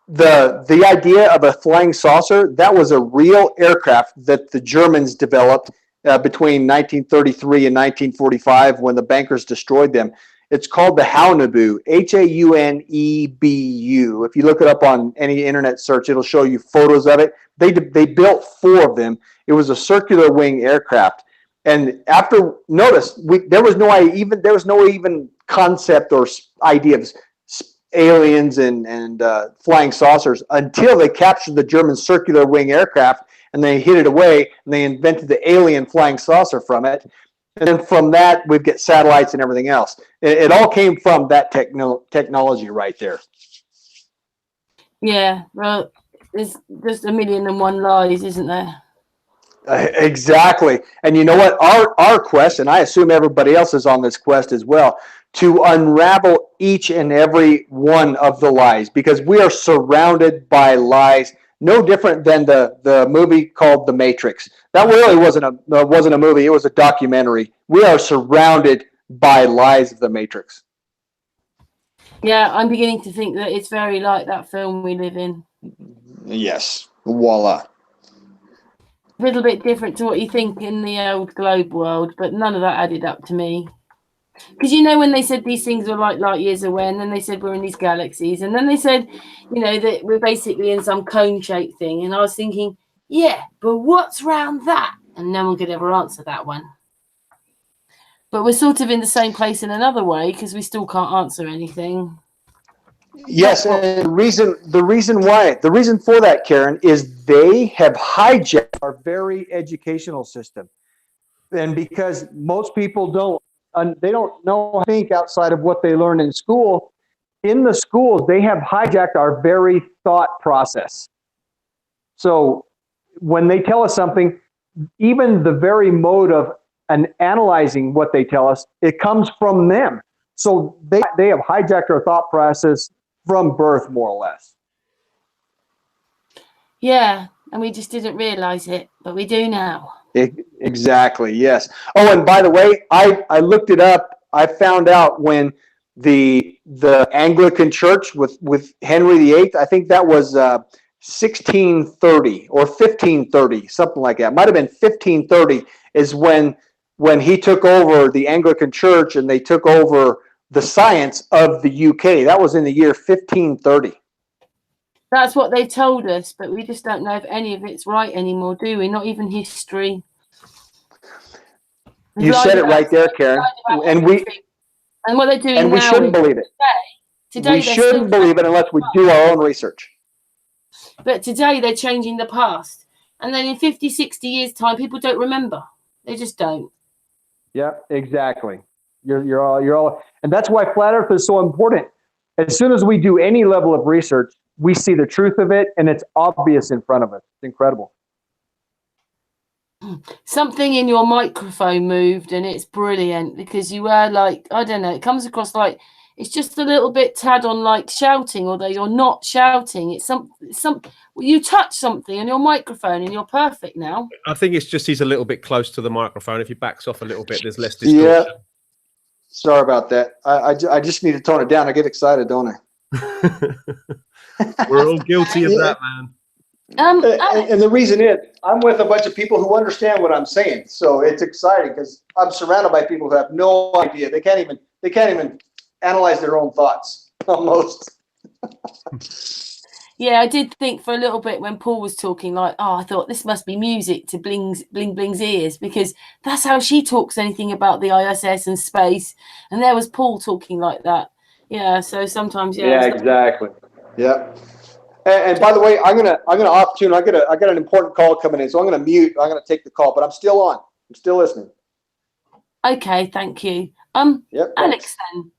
S7: the idea of a flying saucer, that was a real aircraft that the Germans developed between 1933 and 1945 when the bankers destroyed them. It's called the Haunebu, Haunebu. If you look it up on any internet search, it'll show you photos of it. They built 4 of them. It was a circular wing aircraft. And after, notice, there was no even concept or idea of aliens and flying saucers until they captured the German circular wing aircraft and they hid it away and they invented the alien flying saucer from it. And then from that, we've got satellites and everything else. It all came from that technology right there.
S1: Yeah, well, there's just 1,000,001 lies, isn't there?
S7: Exactly. And you know what? Our quest, and I assume everybody else is on this quest as well, to unravel each and every one of the lies, because we are surrounded by lies, no different than the movie called The Matrix. That really wasn't a movie, it was a documentary. We are surrounded by lies of the Matrix.
S1: Yeah, I'm beginning to think that it's very like that film we live in.
S7: Yes. Voila.
S1: A little bit different to what you think in the old globe world, but none of that added up to me. Because you know when they said these things were like light years away, and then they said we're in these galaxies, and then they said, you know, that we're basically in some cone-shaped thing, and I was thinking, yeah, but what's round that? And no one could ever answer that one. But we're sort of in the same place in another way because we still can't answer anything.
S7: Yes, and the reason for that, Karen, is they have hijacked our very educational system. And because most people don't know how to think outside of what they learn in school, in the schools, they have hijacked our very thought process. So when they tell us something, even the very mode of analyzing what they tell us, it comes from them. So they have hijacked our thought process from birth, more or less.
S1: Yeah, and we just didn't realize it, but we do now.
S7: Exactly, yes. Oh, and by the way, I looked it up. I found out when the Anglican Church with Henry VIII, I think that was 1630 or 1530, something like that. Might have been 1530 is when he took over the Anglican Church and they took over the science of the UK. That was in the year 1530.
S1: That's what they told us, but we just don't know if any of it's right anymore, do we? Not even history.
S7: You said it right there, Karen. And
S1: what they're doing now,
S7: and we shouldn't believe it.
S1: Today
S7: we shouldn't believe it unless we do our own research.
S1: But today they're changing the past. And then in 50, 60 years' time, people don't remember. They just don't. Yeah,
S7: exactly. You're all, and that's why flat Earth is so important. As soon as we do any level of research, we see the truth of it, and it's obvious in front of us. It's incredible.
S1: Something in your microphone moved, and it's brilliant because you were like, I don't know, it comes across like it's just a little bit tad on like shouting, although you're not shouting. It's some you touch something on your microphone, and you're perfect now.
S3: I think it's just he's a little bit close to the microphone. If he backs off a little bit, there's less distortion.
S7: Yeah. Sorry about that. I just need to tone it down. I get excited, don't I?
S3: We're all guilty of that, man.
S7: And the reason is I'm with a bunch of people who understand what I'm saying, so it's exciting because I'm surrounded by people who have no idea. They can't even analyze their own thoughts almost.
S1: Yeah, I did think for a little bit when Paul was talking, like, oh, I thought this must be music to Bling Bling's ears because that's how she talks anything about the ISS and space. And there was Paul talking like that. Yeah, so sometimes,
S7: yeah, exactly. Yeah. And by the way, I'm gonna off tune. I got an important call coming in, so I'm gonna mute. I'm gonna take the call, but I'm still on. I'm still listening.
S1: Okay, thank you.
S7: Yep.
S1: Alex, then.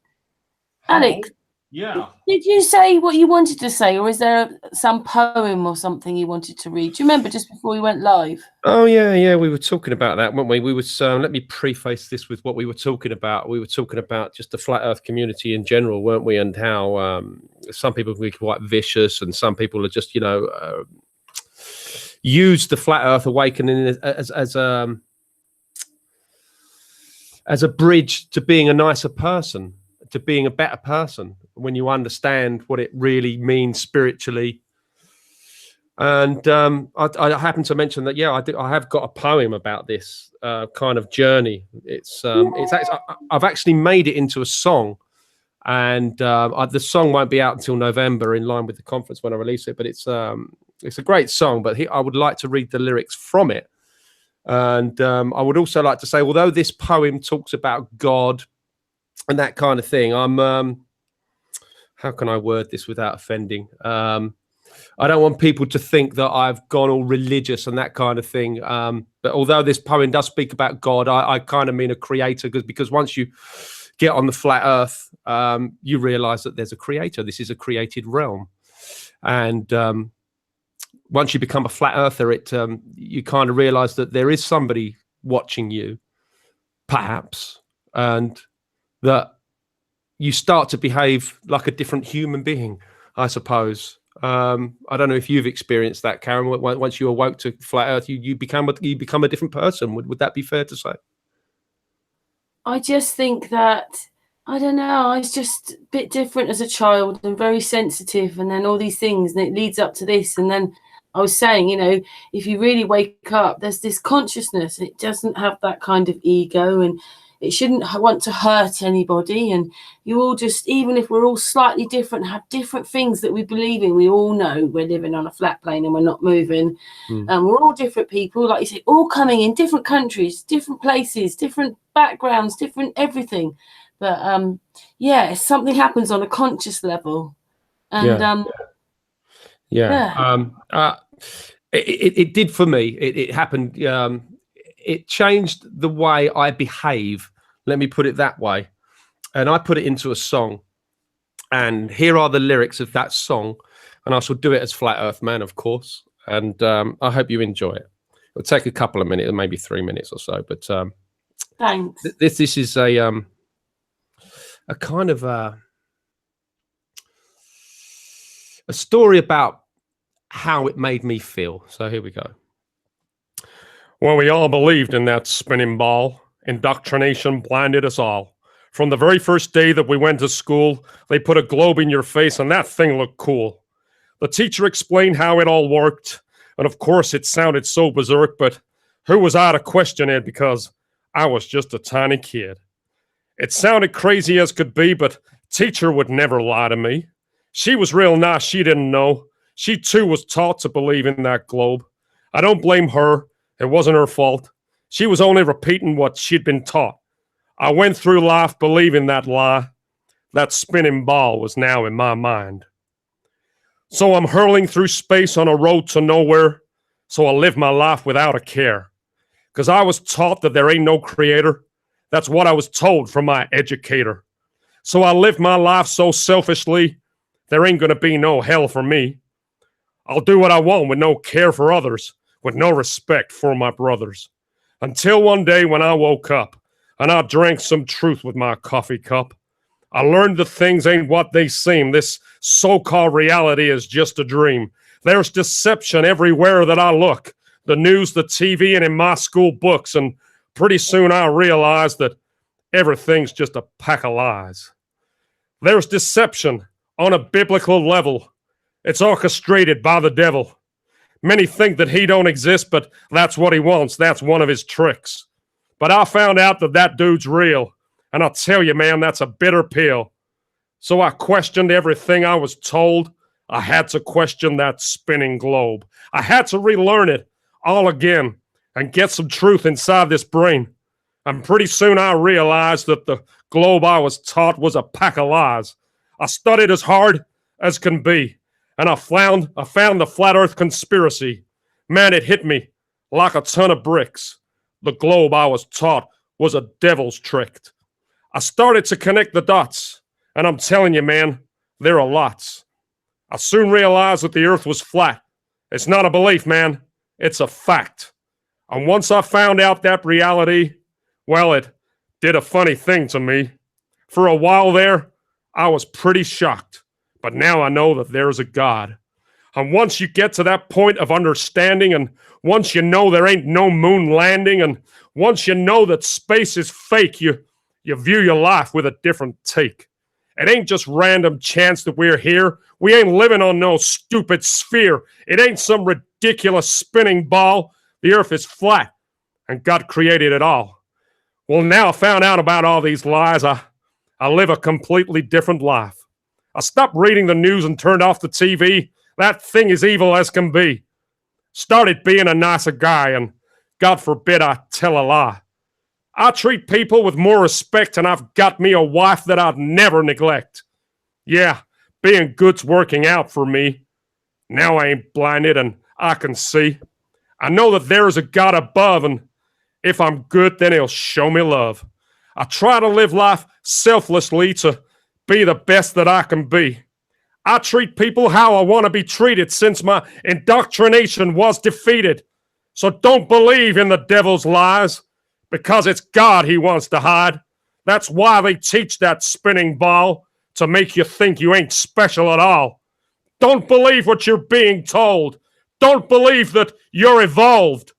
S1: Alex,
S3: Yeah.
S1: did you say what you wanted to say, or is there some poem or something you wanted to read? Do you remember just before we went live?
S3: Oh yeah. We were talking about that, weren't we? We was. Let me preface this with what we were talking about. We were talking about just the flat Earth community in general, weren't we? And how some people can be quite vicious, and some people are just, use the flat Earth awakening as a bridge to being a nicer person, to being a better person, when you understand what it really means spiritually. And I happen to mention that, I have got a poem about this kind of journey. It's actually, I've actually made it into a song, and the song won't be out until November, in line with the conference when I release it. But it's a great song. But I would like to read the lyrics from it. And I would also like to say, although this poem talks about God and that kind of thing, how can I word this without offending? I don't want people to think that I've gone all religious and that kind of thing. But although this poem does speak about God, I kind of mean a creator, because once you get on the flat Earth, you realize that there's a creator. This is a created realm. And once you become a flat earther, you kind of realize that there is somebody watching you, perhaps, and that you start to behave like a different human being, I suppose. I don't know if you've experienced that, Karen. Once you awoke to flat Earth, you become a different person. Would that be fair to say?
S1: I just think that, I don't know, I was just a bit different as a child and very sensitive, and then all these things, and it leads up to this. And then I was saying, if you really wake up, there's this consciousness. It doesn't have that kind of ego, and it shouldn't want to hurt anybody. And you all just, even if we're all slightly different, have different things that we believe in, we all know we're living on a flat plane and we're not moving. And we're all different people, like you say, all coming in different countries, different places, different backgrounds, different everything. But something happens on a conscious level. And
S3: it did for me. It happened. It changed the way I behave. Let me put it that way. And I put it into a song. And here are the lyrics of that song. And I shall do it as Flat Earth Man, of course. And I hope you enjoy it. It'll take a couple of minutes, maybe 3 minutes or so. But
S1: thanks.
S3: This is a kind of a story about how it made me feel. So here we go.
S4: Well, we all believed in that spinning ball. Indoctrination blinded us all. From the very first day that we went to school, they put a globe in your face and that thing looked cool. The teacher explained how it all worked, and of course it sounded so berserk, but who was I to question it, because I was just a tiny kid. It sounded crazy as could be, but teacher would never lie to me. She was real nice, she didn't know. She too was taught to believe in that globe. I don't blame her. It wasn't her fault. She was only repeating what she'd been taught. I went through life believing that lie. That spinning ball was now in my mind. So I'm hurling through space on a road to nowhere. So I live my life without a care. 'Cause I was taught that there ain't no creator. That's what I was told from my educator. So I live my life so selfishly, there ain't gonna be no hell for me. I'll do what I want with no care for others, with no respect for my brothers. Until one day when I woke up and I drank some truth with my coffee cup. I learned that things ain't what they seem. This so-called reality is just a dream. There's deception everywhere that I look. The news, the TV, and in my school books. And pretty soon I realized that everything's just a pack of lies. There's deception on a biblical level. It's orchestrated by the devil. Many think that he don't exist, but that's what he wants. That's one of his tricks. But I found out that that dude's real. And I'll tell you, man, that's a bitter pill. So I questioned everything I was told. I had to question that spinning globe. I had to relearn it all again and get some truth inside this brain. And pretty soon I realized that the globe I was taught was a pack of lies. I studied as hard as can be. and I found the flat Earth conspiracy. Man, it hit me like a ton of bricks. The globe, I was taught, was a devil's trick. I started to connect the dots, and I'm telling you, man, there are lots. I soon realized that the Earth was flat. It's not a belief, man. It's a fact. And once I found out that reality, well, it did a funny thing to me. For a while there, I was pretty shocked. But now I know that there is a God. And once you get to that point of understanding, and once you know there ain't no moon landing, and once you know that space is fake, you view your life with a different take. It ain't just random chance that we're here. We ain't living on no stupid sphere. It ain't some ridiculous spinning ball. The Earth is flat, and God created it all. Well, now I found out about all these lies. I live a completely different life. I stopped reading the news and turned off the TV. That thing is evil as can be. Started being a nicer guy, and God forbid I tell a lie. I treat people with more respect, and I've got me a wife that I'd never neglect. Yeah, being good's working out for me. Now I ain't blinded, and I can see. I know that there is a God above, and if I'm good, then he'll show me love. I try to live life selflessly to be the best that I can be. I treat people how I want to be treated since my indoctrination was defeated. So don't believe in the devil's lies, because it's God he wants to hide. That's why they teach that spinning ball, to make you think you ain't special at all. Don't believe what you're being told. Don't believe that you're evolved.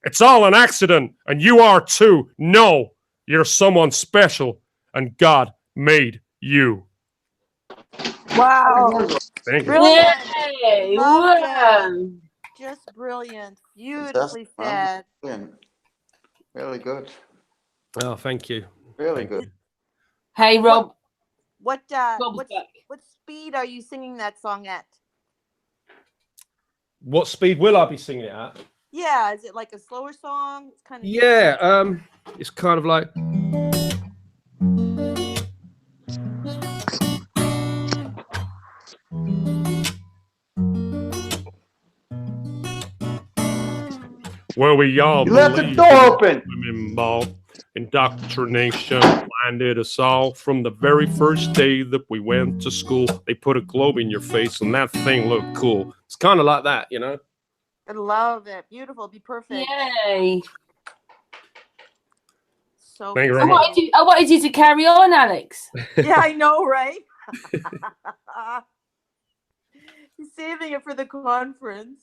S4: It's all an accident, and you are too. No, you're someone special, and God made you.
S6: Wow.
S4: Thank you.
S6: Brilliant.
S1: Yay!
S6: Love
S1: Wow.
S6: Just brilliant. Beautifully said.
S5: Brilliant. Really good.
S4: Oh, thank you.
S5: Really
S4: Thank
S5: good.
S4: you.
S1: Hey, Rob.
S6: What
S1: Rob's back.
S6: what speed are you singing that song at?
S3: What speed will I be singing it at?
S6: Yeah, is it like a slower song? It's kind of
S3: Yeah, it's kind of like.
S4: Well, we all
S7: You left the
S4: believe
S7: door open.
S4: women ball. Indoctrination blinded us all from the very first day that we went to school. They put a globe in your face and that thing looked cool. It's kind of like that, you know?
S6: I love it. Beautiful. Be perfect.
S1: Yay!
S6: So
S4: Thank you
S1: I
S4: very much.
S1: wanted you to carry on, Alex.
S6: yeah, I know, right? He's saving it for the conference.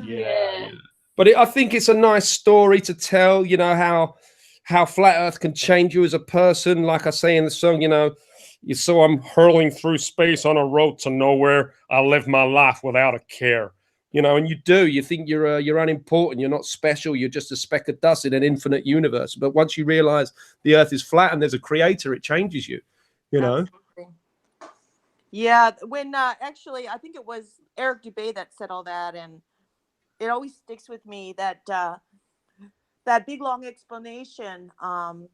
S1: Yeah.
S3: But I think it's a nice story to tell, you know, how flat Earth can change you as a person. Like I say in the song, you know, you saw I'm hurling through space on a road to nowhere. I live my life without a care. You know, and you do. You think you're unimportant. You're not special. You're just a speck of dust in an infinite universe. But once you realize the Earth is flat and there's a creator, it changes you. You know.
S6: Absolutely. Yeah, when actually, I think it was Eric Dubay that said all that, and it always sticks with me that that big long explanation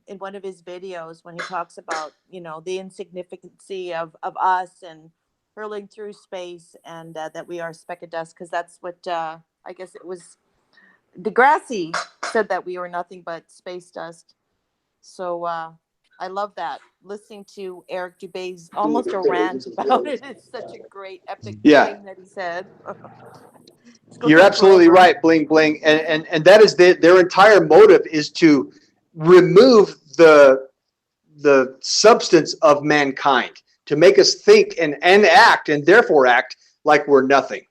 S6: in one of his videos when he talks about, you know, the insignificancy of us and hurling through space, and that we are a speck of dust, because that's what I guess it was Degrassi said, that we were nothing but space dust. So I love that. Listening to Eric Dubay's almost a rant about it. It's such a great epic thing that he said.
S7: You're absolutely right, Bling Bling, and that is their entire motive is to remove the substance of mankind, to make us think and act, and therefore act like we're nothing.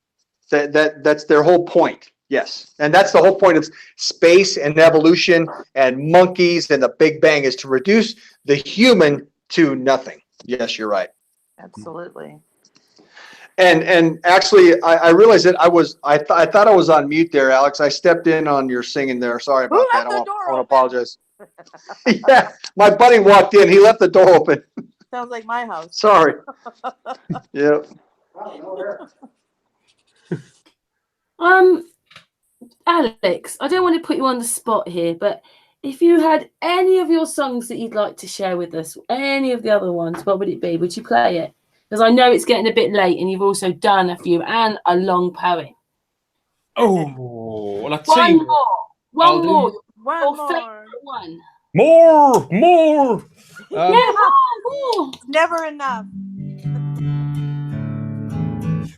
S7: That's their whole point. Yes, and that's the whole point of space and evolution and monkeys and the Big Bang, is to reduce the human to nothing. Yes, you're right.
S6: Absolutely.
S7: And actually, I realized that I thought I was on mute there, Alex. I stepped in on your singing there. Sorry about that. I want to apologize. Yeah, my buddy walked in. He left the door open.
S6: Sounds like my house.
S7: Sorry. Yep.
S1: Alex, I don't want to put you on the spot here, but if you had any of your songs that you'd like to share with us, any of the other ones, what would it be? Would you play it? Because I know it's getting a bit late and you've also done a few and a long poem.
S3: Oh, well, I
S1: One
S3: tell you,
S1: more.
S3: I'll
S1: One
S3: do-
S1: more.
S6: One
S1: Your
S6: more.
S1: favourite one.
S4: More.
S1: Yeah, more.
S6: Never enough.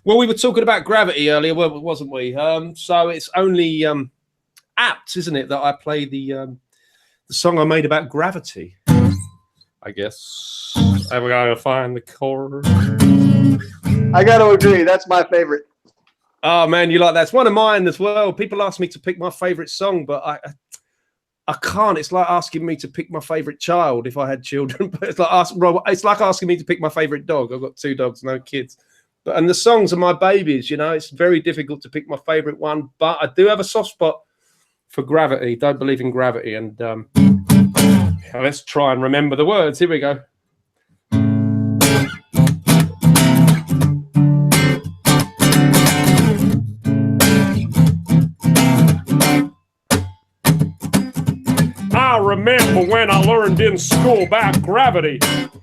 S3: well, we were talking about gravity earlier, wasn't we? So it's only apt, isn't it, that I play the song I made about gravity? I guess.
S4: Have we got to find the chord?
S7: I got to agree. That's my favorite.
S3: Oh man, you like that? It's one of mine as well. People ask me to pick my favorite song, but I can't. It's like asking me to pick my favorite child if I had children. But it's like asking me to pick my favorite dog. I've got 2 dogs, no kids. And the songs are my babies. You know, it's very difficult to pick my favorite one. But I do have a soft spot for gravity. Don't believe in gravity. And let's try and remember the words. Here we go.
S4: I remember when I learned in school about gravity.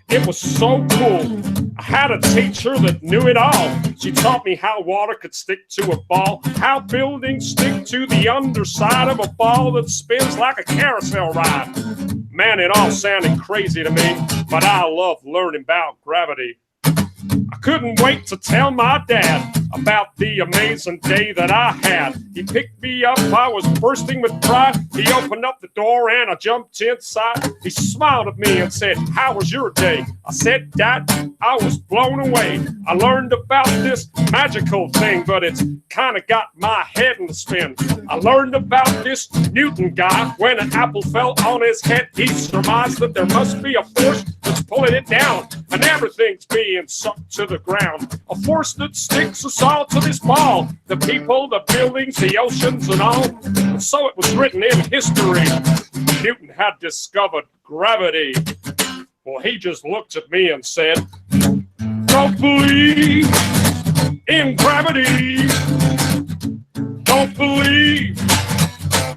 S4: It was so cool. I had a teacher that knew it all. She taught me how water could stick to a ball, how buildings stick to the underside of a ball that spins like a carousel ride. Man, it all sounded crazy to me, but I love learning about gravity. I couldn't wait to tell my dad about the amazing day that I had. He picked me up, I was bursting with pride. He opened up the door and I jumped inside. He smiled at me and said, "How was your day?" I said, "Dad, I was blown away. I learned about this magical thing, but it's kind of got my head in the spin. I learned about this Newton guy. When an apple fell on his head, he surmised that there must be a force that's pulling it down, and everything's being sucked to the ground. A force that sticks us all to this ball. The people, the buildings, the oceans, and all." And so it was written in history. Newton had discovered gravity. Well, he just looked at me and said, "Don't believe in gravity. Don't believe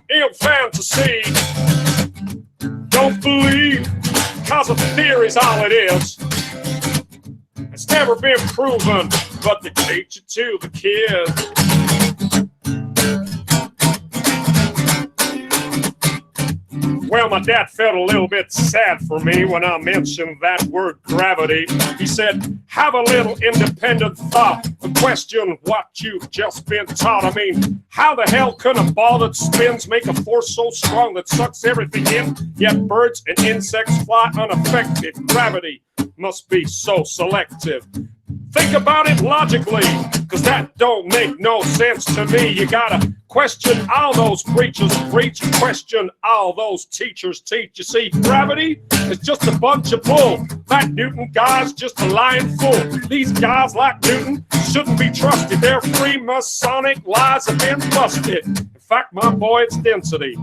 S4: in fantasy. Don't believe, 'cause a theory's all it is. It's never been proven, but they teach it to the kids." Well, my dad felt a little bit sad for me when I mentioned that word gravity. He said, "Have a little independent thought and question what you've just been taught. I mean, how the hell can a ball that spins make a force so strong that sucks everything in, yet birds and insects fly unaffected? Gravity must be so selective. Think about it logically, 'cause that don't make no sense to me. You gotta question all those preachers preach, question all those teachers teach. You see, gravity is just a bunch of bull. That Newton guy's just a lying fool. These guys like Newton shouldn't be trusted. Their Freemasonic lies have been busted. In fact, my boy, it's density.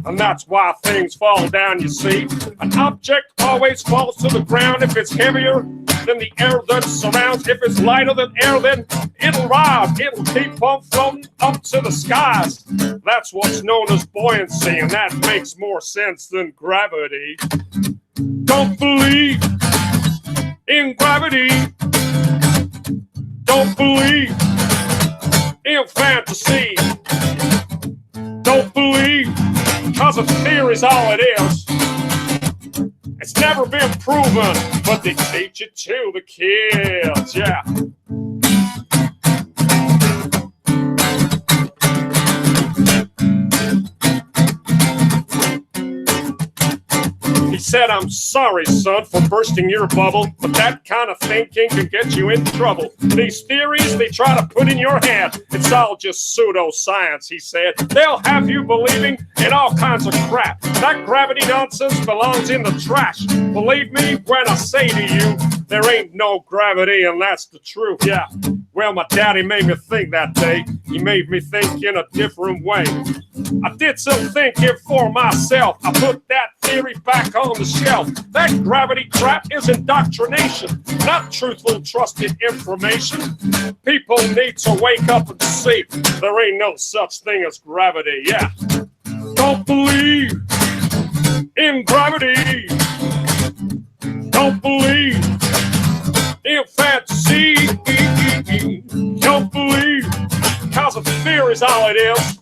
S4: And that's why things fall down, you see. An object always falls to the ground if it's heavier than the air that surrounds. If it's lighter than air, then it'll rise. It'll keep on floating up to the skies. That's what's known as buoyancy, and that makes more sense than gravity. Don't believe in gravity. Don't believe in fantasy. Don't believe, 'cause a theory's all it is. It's never been proven, but they teach it to the kids, yeah. He said, "I'm sorry, son, for bursting your bubble, but that kind of thinking can get you in trouble. These theories they try to put in your head, it's all just pseudoscience," he said. "They'll have you believing in all kinds of crap. That gravity nonsense belongs in the trash. Believe me when I say to you, there ain't no gravity, and that's the truth, yeah." Well, my daddy made me think that day. He made me think in a different way. I did some thinking for myself. I put that theory back on the shelf. That gravity crap is indoctrination, not truthful, trusted information. People need to wake up and see there ain't no such thing as gravity, yeah. Don't believe in gravity. Don't believe in fantasy. is all it is.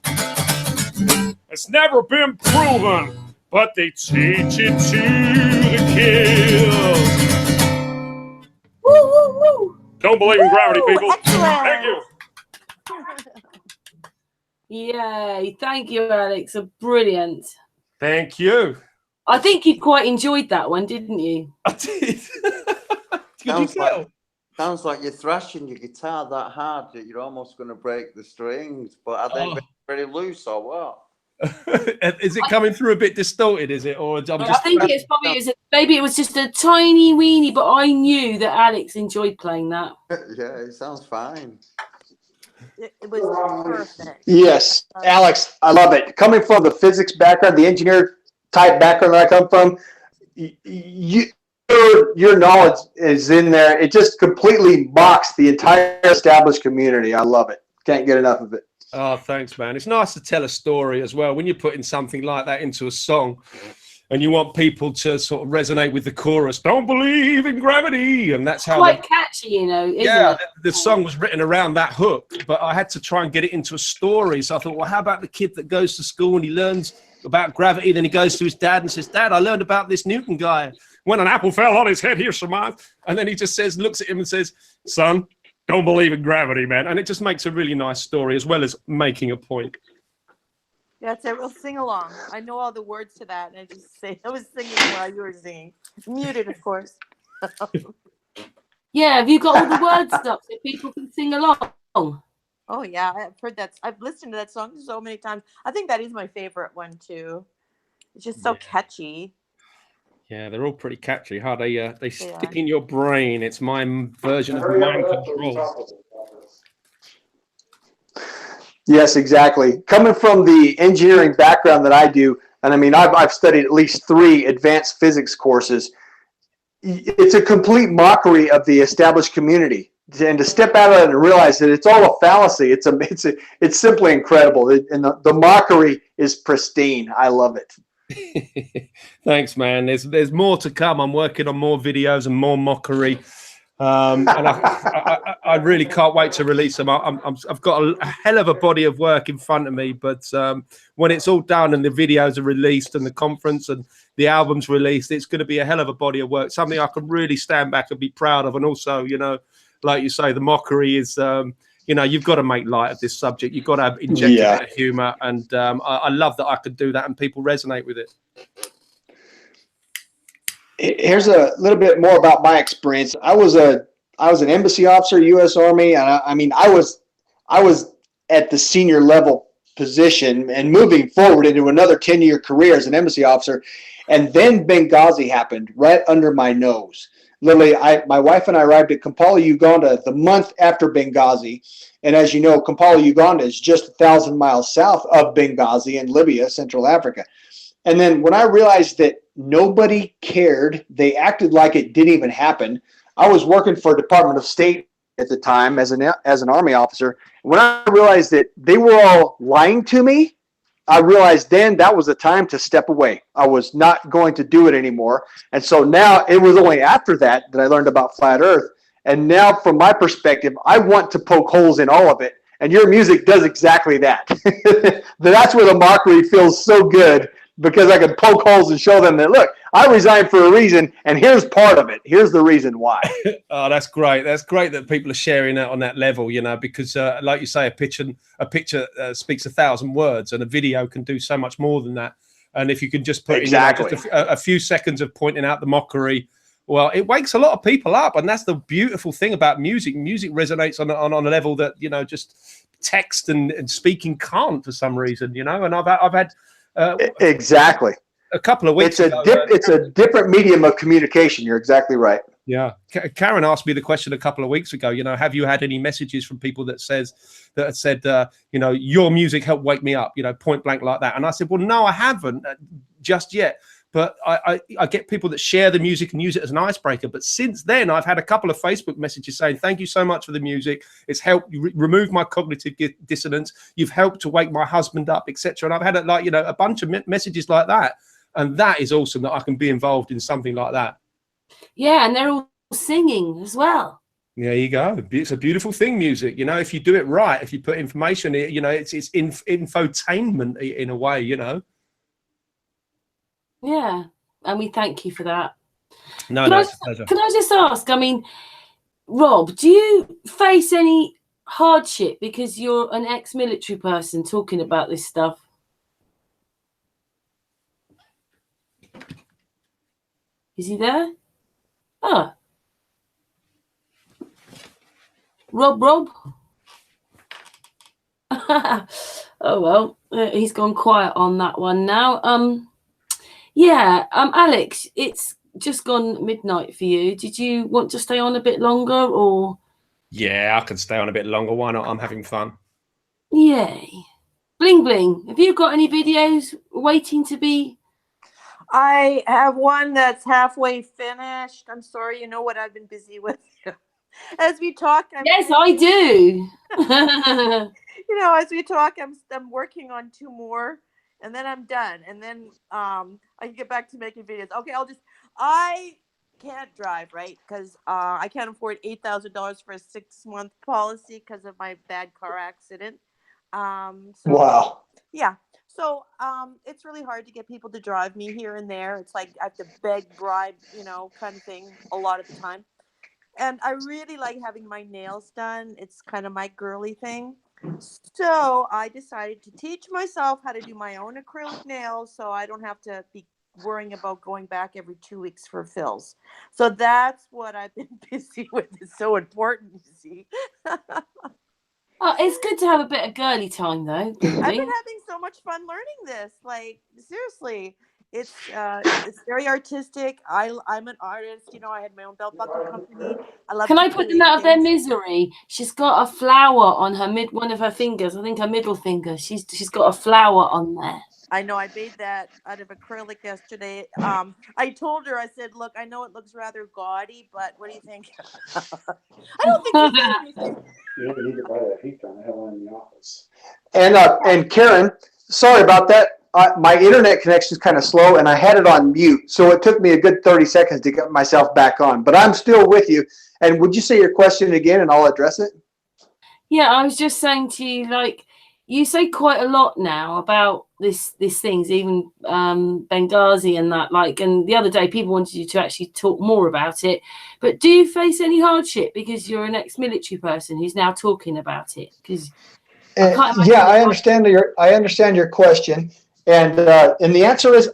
S4: It's never been proven, but they teach it to the kids.
S1: Woo, woo, woo.
S4: Don't believe in gravity,
S6: Woo,
S4: people.
S6: excellent.
S4: Thank you.
S1: Yay. Thank you, Alex. Brilliant.
S3: Thank you.
S1: I think you quite enjoyed that one, didn't you?
S3: I did.
S5: Sounds like you're thrashing your guitar that hard that you're almost going to break the strings. But are they very loose or what?
S3: Is it coming through a bit distorted? Is it, or I'm
S1: I
S3: just?
S1: think it's probably maybe it was just a tiny weeny, but I knew that Alex enjoyed playing that.
S5: Yeah, it sounds fine.
S6: It was perfect.
S7: Yes, Alex, I love it. Coming from the physics background, the engineer type background that I come from, your knowledge is in there. It just completely mocks the entire established community. I love it. Can't get enough of it.
S3: Oh, thanks, man. It's nice to tell a story as well. When you're putting something like that into a song and you want people to sort of resonate with the chorus, don't believe in gravity. And that's how
S1: Quite catchy, you know, isn't it?
S3: the song was written around that hook, but I had to try and get it into a story. So I thought, well, how about the kid that goes to school and he learns about gravity, then he goes to his dad and says, Dad, I learned about this Newton guy. When an apple fell on his head, he surmised. And then he just says, looks at him and says, son, don't believe in gravity, man. And it just makes a really nice story as well as making a point.
S6: Yeah, it's a real sing along. I know all the words to that, and I was singing while you were singing. Muted, of course.
S1: Yeah, have you got all the words up so people can sing along?
S6: Oh yeah, I've heard that. I've listened to that song so many times. I think that is my favorite one too. It's just so catchy.
S3: Yeah, they're all pretty catchy. How they stick in your brain. It's my version of mind control.
S7: Yes, exactly. Coming from the engineering background that I do, and I mean, I've studied at least 3 advanced physics courses. It's a complete mockery of the established community, and to step out of it and realize that it's all a fallacy. It's simply incredible, and the mockery is pristine. I love it.
S3: Thanks, man. There's more to come. I'm working on more videos and more mockery. And I really can't wait to release them. I've got a hell of a body of work in front of me, but when it's all done and the videos are released and the conference and the album's released, it's going to be a hell of a body of work, something I can really stand back and be proud of. And also, you know, like you say, the mockery is, you know, you've got to make light of this subject. You've got to inject a bit of humor. And I love that I could do that and people resonate with it.
S7: Here's a little bit more about my experience. I was an embassy officer, U.S. Army, and I mean, I was at the senior level position and moving forward into another 10-year career as an embassy officer, and then Benghazi happened right under my nose. Literally, my wife and I arrived at Kampala, Uganda, the month after Benghazi, and as you know, Kampala, Uganda is just 1,000 miles south of Benghazi in Libya, Central Africa. And then when I realized that nobody cared, they acted like it didn't even happen. I was working for Department of State at the time as an Army officer. When I realized that they were all lying to me, I realized then that was the time to step away. I was not going to do it anymore. And so now it was only after that I learned about Flat Earth. And now from my perspective, I want to poke holes in all of it. And your music does exactly that. That's where the mockery feels so good, because I can poke holes and show them that, look, I resigned for a reason, and here's part of it. Here's the reason why.
S3: Oh, that's great. That's great that people are sharing that on that level, you know, because like you say, a picture speaks 1,000 words, and a video can do so much more than that. And if you can just put in just a few seconds of pointing out the mockery, well, it wakes a lot of people up. And that's the beautiful thing about music. Music resonates on a level that, you know, just text and speaking can't for some reason, you know. And I've had
S7: exactly
S3: a couple of weeks ago,
S7: it's a different medium of communication. You're exactly right.
S3: Yeah. Karen asked me the question a couple of weeks ago, you know, have you had any messages from people that have said, you know, your music helped wake me up, you know, point blank like that? And I said, well, no, I haven't just yet. But I get people that share the music and use it as an icebreaker. But since then, I've had a couple of Facebook messages saying, thank you so much for the music. It's helped remove my cognitive dissonance. You've helped to wake my husband up, etc. And I've had a bunch of messages like that. And that is awesome that I can be involved in something like that.
S1: Yeah, and they're all singing as well.
S3: There you go. It's a beautiful thing, music. You know, if you do it right, if you put information in, you know, it's infotainment in a way, you know.
S1: Yeah, and we thank you for that.
S3: No, it's a pleasure.
S1: Can I just ask, I mean, Rob, do you face any hardship because you're an ex-military person talking about this stuff? Is he there? Oh. Rob. Oh, well, he's gone quiet on that one now. Alex, it's just gone midnight for you. Did you want to stay on a bit longer, or?
S3: Yeah, I can stay on a bit longer. Why not? I'm having fun.
S1: Yay. Bling Bling, have you got any videos waiting to be?
S6: I have one that's halfway finished. I'm sorry, you know what I've been busy with. As we talk,
S1: Yes, I do.
S6: You know, as we talk, I'm working on 2 more, and then I'm done, and then I can get back to making videos. Okay, I can't drive, right? Because I can't afford $8,000 for a 6-month policy because of my bad car accident.
S7: Wow.
S6: Yeah. So it's really hard to get people to drive me here and there. It's like I have to beg, bribe, you know, kind of thing a lot of the time. And I really like having my nails done. It's kind of my girly thing. So I decided to teach myself how to do my own acrylic nails so I don't have to be worrying about going back every 2 weeks for fills. So that's what I've been busy with. It's so important, you see.
S1: Oh, it's good to have a bit of girly time, though.
S6: I've been having so much fun learning this. Like, seriously, it's very artistic. I'm an artist. You know, I had my own belt buckle company. I love.
S1: Can I put them out of their misery? She's got a flower on her one of her fingers. I think her middle finger. She's got a flower on there.
S6: I know. I made that out of acrylic yesterday. I told her, I said, look, I know it looks rather gaudy, but what do you think? I don't think you said anything.
S7: You don't need to buy that heat gun. I have one in the office. And Karen, sorry about that. My internet connection is kind of slow, and I had it on mute, so it took me a good 30 seconds to get myself back on. But I'm still with you. And would you say your question again, and I'll address it?
S1: Yeah, I was just saying to you, like, you say quite a lot now about these things, even Benghazi and that. Like, and the other day, people wanted you to actually talk more about it. But do you face any hardship because you're an ex-military person who's now talking about it? Because
S7: I understand your question, and the answer is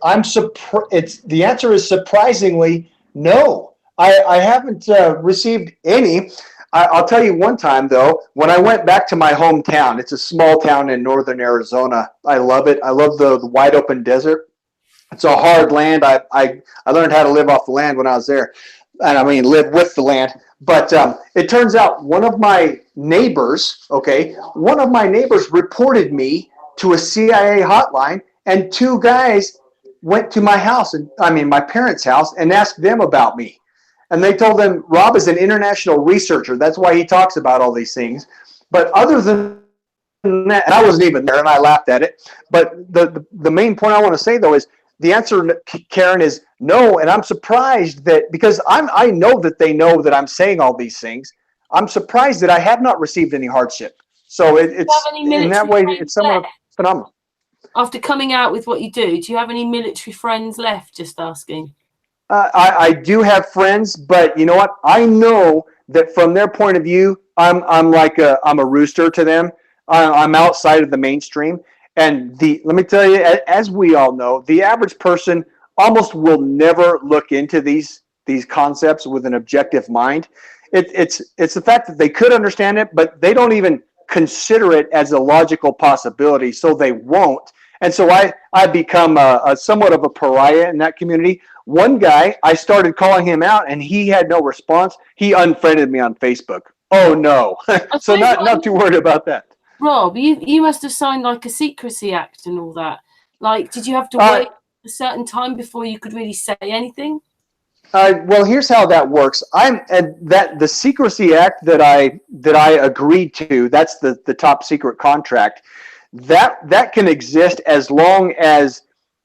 S7: the answer is surprisingly no. I haven't received any. I'll tell you one time, though, when I went back to my hometown. It's a small town in northern Arizona. I love it. I love the wide open desert. It's a hard land. I learned how to live off the land when I was there, and I mean live with the land. But it turns out one of my neighbors reported me to a CIA hotline, and 2 guys went to my house, my parents' house, and asked them about me. And they told them, Rob is an international researcher. That's why he talks about all these things. But other than that, and I wasn't even there, and I laughed at it. But the main point I want to say, though, is the answer, Karen, is no. And I'm surprised that, because I know that they know that I'm saying all these things. I'm surprised that I have not received any hardship. So it's in that way, it's somewhat phenomenal.
S1: After coming out with what you do you have any military friends left? Just asking.
S7: I do have friends, but you know what? I know that from their point of view, I'm a rooster to them. I'm outside of the mainstream, and let me tell you, as we all know, the average person almost will never look into these concepts with an objective mind. It's the fact that they could understand it, but they don't even consider it as a logical possibility, so they won't. And so I become a somewhat of a pariah in that community. One guy, I started calling him out, and he had no response. He unfriended me on Facebook. Oh no! So not too worried about that.
S1: Rob, you must have signed like a secrecy act and all that. Like, did you have to wait a certain time before you could really say anything?
S7: Well, here's how that works. The secrecy act that I agreed to. That's the top secret contract. That can exist as long as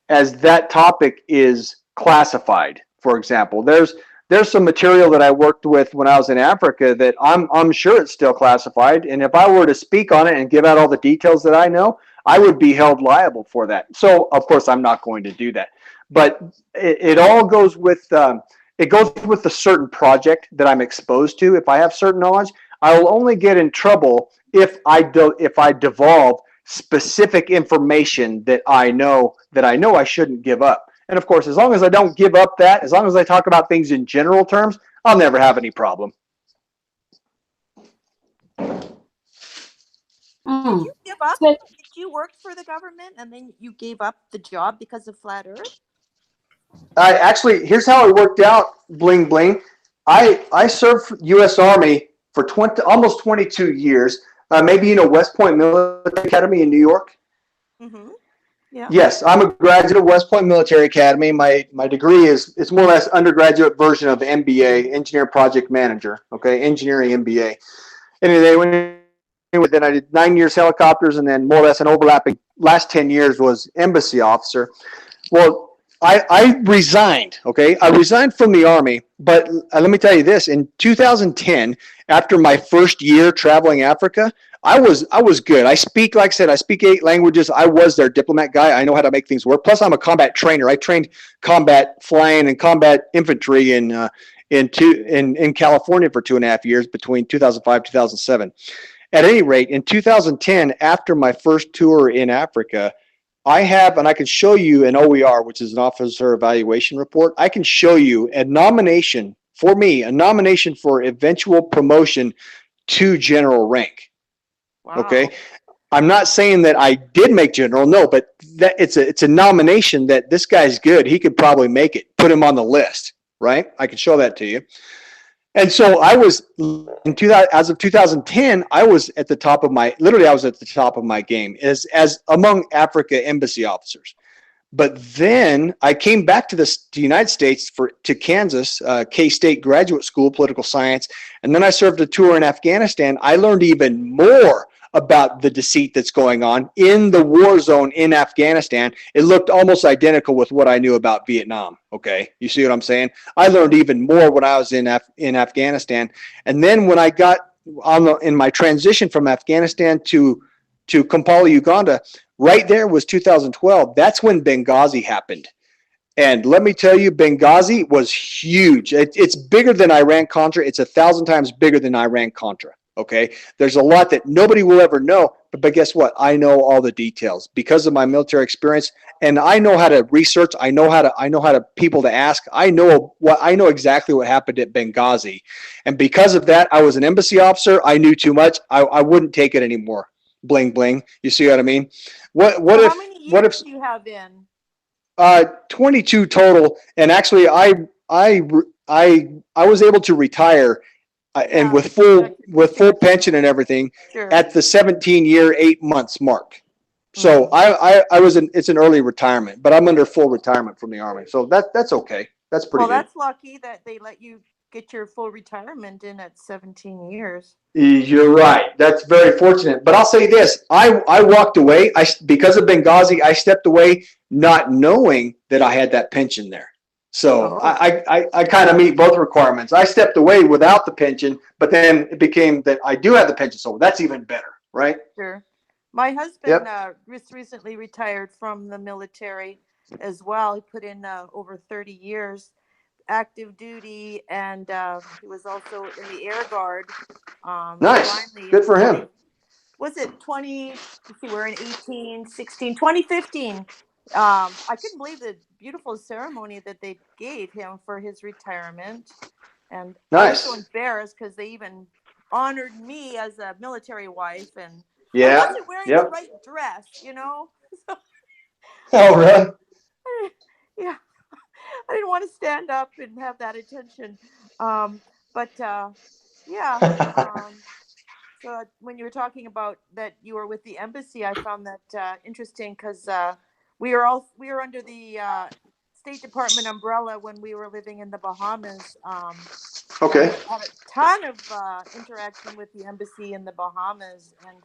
S7: that topic is classified. For example, there's there's some material that I worked with when I was in Africa that I'm sure it's still classified. And if I were to speak on it and give out all the details that I know, I would be held liable for that. So of course I'm not going to do that. But it all goes with it goes with a certain project that I'm exposed to. If I have certain knowledge, I will only get in trouble if I devolve specific information that I know I shouldn't give up. And of course, as long as I don't give up that, as long as I talk about things in general terms, I'll never have any problem.
S6: Did you give up?
S1: So-
S6: Did you work for the government and then you gave up the job because of flat Earth?
S7: Actually, here's how it worked out, Bling Bling. I served U.S. Army for almost 22 years. Maybe you know West Point Military Academy in New York?
S6: Mm-hmm. Yeah.
S7: Yes, I'm a graduate of West Point Military Academy. My degree is it's more or less undergraduate version of MBA, Engineer Project Manager. Okay, engineering MBA. Anyway, then I did 9 years helicopters, and then more or less an overlapping last 10 years was embassy officer. Well, I resigned. Okay, I resigned from the Army, but let me tell you this: in 2010, after my first year traveling Africa, I was good. I speak, like I said, I speak 8 languages. I was their diplomat guy. I know how to make things work. Plus, I'm a combat trainer. I trained combat flying and combat infantry in California for 2.5 years between 2005 and 2007. At any rate, in 2010, after my first tour in Africa, I have, and I can show you an OER, which is an officer evaluation report. I can show you a nomination for me, a nomination for eventual promotion to general rank.
S6: Wow.
S7: Okay. I'm not saying that I did make general, no, but that it's a nomination that this guy's good. He could probably make it. Put him on the list, right? I can show that to you. And so I was as of 2010, I was at the top of my game as among Africa embassy officers. But then I came back to the United States to Kansas, K-State Graduate School, Political Science, and then I served a tour in Afghanistan. I learned even more about the deceit that's going on in the war zone in Afghanistan. It looked almost identical with what I knew about Vietnam. Okay, you see what I'm saying? I learned even more when I was in Afghanistan, and then when I got in my transition from Afghanistan to Kampala, Uganda, right there was 2012. That's when Benghazi happened. And let me tell you, Benghazi was huge. It's bigger than Iran-Contra. It's 1,000 times bigger than Iran-Contra. Okay, there's a lot that nobody will ever know, but guess what? I know all the details because of my military experience, and I know how to research. I know how to people to ask. I know exactly what happened at Benghazi, and because of that, I was an embassy officer. I knew too much. I wouldn't take it anymore. Bling bling. You see what I mean? How
S6: many years do you have in?
S7: 22 total, and actually, I was able to retire. And with full pension and everything,
S6: Sure.
S7: at the 17-year, 8 months mark. So I was it's an early retirement, but I'm under full retirement from the Army. So that's okay. That's pretty good.
S6: Well, that's lucky that they let you get your full retirement in at 17 years.
S7: You're right. That's very fortunate. But I'll say this: I walked away. Because of Benghazi, I stepped away, not knowing that I had that pension there. So I kind of meet both requirements. I stepped away without the pension, but then it became that I do have the pension, so that's even better, right?
S6: Sure. My husband recently retired from the military as well. He put in over 30 years active duty, and he was also in the Air Guard.
S7: Nice. Good for him.
S6: Was it 20? Let's see, we're in 2015. I couldn't believe the beautiful ceremony that they gave him for his retirement, and I was so embarrassed because they even honored me as a military wife, and I wasn't wearing the right dress, you know.
S7: Oh, really?
S6: Yeah, I didn't want to stand up and have that attention, So when you were talking about that you were with the embassy, I found that interesting because we were under the State Department umbrella when we were living in the Bahamas.
S7: Okay.
S6: Had a ton of interaction with the embassy in the Bahamas, and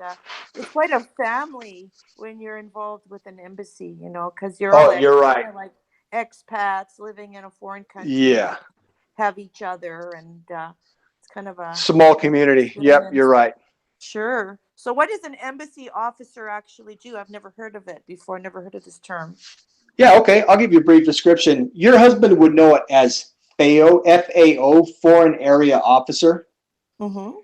S6: it's quite a family when you're involved with an embassy, you know, because you're all
S7: you're right.
S6: like expats living in a foreign country.
S7: Yeah.
S6: have each other, and it's kind of a
S7: Small community. Yep, you're right.
S6: Sure. So what does an embassy officer actually do? I've never heard of it before. Never heard of this term.
S7: Yeah, okay. I'll give you a brief description. Your husband would know it as FAO, F-A-O, Foreign Area Officer.
S6: Mm-hmm.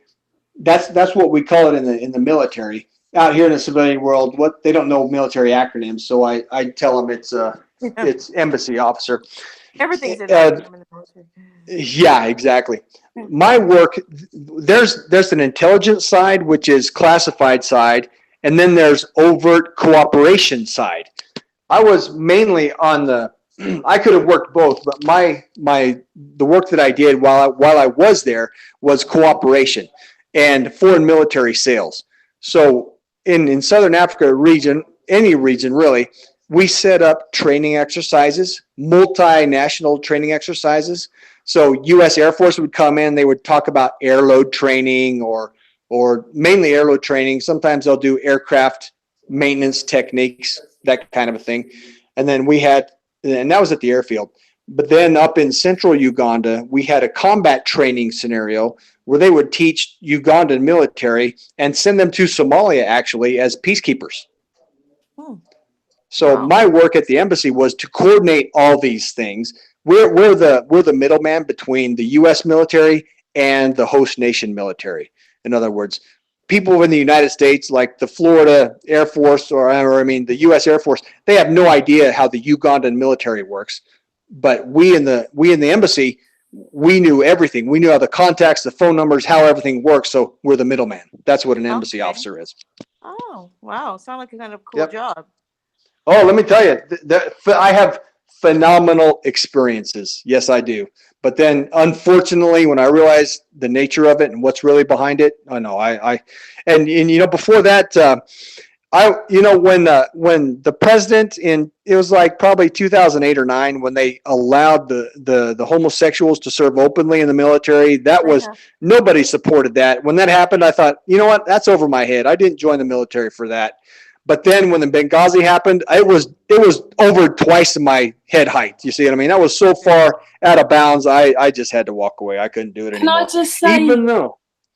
S7: That's what we call it in the military. Out here in the civilian world, what they don't know military acronyms, so I tell them it's embassy officer.
S6: Everything's an acronym in the military.
S7: Yeah, exactly. My work, there's an intelligence side, which is classified side, and then there's overt cooperation side. I was mainly on the, I could have worked both, but the work that I did while I was there was cooperation and foreign military sales. So in Southern Africa region, any region really, we set up training exercises, multinational training exercises. So U.S. Air Force would come in, they would talk about airload training or mainly airload training. Sometimes they'll do aircraft maintenance techniques, that kind of a thing. And then and that was at the airfield. But then up in central Uganda, we had a combat training scenario where they would teach Ugandan military and send them to Somalia actually as peacekeepers. So
S6: Wow.
S7: my work at the embassy was to coordinate all these things. We're the middleman between the U.S. military and the host nation military. In other words, people in the United States, like the Florida Air Force or the U.S. Air Force, they have no idea how the Ugandan military works. But we in the embassy, we knew everything. We knew how the contacts, the phone numbers, how everything works. So we're the middleman. That's what an embassy
S6: Okay.
S7: officer is.
S6: Oh, wow. Sound like a kind of cool
S7: Yep.
S6: job.
S7: Oh, let me tell you, I have phenomenal experiences. Yes, I do. But then, unfortunately, when I realized the nature of it and what's really behind it, before that, when the president it was like probably 2008 or 9 when they allowed the homosexuals to serve openly in the military, that was
S6: Yeah.
S7: nobody supported that. When that happened, I thought, you know what, that's over my head. I didn't join the military for that. But then when the Benghazi happened, it was over twice my head height. You see what I mean? That was so far out of bounds. I just had to walk away. I couldn't do it
S1: Can
S7: anymore.
S1: I just say,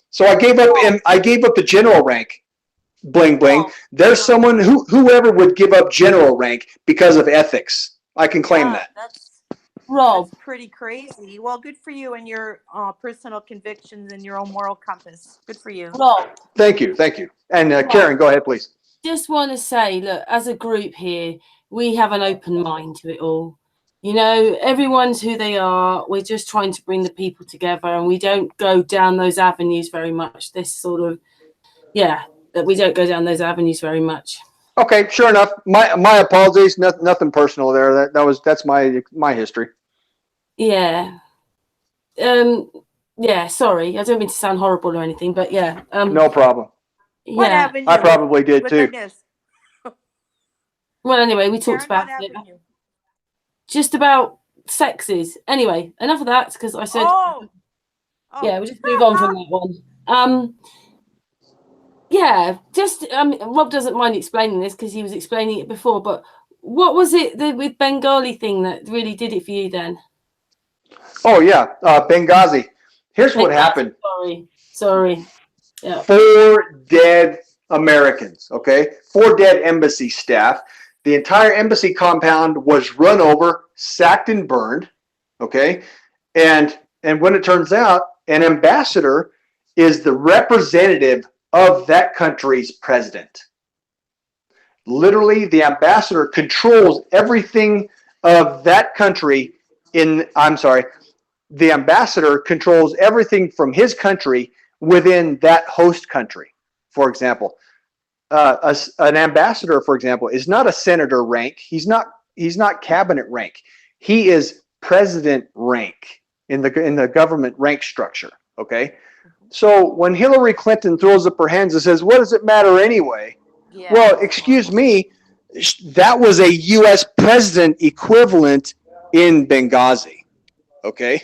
S7: So I gave up the general rank. Bling bling. There's someone whoever would give up general rank because of ethics. I can claim
S6: Yeah,
S7: that.
S1: Rob,
S6: That's pretty crazy. Well, good for you and your personal convictions and your own moral compass. Good for you.
S1: Rob,
S7: Thank you. And Karen, go ahead, please.
S1: just want to say, look, as a group here, we have an open mind to it all. You know, everyone's who they are. We're just trying to bring the people together, and we don't go down those avenues very much. This sort of, that we don't go down those avenues very much.
S7: Okay, sure enough. My apologies. Nothing personal there. That's my history.
S1: Yeah. Sorry. I don't mean to sound horrible or anything, but yeah.
S7: No problem.
S6: What
S1: Yeah.
S6: avenue?
S7: I probably did too.
S6: Goodness.
S1: Well, anyway, we talked
S6: Karen,
S1: about
S6: what
S1: it.
S6: avenue?
S1: Just about sexes. Anyway, enough of that because I said,
S6: Oh.
S1: yeah, we'll just move on from that one. Rob doesn't mind explaining this because he was explaining it before, but what was it with Bengali thing that really did it for you then?
S7: Oh yeah, Benghazi. Here's what happened.
S1: Sorry. Yeah.
S7: 4 dead Americans. Okay, 4 dead embassy staff. The entire embassy compound was run over, sacked, and burned. Okay, and when it turns out, an ambassador is the representative of that country's president. Literally, the ambassador controls everything of that country. The ambassador controls everything from his country within that host country. For example, an ambassador, for example, is not a senator rank. He's not cabinet rank. He is president rank in the government rank structure. Okay. So when Hillary Clinton throws up her hands and says, "What does it matter anyway?"
S6: Yeah.
S7: Well, excuse me, that was a U.S. president equivalent in Benghazi. Okay,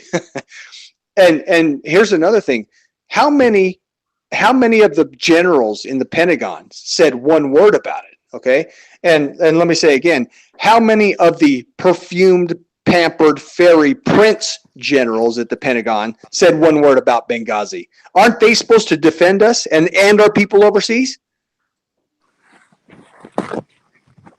S7: and here's another thing: how many of the generals in the Pentagon said one word about it? Okay, and let me say again, how many of the perfumed, pampered fairy prince generals at the Pentagon said one word about Benghazi. Aren't they supposed to defend us and our people overseas?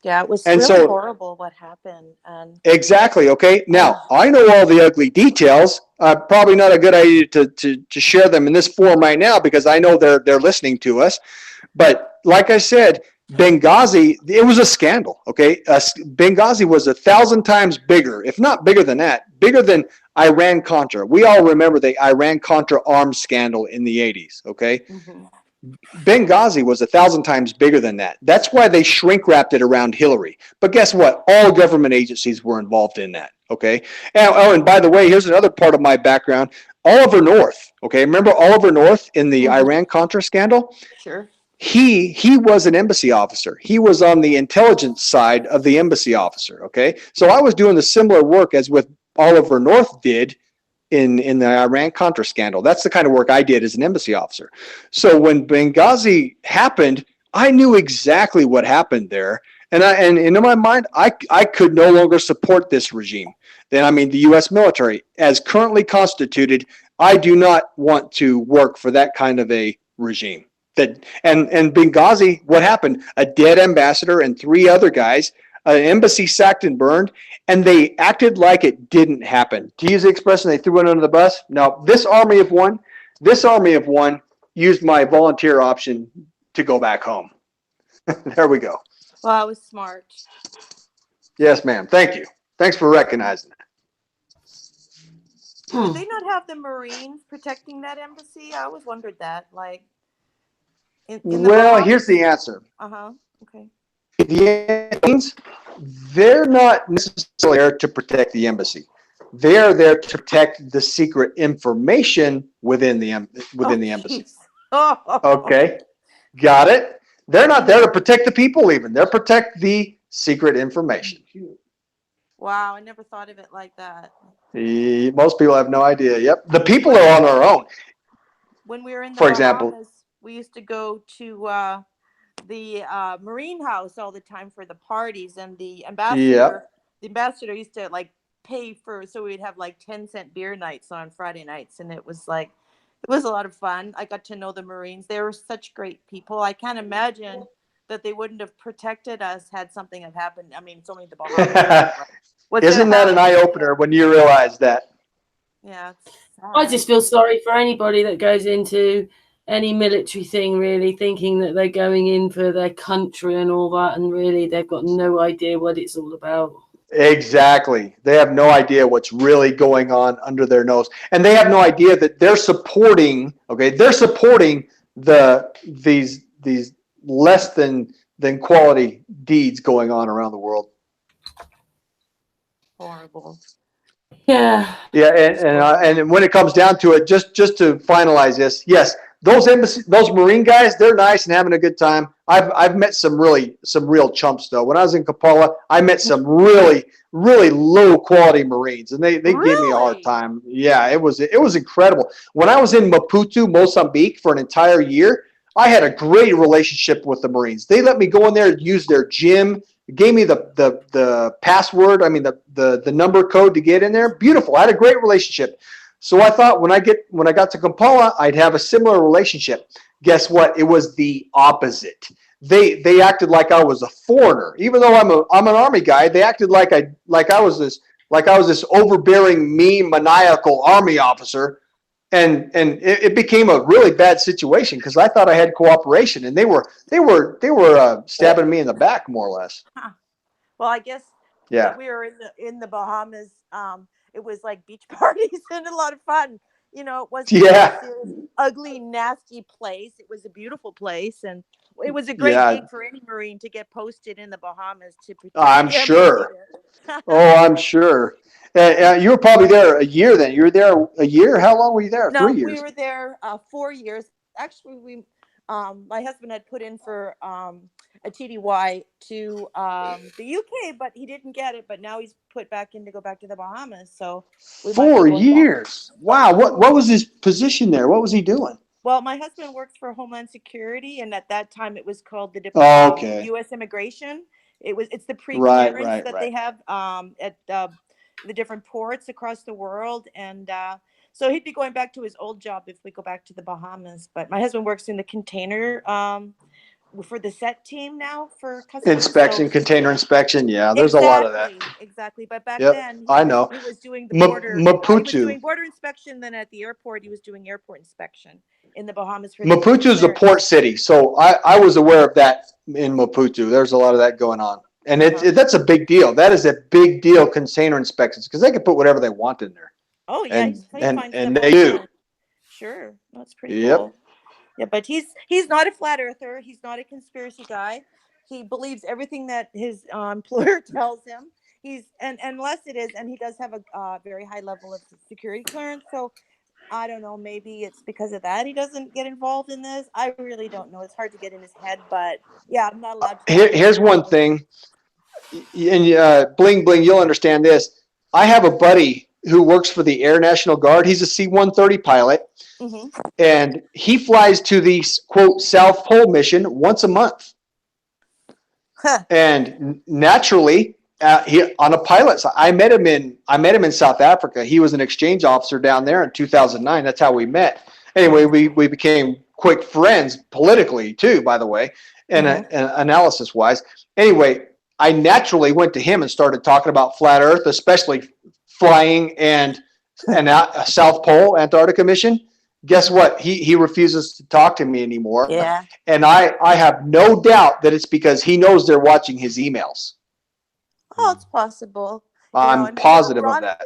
S6: Yeah, it was
S7: And
S6: really
S7: so-
S6: horrible what happened. And
S7: Exactly. Okay. Now, I know all the ugly details. Probably not a good idea to share them in this forum right now because I know they're listening to us. But like I said, Benghazi, it was a scandal. Okay. Benghazi was 1,000 times bigger, if not bigger than that, bigger than Iran-Contra. We all remember the Iran-Contra arms scandal in the 80s. Okay.
S6: mhm.
S7: Benghazi was 1,000 times bigger than that. That's why they shrink wrapped it around Hillary. But guess what? All government agencies were involved in that. Okay. And by the way, here's another part of my background. Oliver North. Okay. Remember Oliver North in the Iran-Contra scandal?
S6: Sure.
S7: He was an embassy officer. He was on the intelligence side of the embassy officer. Okay. So I was doing the similar work as with Oliver North did in the Iran-Contra scandal. That's the kind of work I did as an embassy officer. So when Benghazi happened, I knew exactly what happened there. And in my mind, I could no longer support this regime. Then, I mean, the U.S. military, as currently constituted, I do not want to work for that kind of a regime. And Benghazi, what happened? A dead ambassador and 3 other guys, an embassy sacked and burned, and they acted like it didn't happen. To use the expression, they threw it under the bus. Now, this army of one used my volunteer option to go back home. There we go.
S6: Well, I was smart.
S7: Yes, ma'am. Thank you. Thanks for recognizing that.
S6: Did they not have the Marines protecting that embassy? I always wondered that. Like, in the
S7: Well,
S6: Bahamas?
S7: here's the answer.
S6: Okay.
S7: The Marines, they're not necessarily there to protect the embassy. They're there to protect the secret information within the embassy.
S6: Jeez. Oh.
S7: Okay, got it. They're not there to protect the people even. They're protect the secret information.
S6: Wow, I never thought of it like that.
S7: Most people have no idea. Yep, the people are on their own.
S6: When we were in the
S7: For example-
S6: Bahamas, we used to go to the Marine House all the time for the parties, and the ambassador used to like pay for, so we'd have like 10-cent beer nights on Friday nights, and it was a lot of fun. I got to know the Marines. They were such great people. I can't imagine that they wouldn't have protected us had something have happened. I mean, it's only the Bahamas.
S7: Isn't that an eye-opener when you realize that?
S6: Yeah. It's sad.
S1: I just feel sorry for anybody that goes into any military thing, really thinking that they're going in for their country and all that, and really they've got no idea what it's all about.
S7: Exactly. They have no idea what's really going on under their nose. And they have no idea that they're supporting, these less than quality deeds going on around the world.
S6: Horrible.
S1: Yeah.
S7: Yeah, and when it comes down to it, just to finalize this, yes, those Marine guys, they're nice and having a good time. I've met some real chumps though. When I was in Kampala, I met some really low quality Marines, and they gave me a hard time. Yeah, it was incredible. When I was in Maputo, Mozambique for an entire year, I had a great relationship with the Marines. They let me go in there and use their gym. Gave me the password. I mean the number code to get in there. Beautiful. I had a great relationship. So I thought when I got to Kampala, I'd have a similar relationship. Guess what? It was the opposite. They acted like I was a foreigner, even though I'm an Army guy. They acted like I was this overbearing, mean, maniacal Army officer, and it became a really bad situation because I thought I had cooperation, and they were stabbing me in the back more or less.
S6: Huh. Well, I guess
S7: Yeah.
S6: we were in the Bahamas. It was like beach parties and a lot of fun. You know, it wasn't this ugly, nasty place. It was a beautiful place, and it was a great gig for any Marine to get posted in the Bahamas to protect.
S7: I'm sure. I'm sure. You were probably there a year then. You were there a year? How long were you there?
S6: No,
S7: 3 years?
S6: we were there 4 years. Actually, my husband had put in for a TDY to the UK, but he didn't get it. But now he's put back in to go back to the Bahamas. So
S7: 4 years. Wow. What was his position there? What was he doing?
S6: Well, my husband works for Homeland Security, and at that time it was called the U.S. Immigration. It's the pre-clearance that they have at the different ports across the world. And so he'd be going back to his old job if we go back to the Bahamas. But my husband works in the container for the set team now for customs.
S7: Inspection,
S6: So
S7: container inspection. Yeah, there's a lot of that.
S6: Exactly. But back
S7: Yep,
S6: then,
S7: I know.
S6: he was doing the border. He was
S7: Maputo.
S6: doing border inspection. Then at the airport, he was doing airport inspection in the Bahamas. For
S7: Maputo is a port city, so I was aware of that in Maputo. There's a lot of that going on, and that's a big deal. That is a big deal. Container inspections, because they can put whatever they want in there.
S6: Oh yeah,
S7: and they do.
S6: Sure, that's pretty cool. Yeah, but he's not a flat earther. He's not a conspiracy guy. He believes everything that his employer tells him. Unless it is, and he does have a very high level of security clearance. So I don't know. Maybe it's because of that he doesn't get involved in this. I really don't know. It's hard to get in his head. But yeah, I'm not allowed to.
S7: Here's one thing, and bling bling, you'll understand this. I have a buddy who works for the Air National Guard. He's a C-130 pilot. Mm-hmm. And he flies to the quote South Pole mission once a month. Huh. And naturally, he on a pilot side, I met him in South Africa. He was an exchange officer down there in 2009. That's how we met. Anyway, we became quick friends politically too, by the way, and analysis wise. Anyway, I naturally went to him and started talking about flat Earth, especially flying and South Pole Antarctica mission. Guess what? He refuses to talk to me anymore.
S6: Yeah.
S7: And I have no doubt that it's because he knows they're watching his emails.
S6: Oh, it's possible.
S7: I'm positive of that.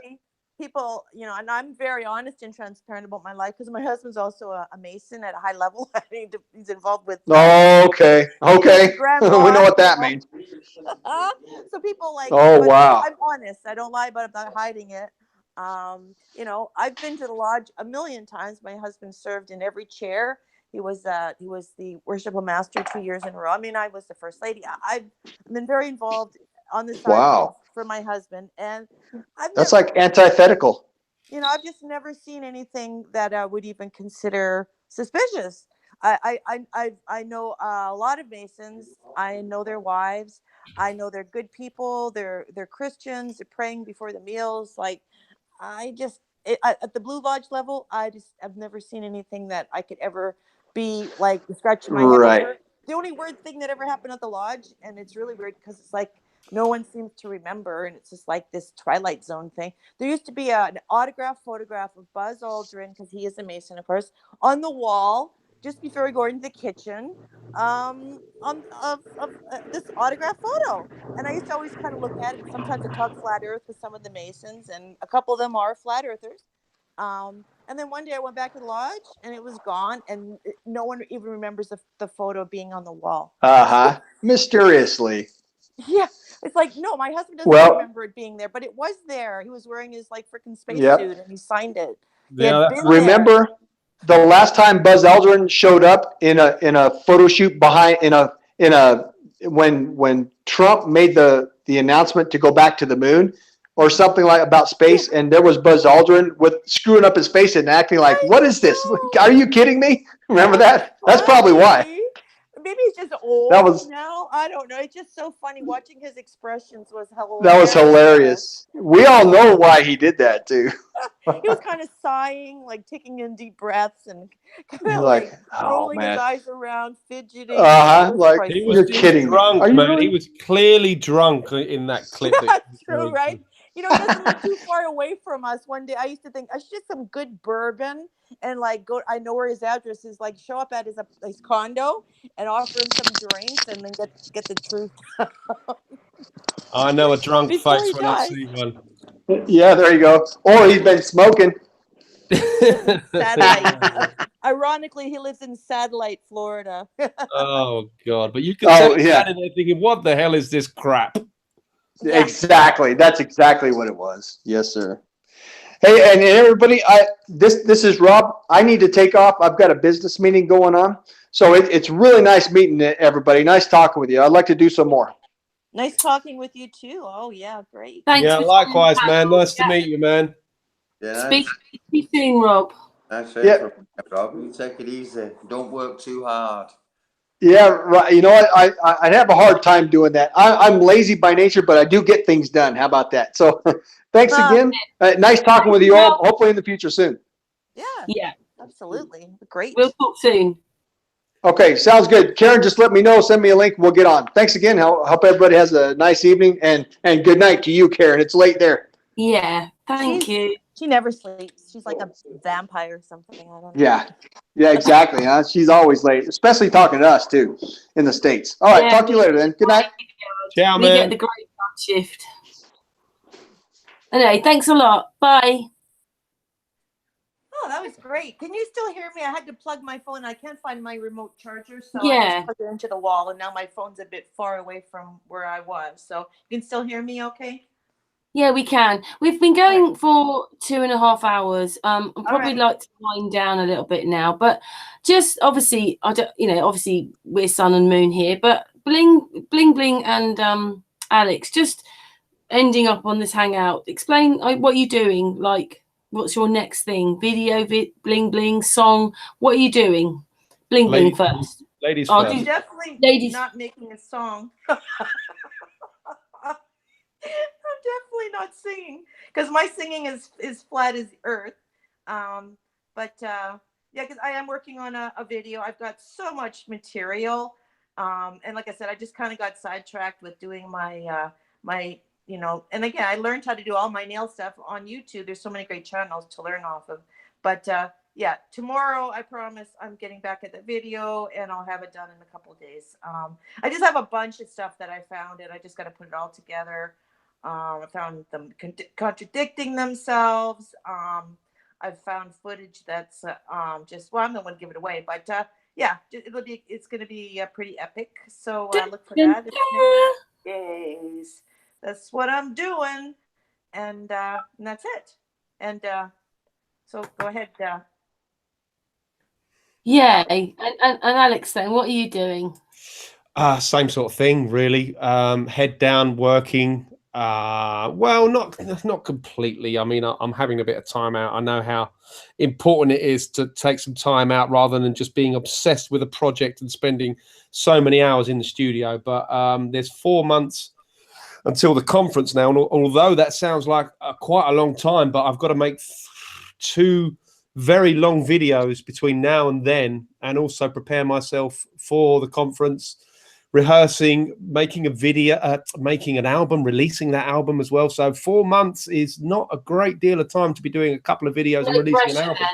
S6: People, and I'm very honest and transparent about my life because my husband's also a Mason at a high level. He's involved with.
S7: Oh, okay. We know what that means.
S6: So people like.
S7: Oh, wow.
S6: I'm honest. I don't lie about it. I'm not hiding it. I've been to the lodge a million times. My husband served in every chair. He was the worshipful master 2 years in a row. I mean, I was the first lady. I've been very involved on the side for my husband, and
S7: that's like antithetical.
S6: I've just never seen anything that I would even consider suspicious. I know a lot of Masons. I know their wives. I know they're good people. They're Christians. They're praying before the meals. Like. At the Blue Lodge level, I've never seen anything that I could ever be like scratching my head over. The only weird thing that ever happened at the lodge, and it's really weird because it's like no one seems to remember, and it's just like this Twilight Zone thing. There used to be an autographed photograph of Buzz Aldrin, because he is a Mason, of course, on the wall just before we go into the kitchen, of this autograph photo. And I used to always kind of look at it. Sometimes I talk flat earth with some of the Masons, and a couple of them are flat earthers. And then one day I went back to the lodge and it was gone, and no one even remembers the photo being on the wall.
S7: Mysteriously.
S6: Yeah. It's like, no, my husband doesn't remember it being there, but it was there. He was wearing his freaking spacesuit and he signed it.
S7: Remember the last time Buzz Aldrin showed up in a photo shoot when Trump made the announcement to go back to the moon or something like about space, and there was Buzz Aldrin with screwing up his face and acting like, what is this? Are you kidding me? Remember that? That's probably why.
S6: Maybe he's just old now. I don't know. It's just so funny. Watching his expressions was hilarious.
S7: That was hilarious. We all know why he did that too.
S6: He was kind of sighing, like taking in deep breaths and kind of like rolling his eyes around, fidgeting.
S7: Like
S3: he was
S7: kidding.
S3: Drunk, man. He was clearly drunk in that clip.
S6: That's true, right? He doesn't live too far away from us. One day I used to think I should get some good bourbon and go. I know where his address is. Show up at his condo and offer him some drinks, and then get the truth.
S3: I know a drunk face when I see one.
S7: Yeah, there you go. Or he's been smoking.
S6: Satellite. Ironically, he lives in Satellite, Florida.
S3: Oh God! But you can tell that in there thinking, "What the hell is this crap?"
S7: Yeah. Exactly. That's exactly what it was. Yes, sir. Hey, and everybody, this is Rob. I need to take off. I've got a business meeting going on. So it's really nice meeting everybody. Nice talking with you. I'd like to do some more.
S6: Nice talking with you too. Oh yeah, great.
S1: Thanks.
S3: Yeah, likewise, man. Nice to meet you, man.
S5: Yeah.
S1: Speak to you soon, Rob.
S5: That's it, Rob. You take it easy. Don't work too hard.
S7: Yeah, right. You know what? I'd have a hard time doing that. I'm lazy by nature, but I do get things done. How about that? So thanks again. Nice talking with you all. Hopefully in the future soon.
S1: Yeah,
S6: Absolutely. Great.
S1: we'll talk soon.
S7: Okay, sounds good. Karen, just let me know. Send me a link. We'll get on. Thanks again. Hope everybody has a nice evening, and good night to you, Karen. It's late there.
S1: Yeah, thank you.
S6: She never sleeps. She's like a vampire or something. I don't know.
S7: Yeah, exactly. Huh? She's always late, especially talking to us too in the States. All right, talk to you later then. Good night.
S3: Ciao,
S1: We
S3: man.
S1: get the graveyard shift. Anyway, thanks a lot. Bye.
S6: Oh, that was great. Can you still hear me? I had to plug my phone. I can't find my remote charger, so I
S1: Yeah.
S6: just plugged it into the wall, and now my phone's a bit far away from where I was. So you can still hear me okay?
S1: Yeah, we can. We've been going for 2.5 hours. I'd probably like to wind down a little bit now, but just obviously, obviously we're sun and moon here, but bling, and Alex, just ending up on this hangout. Explain what you're doing. Like, what's your next thing? Video, bling, song. What are you doing? Bling first.
S3: Ladies
S1: Oh,
S3: first.
S6: I'm definitely
S1: Ladies.
S6: not making a song. I'm definitely not singing because my singing is flat as the earth. Yeah, because I am working on a video. I've got so much material. And like I said, I just kind of got sidetracked with doing my and again, I learned how to do all my nail stuff on YouTube. There's so many great channels to learn off of. But yeah, tomorrow I promise I'm getting back at the video and I'll have it done in a couple of days. I just have a bunch of stuff that I found and I just got to put it all together. I found them contradicting themselves. I've found footage that's I'm not going to give it away, but yeah, it's going to be pretty epic. So look for that. Yes, that's what I'm doing, and that's it. And so go ahead.
S1: Yeah, and Alex, then what are you doing?
S3: Same sort of thing, really. Head down, working. Well, not completely. I mean, I'm having a bit of time out. I know how important it is to take some time out rather than just being obsessed with a project and spending so many hours in the studio. But there's 4 months until the conference now. And although that sounds like quite a long time, but I've got to make 2 very long videos between now and then, and also prepare myself for the conference, rehearsing, making a video, making an album, releasing that album as well. So 4 months is not a great deal of time to be doing a couple of videos and releasing an album.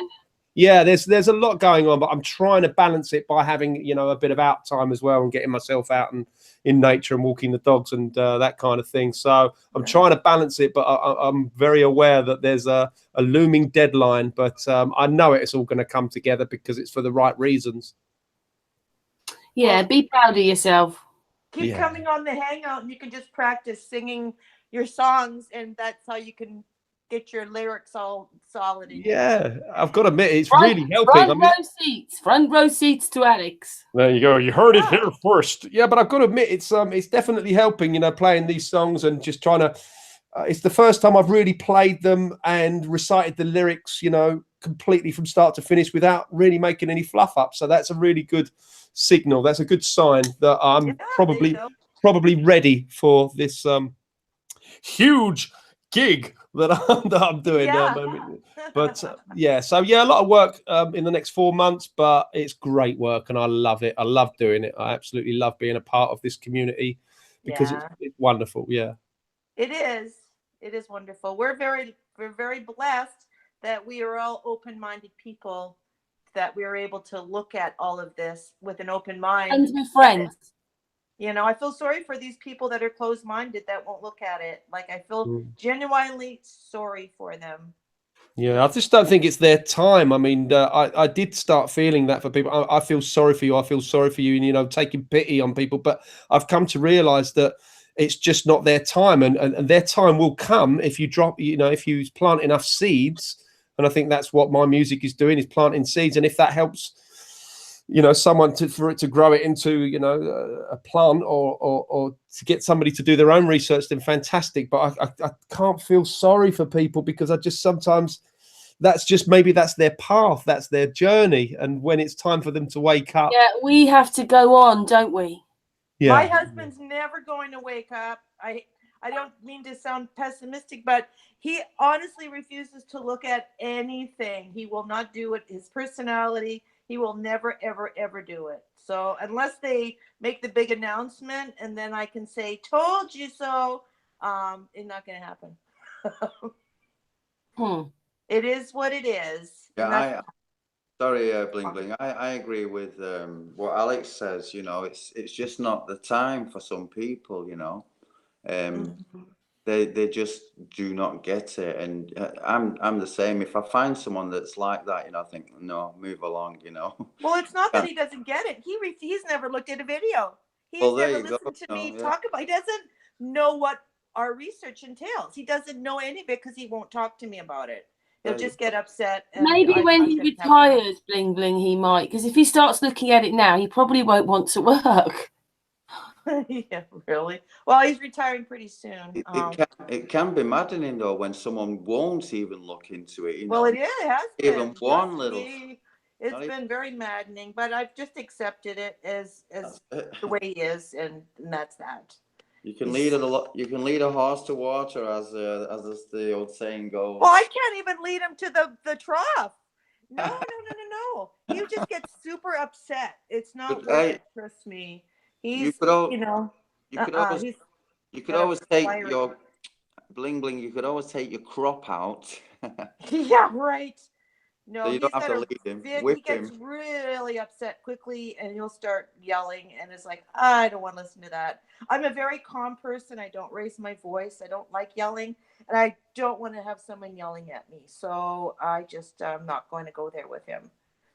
S3: Yeah, there's a lot going on, but I'm trying to balance it by having, a bit of out time as well and getting myself out and in nature and walking the dogs and that kind of thing. So I'm trying to balance it, but I'm very aware that there's a looming deadline, but I know it's all going to come together because it's for the right reasons.
S1: Yeah, be proud of yourself.
S6: Keep coming on the hangout and you can just practice singing your songs, and that's how you can get your lyrics all solid.
S3: Yeah, I've got to admit, it's really helping.
S1: Front row seats to Alex.
S3: There you go. You heard it here first. Yeah, but I've got to admit, it's definitely helping, playing these songs and just trying to, it's the first time I've really played them and recited the lyrics, completely from start to finish without really making any fluff up. So that's a really good signal. That's a good sign that I'm probably ready for this huge gig that I'm doing. But a lot of work in the next 4 months, but it's great work and I love it. I love doing it. I absolutely love being a part of this community because it's wonderful. Yeah,
S6: it is. It is wonderful. We're very blessed that we are all open-minded people, that we are able to look at all of this with an open mind.
S1: And with friends.
S6: I feel sorry for these people that are closed-minded that won't look at it. Like, I feel genuinely sorry for them.
S3: Yeah, I just don't think it's their time. I mean, I did start feeling that for people. I feel sorry for you. I feel sorry for you, and taking pity on people. But I've come to realize that it's just not their time, and their time will come if you drop. If you plant enough seeds, and I think that's what my music is doing, is planting seeds. And if that helps, someone for it to grow it into, a plant or to get somebody to do their own research, then fantastic. But I can't feel sorry for people because I just sometimes that's just, maybe that's their path, that's their journey. And when it's time for them to wake up,
S1: Yeah, we have to go on, don't we?
S3: yeah.
S6: My husband's never going to wake up. I don't mean to sound pessimistic, but he honestly refuses to look at anything. He will not do it. His personality, he will never, ever, ever do it. So unless they make the big announcement and then I can say, told you so, it's not going to happen. It is what it is.
S5: Yeah, sorry, Bling Bling. I agree with what Alex says. You know, it's just not the time for some people. You know, they just do not get it, and I'm the same. If I find someone that's like that, you know, I think no, move along. You know.
S6: Well, it's not that he doesn't get it. He's never looked at a video. He's never listened to me talk about. He doesn't know what our research entails. He doesn't know any of it because he won't talk to me about it. He'll just get upset. And
S1: maybe when he retires, Bling Bling, he might. Because if he starts looking at it now, he probably won't want to work.
S6: Yeah, really? Well, he's retiring pretty soon.
S5: It can be maddening though when someone won't even look into it. You know?
S6: Well, it has been.
S5: Even one little.
S6: It's been very maddening, but I've just accepted it as the way he is, and that's that.
S5: You can lead a horse to water, as the old saying goes.
S6: Well, I can't even lead him to the trough. No. He just gets super upset. It's not worth it. Trust me. You could
S5: always take your Bling Bling. You could always take your crop out.
S6: Yeah, right. No,
S5: so you don't have to lead him.
S6: He gets really upset quickly, and he'll start yelling, and it's like, I don't want to listen to that. I'm a very calm person. I don't raise my voice. I don't like yelling, and I don't want to have someone yelling at me. So I just I'm not going to go there with him.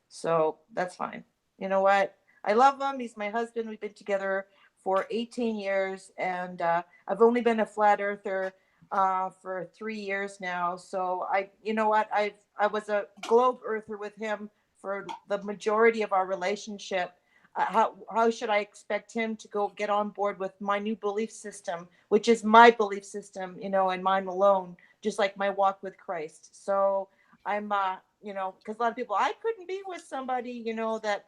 S6: So that's fine. You know what? I love him. He's my husband. We've been together for 18 years, and I've only been a flat earther for 3 years now. So you know what? I was a globe earther with him for the majority of our relationship. How should I expect him to go get on board with my new belief system, which is my belief system, you know, and mine alone, just like my walk with Christ. So I'm, you know, because a lot of people, I couldn't be with somebody, you know, that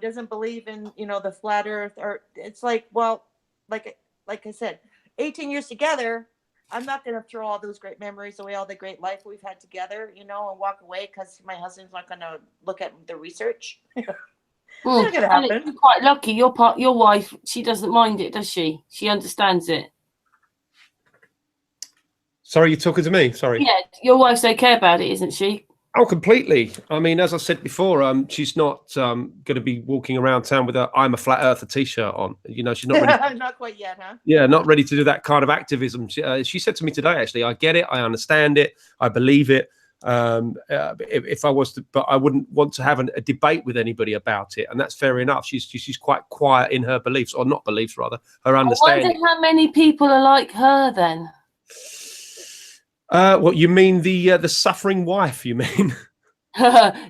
S6: doesn't believe in, you know, the flat earth, or it's like, well, like I said, 18 years together, I'm not going to throw all those great memories away, all the great life we've had together, you know, and walk away because my husband's not going to look at the research. Not gonna happen.
S1: You're quite lucky. Your wife, she doesn't mind it, does she? She understands it.
S3: Sorry, you're talking to me? Sorry.
S1: Yeah, your wife's okay about it, isn't she?
S3: Oh, completely. I mean, as I said before, she's not going to be walking around town with a "I'm a flat earther" T-shirt on. You know, she's not ready.
S6: Not quite yet, huh?
S3: Yeah, not ready to do that kind of activism. She said to me today, actually, I get it, I understand it, I believe it. If I was to, but I wouldn't want to have a debate with anybody about it, and that's fair enough. She's quite quiet in her beliefs, or not beliefs, rather, her understanding.
S1: I wonder how many people are like her then.
S3: What you mean, the suffering wife? You mean?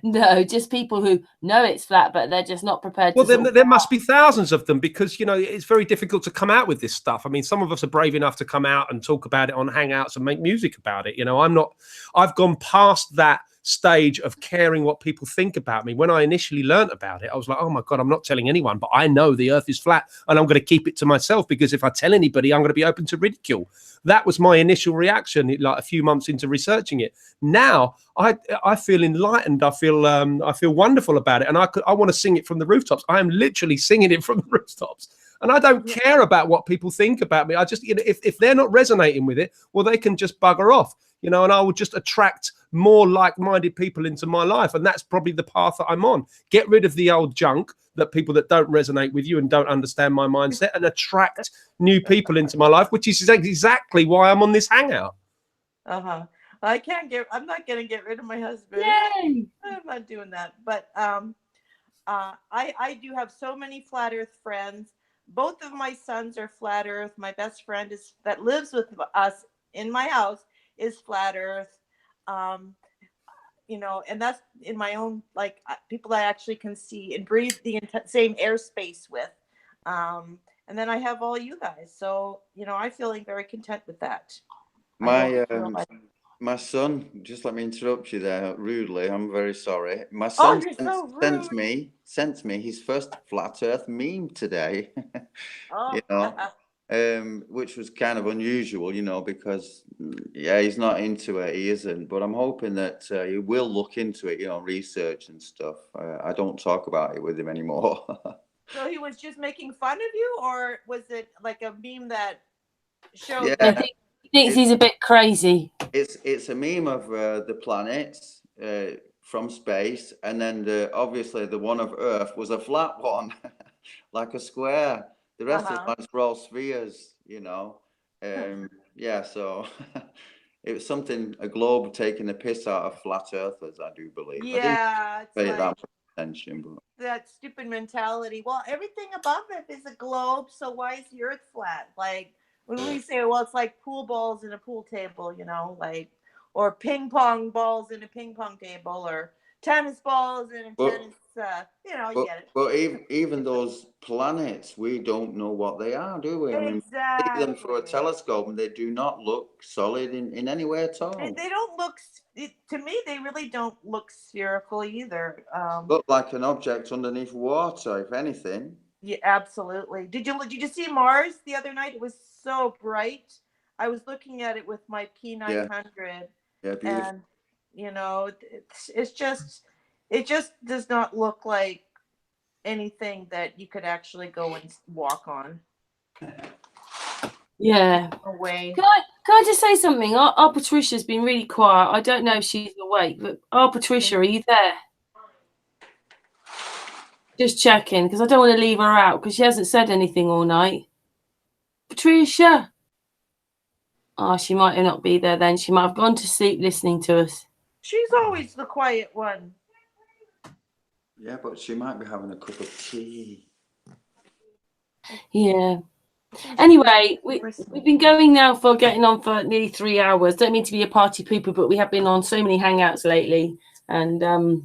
S1: No, just people who know it's flat, but they're just not prepared.
S3: Well, then there must be thousands of them, because you know it's very difficult to come out with this stuff. I mean, some of us are brave enough to come out and talk about it on Hangouts and make music about it. You know, I'm not. I've gone past that stage of caring what people think about me. When I initially learned about it, I was like, oh my God, I'm not telling anyone, but I know the earth is flat and I'm going to keep it to myself, because if I tell anybody, I'm going to be open to ridicule. That was my initial reaction, like a few months into researching it. Now I feel enlightened. I feel wonderful about it, and I want to sing it from the rooftops. I am literally singing it from the rooftops. And I don't care about what people think about me. I just, you know, if they're not resonating with it, well, they can just bugger off, you know, and I will just attract more like-minded people into my life. And that's probably the path that I'm on. Get rid of the old junk, that people that don't resonate with you and don't understand my mindset, and attract new people into my life, which is exactly why I'm on this Hangout.
S6: I'm not going to get rid of my husband.
S1: Yay!
S6: I'm not doing that. But I do have so many flat earth friends. Both of my sons are flat earth. My best friend that lives with us in my house is flat earth. You know, and that's in my own, like, people I actually can see and breathe the same airspace with. And then I have all you guys. So, you know, I'm feeling very content with that. My
S5: My son, just let me interrupt you there rudely. I'm very sorry. My
S6: Oh,
S5: son
S6: you're so
S5: sent me his first flat Earth meme today.
S6: Oh,
S5: You know, which was kind of unusual, you know, because yeah, he's not into it. He isn't. But I'm hoping that he will look into it, you know, research and stuff. I don't talk about it with him anymore.
S6: so he was just making fun of you, or was it like a meme that showed?
S5: Yeah.
S1: I think he thinks he's a bit crazy.
S5: It's a meme of the planets from space, and then obviously the one of Earth was a flat one, like a square. The rest of the planets were all spheres, you know. Yeah, so it was something, a globe taking the piss out of flat earthers, I do believe.
S6: Yeah, it's
S5: I didn't pay
S6: like
S5: that much attention, but
S6: that stupid mentality. Well, everything above it is a globe, so why is the Earth flat? Like when we say, well, it's like pool balls in a pool table, you know, like, or ping pong balls in a ping pong table, or tennis balls in a tennis. You know, you get it.
S5: But even those planets, we don't know what they are, do we? I mean, we see them through a telescope, and they do not look solid in any way at all.
S6: They don't look. To me, they really don't look spherical either.
S5: Look like an object underneath water, if anything.
S6: Yeah, absolutely. Did you see Mars the other night? It was so bright. I was looking at it with my P900.
S5: Yeah, beautiful.
S6: And you know, it just does not look like anything that you could actually go and walk on.
S1: Yeah.
S6: Away.
S1: Can I just say something? Our Patricia's been really quiet. I don't know if she's awake, but our Patricia, are you there? Just checking, because I don't want to leave her out because she hasn't said anything all night. Patricia. Oh, she might not be there then. She might have gone to sleep listening to us.
S6: She's always the quiet one.
S5: Yeah, but she might be having a cup of tea.
S1: Yeah. Anyway, we've been going now for getting on for nearly 3 hours. Don't mean to be a party pooper, but we have been on so many hangouts lately. And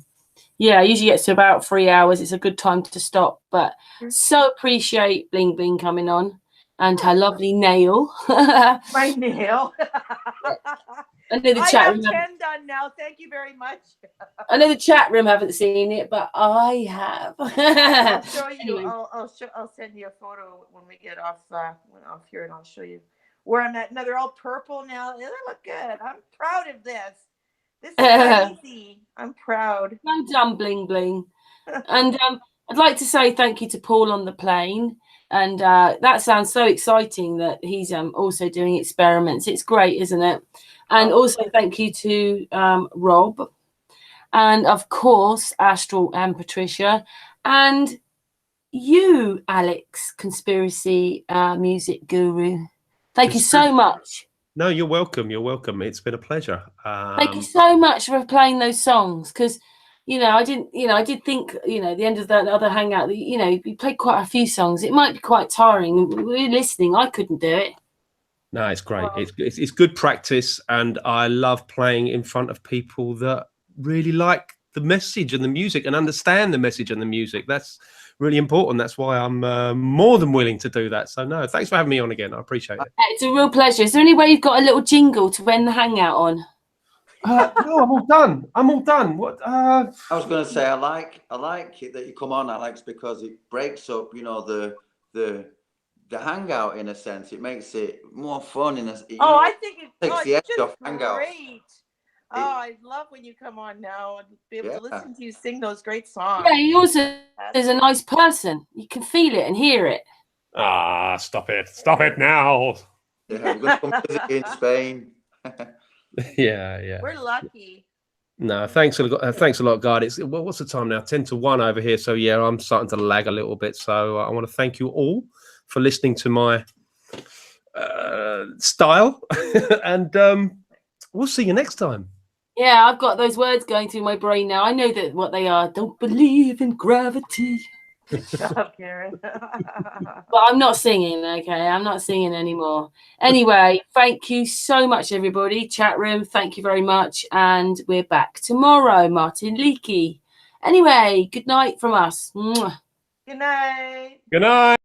S1: yeah, usually gets to about 3 hours. It's a good time to stop. But so appreciate Bling Bling coming on and her lovely nail.
S6: My nail.
S1: I know the chat room.
S6: 10 done now. Thank you very much.
S1: I know the chat room haven't seen it, but I have.
S6: I'll show you.
S1: Anyway.
S6: I'll send you a photo when we get off here, and I'll show you where I'm at. No, they're all purple now. They look good. I'm proud of this. This is easy. I'm proud.
S1: Well done, Bling Bling. And I'd like to say thank you to Paul on the plane. And that sounds so exciting that he's also doing experiments. It's great, isn't it? And also thank you to Rob. And of course, Astral and Patricia. And you, Alex, conspiracy music guru. Thank you so much.
S3: No, you're welcome. You're welcome. It's been a pleasure.
S1: Thank you so much for playing those songs, because I did think, the end of that other hangout that, you played quite a few songs. It might be quite tiring. We're listening. I couldn't do it.
S3: No, it's great. It's good practice, and I love playing in front of people that really like the message and the music and understand the message and the music. That's really important. That's why I'm more than willing to do that. So no, thanks for having me on again. I appreciate it.
S1: It's a real pleasure. Is there any way you've got a little jingle to end the hangout on?
S3: No, I'm all done. I'm all done. What?
S5: I was going to say I like it that you come on, Alex, because it breaks up, the hangout in a sense. It makes it more fun
S6: I think it
S5: takes the edge off hangout.
S6: Great. I love when you come on now and be able to listen to you sing those great songs.
S1: Yeah, he also is a nice person. You can feel it and hear it.
S4: Stop it. Stop it now.
S5: Yeah, we're going to come visit you in Spain.
S3: Yeah.
S6: We're lucky.
S3: No, thanks a lot, God. It's what's the time now? 10 to 1 over here. So yeah, I'm starting to lag a little bit. So I want to thank you all for listening to my style, and we'll see you next time.
S1: Yeah, I've got those words going through my brain now. I know what they are. Don't believe in gravity.
S6: Shut up, Karen.
S1: But I'm not singing, okay? I'm not singing anymore. Anyway, thank you so much, everybody. Chat room, thank you very much. And we're back tomorrow, Martin Leakey. Anyway, good night from us. Mwah.
S6: Good night.
S4: Good night.